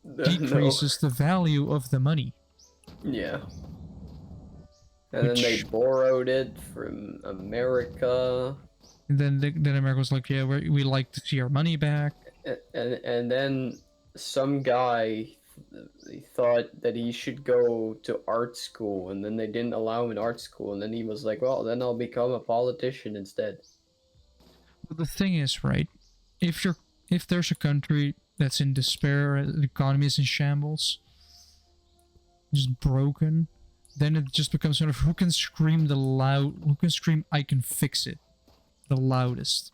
No. decreases the value of the money. Yeah. And then they Which- borrowed it from America. And then America was like, yeah, we like to see our money back. And then some guy thought that he should go to art school, and then they didn't allow him in art school, and then he was like, well, then I'll become a politician instead. But the thing is, right, if there's a country that's in despair, the economy is in shambles, just broken, then it just becomes sort of who can scream I can fix it the loudest.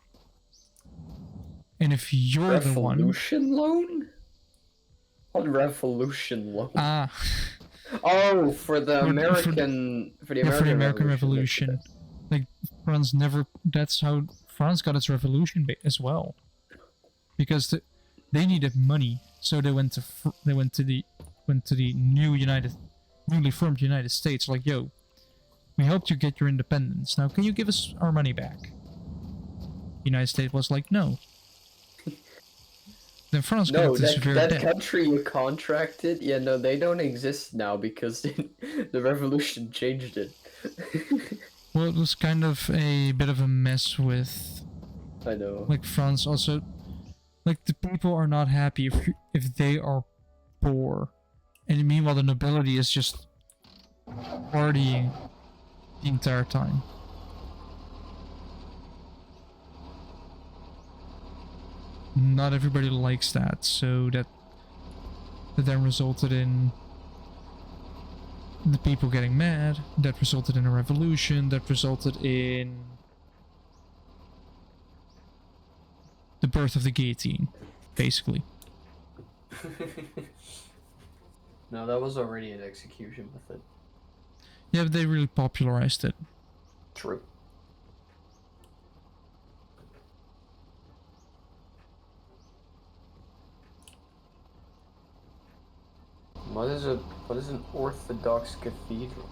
And if you're the one, Revolution loan? What revolution loan? oh, for the American Revolution. Like France never. That's how France got its revolution as well, because they needed money, so they went to the newly formed United States. Like, yo, we helped you get your independence. Now, can you give us our money back? United States was like, no. Then France got into severe debt. That country you contracted, yeah, no, they don't exist now because the revolution changed it. Well, it was kind of a bit of a mess with, I know. like, France also, like, the people are not happy if they are poor, and meanwhile the nobility is just partying the entire time. Not everybody likes that, so that then resulted in the people getting mad, that resulted in a revolution, that resulted in the birth of the guillotine, basically. No, that was already an execution method. Yeah, but they really popularized it. True. What is an Orthodox cathedral?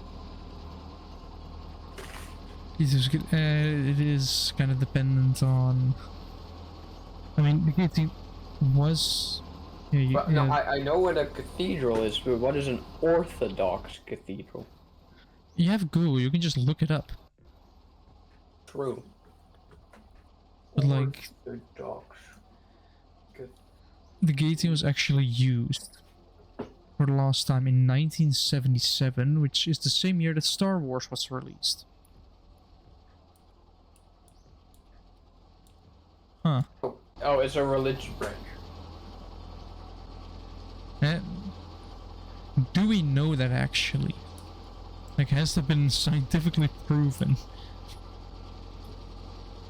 It is kind of dependent on. I mean, the guillotine was. Yeah, No, I know what a cathedral is, but what is an Orthodox cathedral? You have Google. You can just look it up. True. But like, Orthodox. the guillotine was actually used for the last time in 1977, which is the same year that Star Wars was released. Huh. Oh, it's a religious branch. Do we know that actually? Like, has that been scientifically proven?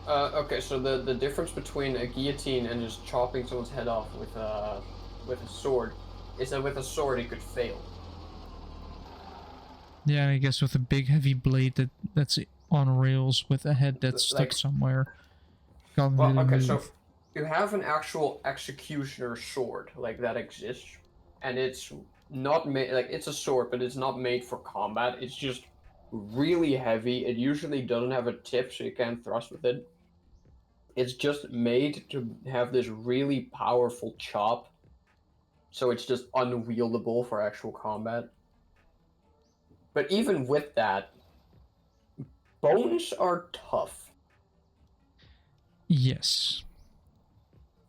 Okay, so the difference between a guillotine and just chopping someone's head off with a sword is that with a sword it could fail. Yeah, I guess with a big heavy blade that's on rails with a head that's stuck somewhere. Can't Well, really okay, move. so you have an actual executioner sword like that exists, and it's not made like it's a sword, but it's not made for combat. It's just really heavy. It usually doesn't have a tip, so you can't thrust with it. It's just made to have this really powerful chop, so it's just unwieldable for actual combat. But even with that, bones are tough. Yes.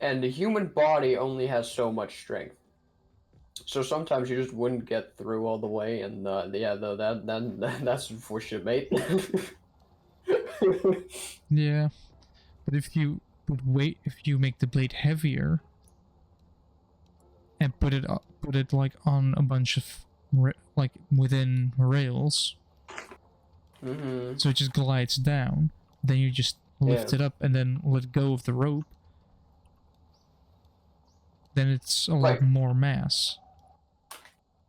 And the human body only has so much strength. So sometimes you just wouldn't get through all the way, and yeah, though that's unfortunate, mate. Yeah. But if you make the blade heavier and put it like on a bunch of like within rails, so it just glides down, then you just lift it up and then let go of the rope, then it's a lot more mass.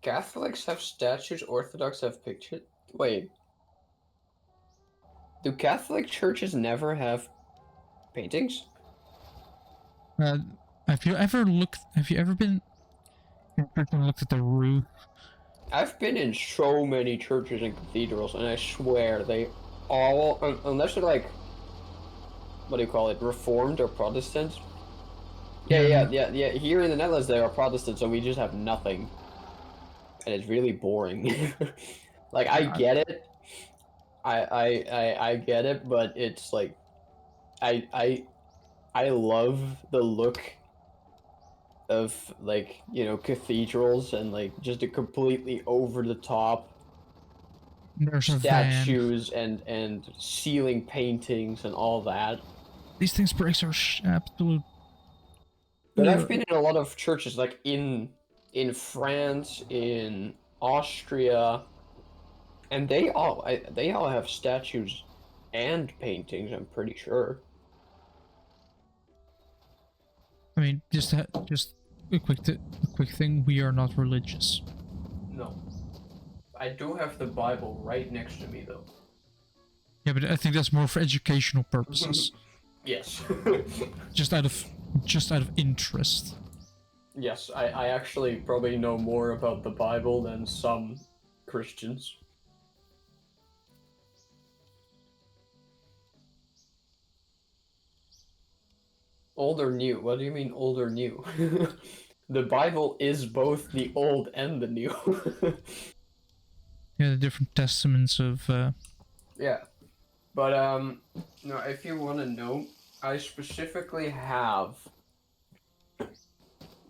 Catholics have statues, Orthodox have pictures. Wait. Do Catholic churches never have paintings? Have you ever been in church and looked at the roof I've been in so many churches and cathedrals, and I swear they all, unless they're like, what do you call it, Reformed or Protestant? Yeah. Here in the Netherlands, they are Protestant, so we just have nothing, and it's really boring. Like I Yeah, get it, I get it, but it's like, I love the look of like cathedrals and like just a completely over the top there's a van. statues and ceiling paintings and all that. These things breaks our absolute. But I've been in a lot of churches like in France, in Austria, and they all have statues and paintings, I'm pretty sure. I mean, just a quick thing. We are not religious. No. I do have the Bible right next to me though. Yeah, but I think that's more for educational purposes. Yes. just out of interest. Yes, I actually probably know more about the Bible than some Christians. Old or new? What do you mean old or new? The Bible is both the old and the new. Yeah, the different testaments of. Yeah. But no, if you want to know, I specifically have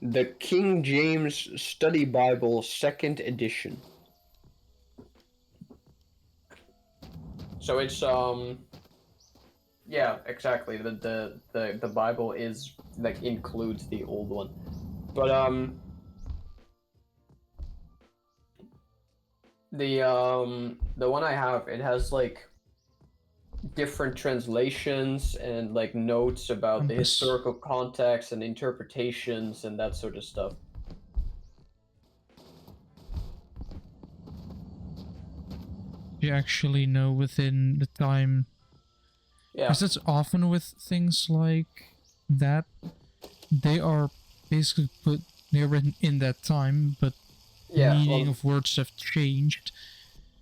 the King James Study Bible 2nd edition. So it's yeah, exactly. The Bible is like includes the old one. But the one I have, it has like different translations and like notes about the historical context and interpretations and that sort of stuff. You actually know within the time. Yeah. Because it's often with things like that, they are basically they're written in that time, but Yeah, meaning well, of words have changed.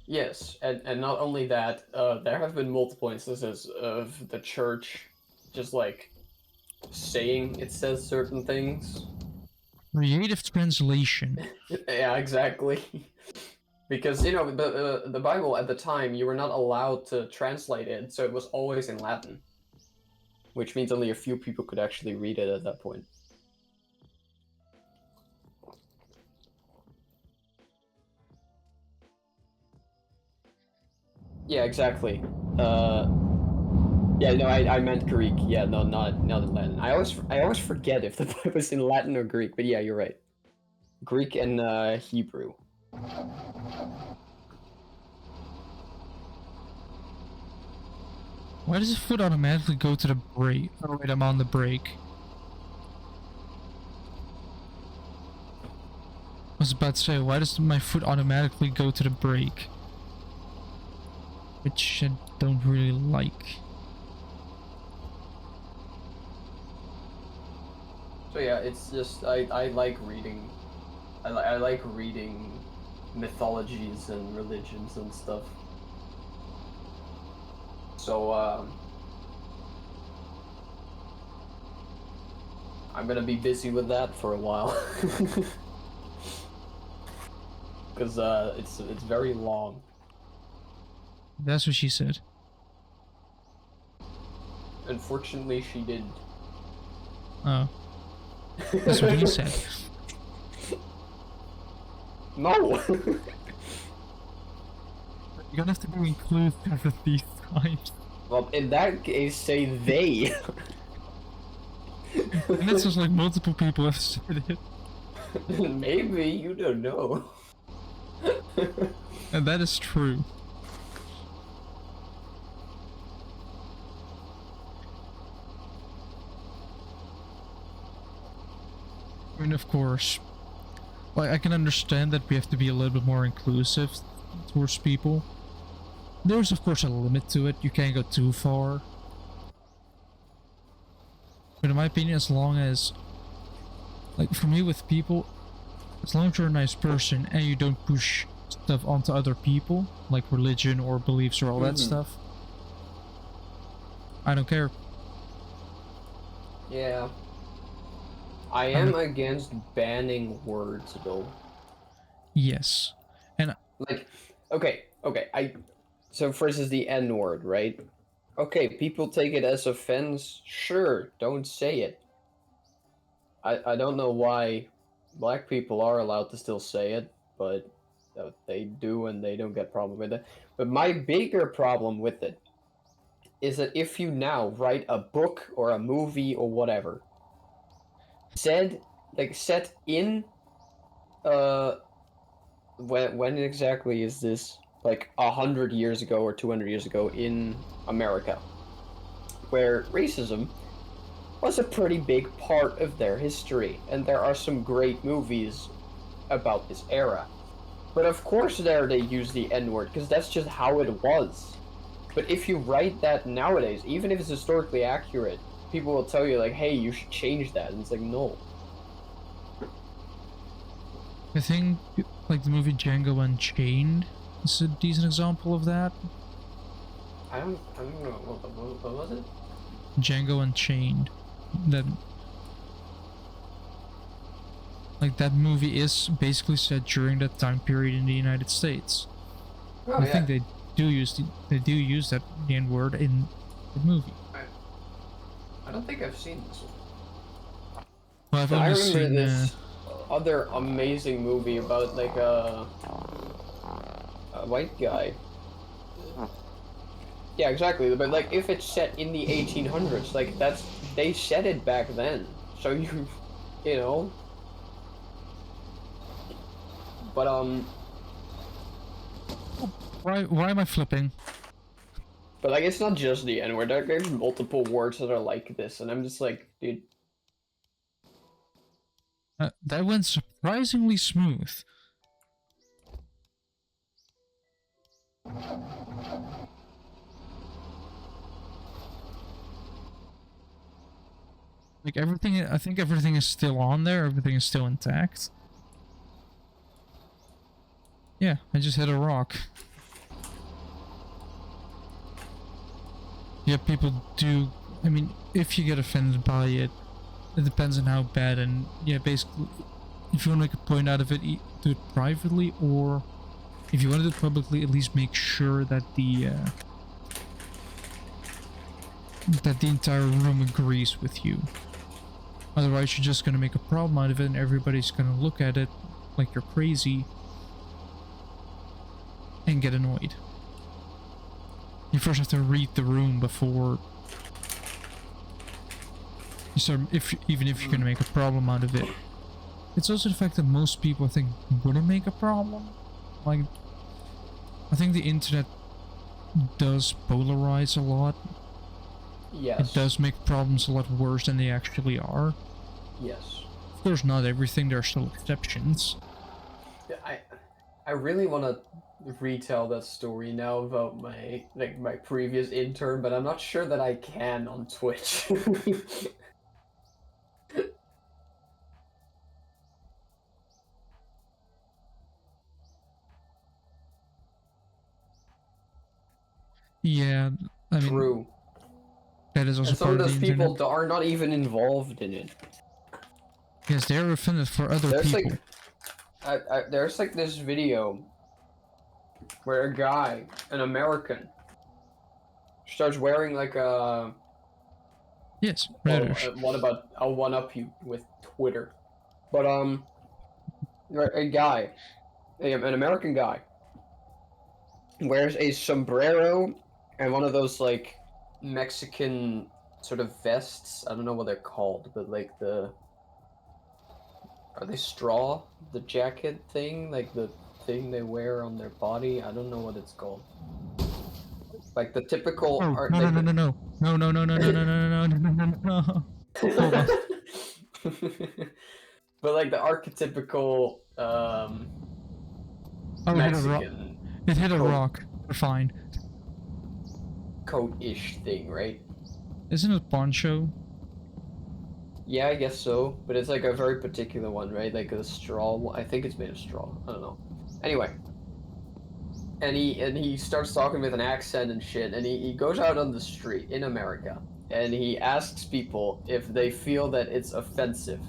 yes, and not only that, there have been multiple instances of the church just like saying it says certain things. Creative translation. Yeah, exactly. Because the Bible at the time you were not allowed to translate it, so it was always in Latin, which means only a few people could actually read it at that point. Yeah, exactly. Yeah, no, I meant Greek. Yeah, no, not in Latin. I always forget if the Bible was in Latin or Greek, but yeah, you're right. Greek and Hebrew. Why does the foot automatically go to the brake? Oh wait, I'm on the brake. I was about to say, why does my foot automatically go to the brake? Which I don't really like. So yeah, it's just I like reading. I like reading mythologies and religions and stuff. So I'm gonna be busy with that for a while. Because it's very long. That's what she said. Unfortunately, she did. Oh. That's what he said. No! You're gonna have to be inclusive of these times. Well, in that case, say they. And it's just like multiple people have said it. Maybe, you don't know. And that is true. I mean, of course, like, I can understand that we have to be a little bit more inclusive towards people. There's, of course, a limit to it. You can't go too far. But in my opinion, as long as, like, for me with people, As long as you're a nice person and you don't push stuff onto other people, like religion or beliefs or all that stuff, I don't care. Yeah. I am against banning words though. Yes. And Like, okay, so for instance, the N word, right? Okay, people take it as offense. Sure, don't say it. I don't know why black people are allowed to still say it, but they do and they don't get problem with it. But my bigger problem with it is that if you now write a book or a movie or whatever, set in uh when exactly is this? Like 100 years ago or 200 years ago in America, where racism was a pretty big part of their history, and there are some great movies about this era. But of course there they use the N-word, because that's just how it was. But if you write that nowadays, even if it's historically accurate, people will tell you like, hey, you should change that, and it's like, no. I think, like, the movie Django Unchained is a decent example of that. I don't know, what was it? Django Unchained. That, like, that movie is basically set during that time period in the United States. Oh, I yeah. think they do use that the N-word in the movie. I don't think I've seen this one. Well, I've I only remember seen this other amazing movie about like a white guy. Yeah, exactly. But like, if it's set in the 1800s, like they said it back then. So you know. But why am I flipping? But like, it's not just the N-word. There's multiple words that are like this, and I'm just like, dude. That went surprisingly smooth. Like, everything, I think everything is still on there, everything is still intact. Yeah, I just hit a rock. Yeah, people do, I mean, if you get offended by it, it depends on how bad, and yeah, basically, if you want to make a point out of it, do it privately, or if you want to do it publicly, at least make sure that the entire room agrees with you. Otherwise, you're just gonna make a problem out of it, and everybody's gonna look at it like you're crazy and get annoyed. You first have to read the room before you start, even if you're gonna make a problem out of it. It's also the fact that most people, I think, wouldn't make a problem. Like, I think the internet does polarize a lot. Yes. It does make problems a lot worse than they actually are. Yes. Of course, not everything, there are still exceptions. I really want to retell that story now about my previous intern, but I'm not sure that I can on Twitch. Yeah, I mean, True. that is also And some part of of those the internet. people are not even involved in it. Yes, they are offended for other There's people. like, there's like this video where a guy, an American, starts wearing like a. Yes, Well, Redditors. what about I'll one up you with Twitter, but a guy, an American guy, wears a sombrero and one of those like Mexican sort of vests. I don't know what they're called, but like are they straw? The jacket thing, like the thing they wear on their body. I don't know what it's called. Like the typical. Oh, Art, no, like no, no, no, no, no, no, no, no, no, no, no, no, no, no, no. Hold on. But like the archetypical Oh, it hit a rock. Mexican It hit a coat. rock. We're fine. Coat-ish thing, right? Isn't it poncho? Yeah, I guess so. But it's like a very particular one, right? Like a straw one. I think it's made of straw. I don't know. Anyway. And he starts talking with an accent and shit, and he goes out on the street in America, and he asks people if they feel that it's offensive.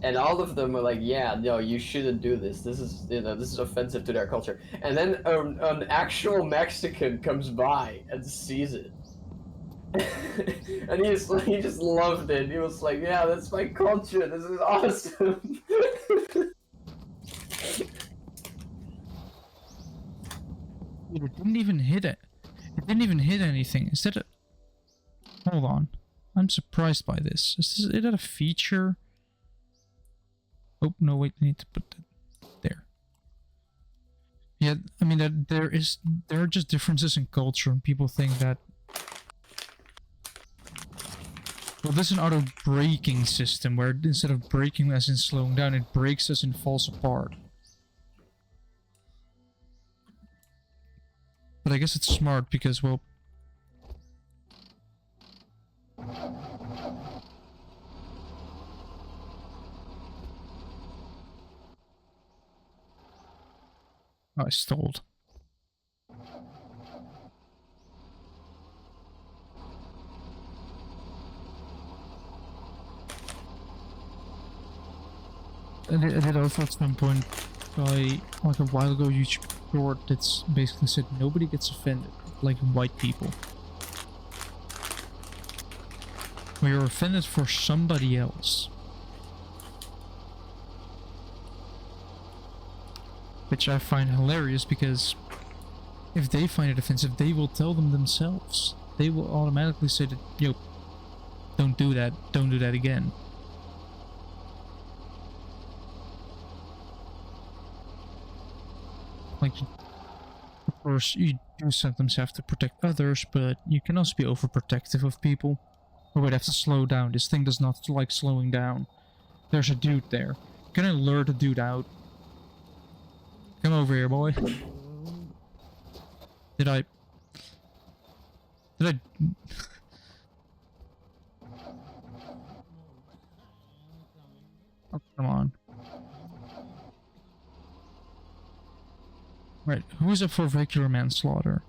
And all of them are like, yeah, no, you shouldn't do this. This is, this is offensive to their culture. And then an actual Mexican comes by and sees it. And he just loved it. He was like, yeah, that's my culture. This is awesome. Dude, it didn't even hit it. It didn't even hit anything. Is that a... Hold on. I'm surprised by this. Is that a feature? Oh, no, wait, I need to put that there. Yeah, I mean, there are just differences in culture, and people think that... Well, this is an auto-braking system, where instead of braking as in slowing down, it brakes as in falls apart. But I guess it's smart because, well... Oh, I stalled. I did also at some point, like a while ago, YouTube short that's basically said nobody gets offended, like white people. When you're offended for somebody else. Which I find hilarious because if they find it offensive, they will tell them themselves. They will automatically say that, yo, don't do that again. Like, of course, you do sometimes have to protect others, but you can also be overprotective of people. Oh wait, I have to slow down. This thing does not like slowing down. There's a dude there. Can I lure the dude out? Come over here, boy. Did I... Oh, come on. Right, who is up for vehicular manslaughter?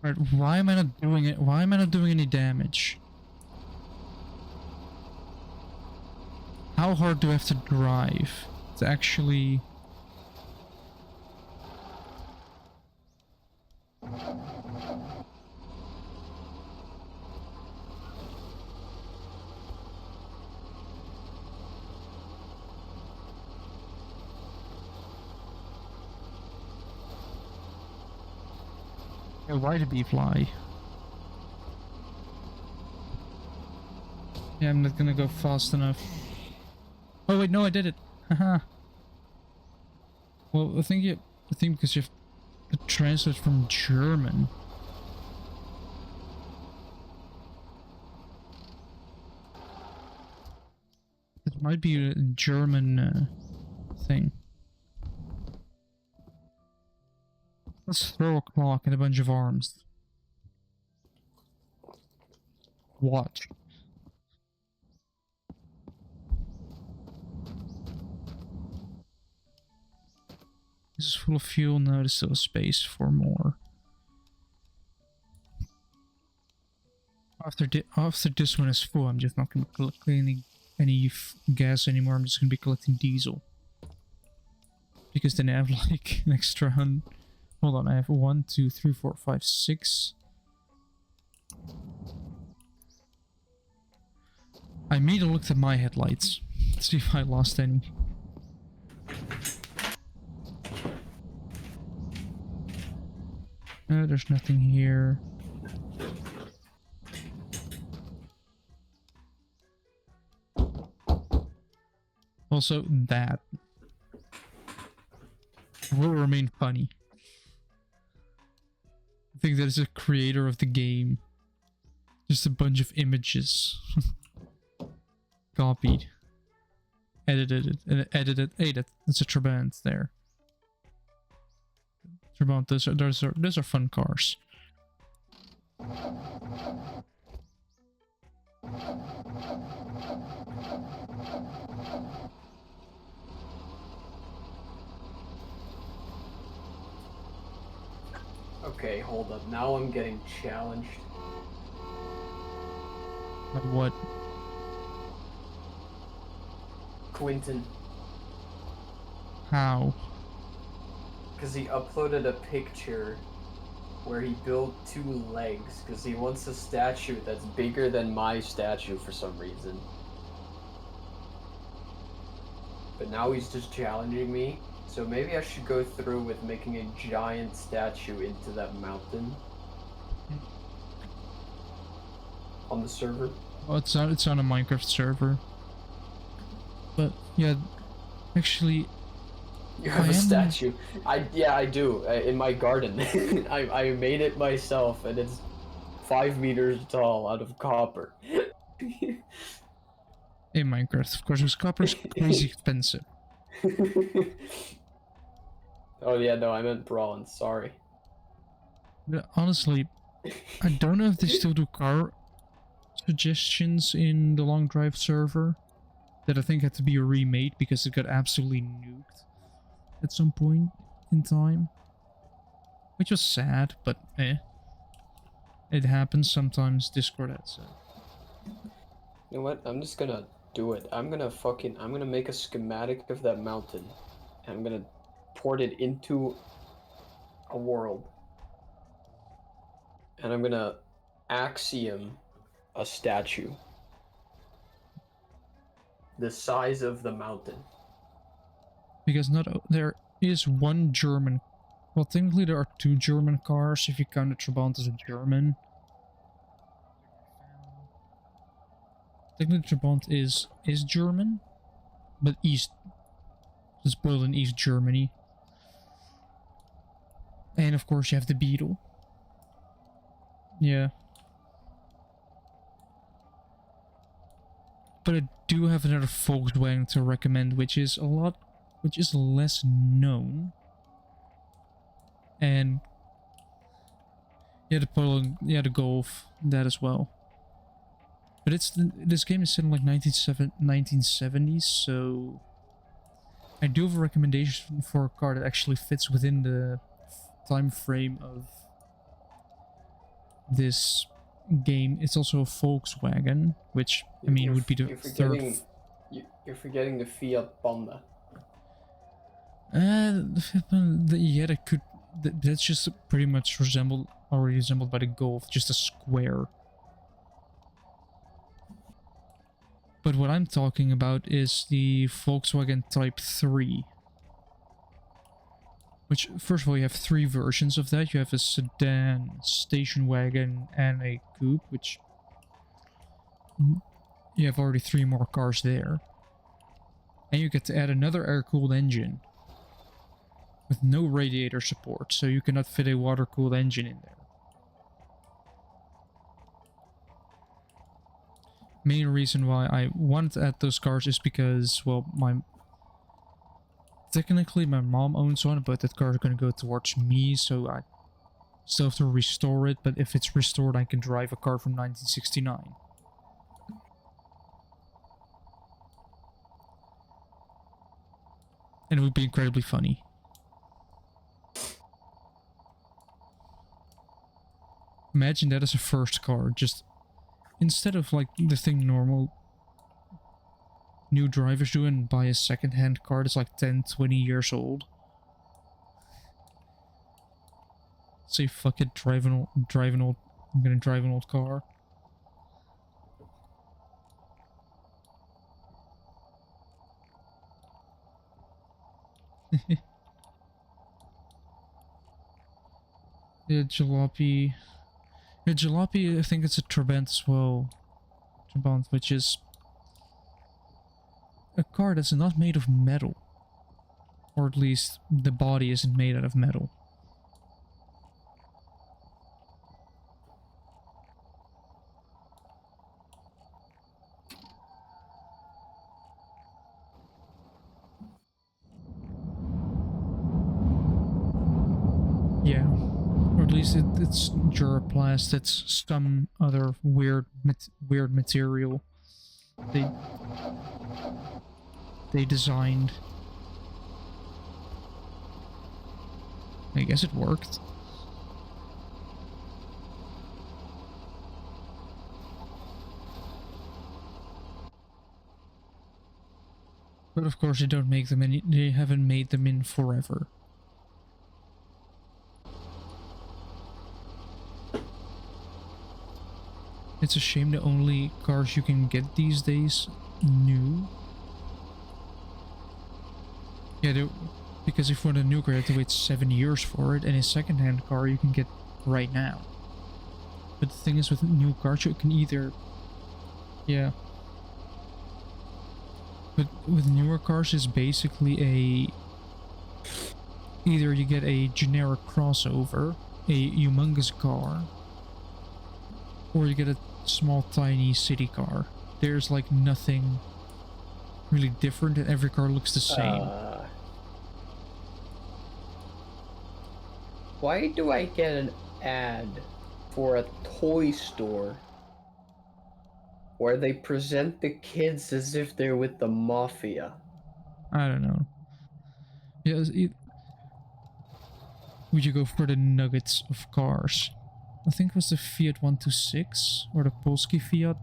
Right, why am I not doing it? Why am I not doing any damage? How hard do I have to drive to actually... Yeah, why the bee fly? Yeah, I'm not gonna go fast enough. Oh wait, no, I did it. Haha. Well, I think because you have to translate from German. It might be a German thing. Let's throw a clock and a bunch of arms. Watch. This is full of fuel. Now there's still space for more. After this one is full, I'm just not going to collect any gas anymore. I'm just going to be collecting diesel. Because then I have like an extra Hold on, I have 1, 2, 3, 4, 5, 6. I immediately looked at my headlights. See if I lost any. No, there's nothing here. Also, that. will remain funny. I think that is a creator of the game. Just a bunch of images. Copied. Edited it. Edited. Hey, that's a Trabant there. Trabant, those are fun cars. Okay, hold up. Now I'm getting challenged. But what? Quentin. How? Because he uploaded a picture where he built 2 legs because he wants a statue that's bigger than my statue for some reason. But now he's just challenging me, so maybe I should go through with making a giant statue into that mountain on the server. Well, it's on a Minecraft server. But yeah, actually, You have a statue. I do in my garden. I made it myself, and it's 5 meters tall out of copper. in Minecraft, of course, because copper is crazy expensive. Oh yeah, no, I meant bronze. Sorry. But honestly, I don't know if they still do car suggestions in the Long Drive server. That I think had to be remade because it got absolutely nuked at some point in time. Which was sad, but eh. It happens sometimes, Discord has it. You know what? I'm just gonna do it. I'm gonna make a schematic of that mountain. And I'm gonna port it into a world. And I'm gonna axiom a statue. The size of the mountain. Because there is one German. Well, technically there are 2 German cars if you count the Trabant as a German. Technically Trabant is German, but East. It's built in East Germany. And of course you have the Beetle. Yeah. But I do have another Volkswagen to recommend, which is less known. And yeah, the Golf, that as well. But this game is set in like 1970s, so I do have a recommendation for a car that actually fits within the time frame of this game. It's also a Volkswagen, which I mean would be the third. You're forgetting the Fiat Panda. Yeah, that could. That's just pretty much already resembled by the Golf, just a square. But what I'm talking about is the Volkswagen Type 3. Which, first of all, you have 3 versions of that. You have a sedan, station wagon, and a coupe, which you have already 3 more cars there. And you get to add another air-cooled engine with no radiator support, so you cannot fit a water-cooled engine in there. Main reason why I wanted to add those cars is because, well, technically my mom owns one, but that car is going to go towards me, so I still have to restore it. But if it's restored, I can drive a car from 1969. And it would be incredibly funny. Imagine that as a first car, just instead of like the thing normal new drivers do and buy a second-hand car that's like 10-20 years old. Say fuck it, I'm gonna drive an old car. Yeah, Jalopy. Yeah, Jalopy, I think it's a Trabant as well. Trabant, which is a car that's not made of metal. Or at least the body isn't made out of metal. Yeah. Or at least it's Duraplast, it's some other weird material they designed. I guess it worked. But of course they don't make them any, they haven't made them in forever. It's a shame the only cars you can get these days new. Yeah, because if you want a new car, you have to wait 7 years for it, and a second-hand car you can get right now. But the thing is, with new cars, you can either... Yeah. But with newer cars, it's basically a... Either you get a generic crossover, a humongous car, or you get a small, tiny city car. There's like nothing really different, and every car looks the same. Why do I get an ad for a toy store where they present the kids as if they're with the mafia? I don't know. Yeah, would you go for the nuggets of cars? I think it was the Fiat 126, or the Polski Fiat,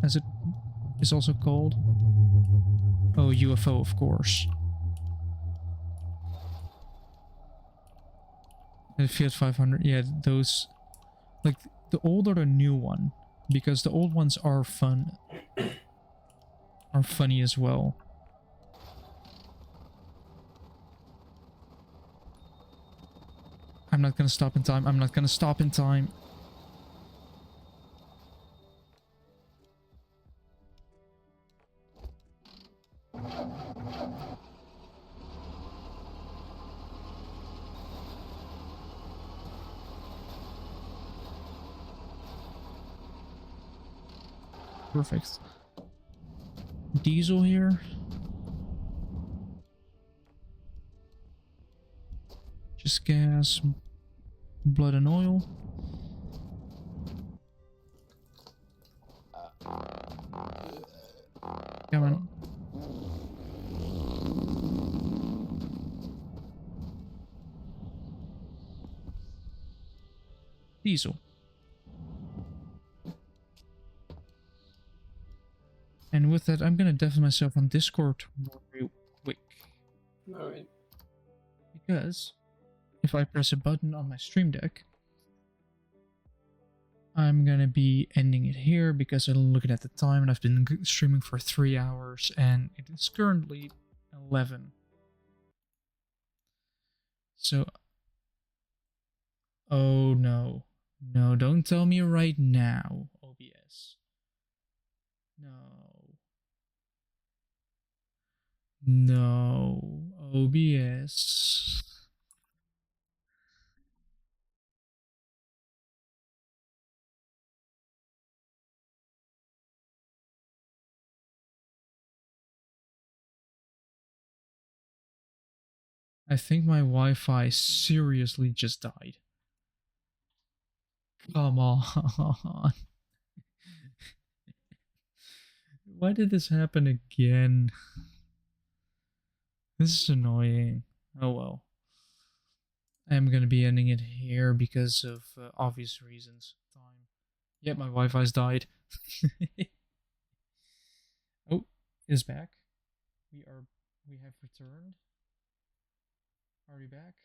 as it is also called. Oh, UFO, of course. The Fiat 500, yeah, those... Like, the old or the new one, because the old ones are fun. Are funny as well. I'm not gonna stop in time, I'm not gonna stop in time. Perfect. Diesel here. Just gas, blood and oil. Come on. Diesel. And with that, I'm gonna def myself on Discord real quick. Alright. Because if I press a button on my stream deck, I'm gonna be ending it here because I'm looking at the time and I've been streaming for 3 hours and it is currently 11. So, oh no. No, don't tell me right now, OBS. No. No, OBS. I think my Wi-Fi seriously just died. Come on. Why did this happen again? This is annoying. Oh well. I'm gonna be ending it here because of obvious reasons. Time. Yep, my Wi-Fi's died. Oh, it's back. We have returned. Are we back?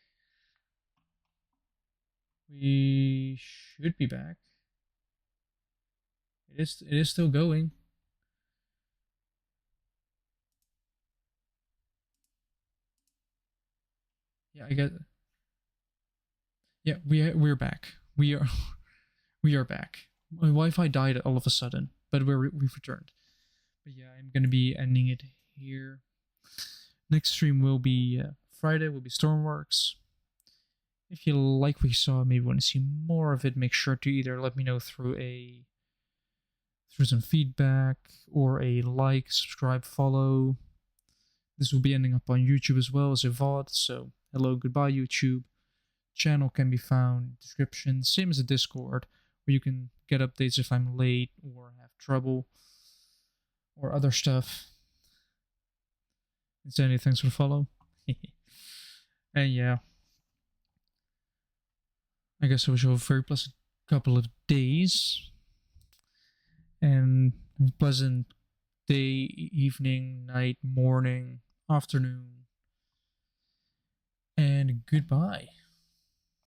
We should be back. It is still going. Yeah, I get. Yeah, we're back. We are we are back. My Wi-Fi died all of a sudden, but we've returned. But yeah, I'm gonna be ending it here. Next stream will be Friday, will be Stormworks. If you like what you saw, maybe want to see more of it, make sure to either let me know through some feedback or a like, subscribe, follow. This will be ending up on YouTube as well as a VOD, so hello, goodbye YouTube. Channel can be found, description, same as the Discord, where you can get updates if I'm late or have trouble or other stuff. Insanity, thanks for the follow. And yeah, I guess I wish you a very pleasant couple of days and a pleasant day, evening, night, morning, afternoon, and goodbye.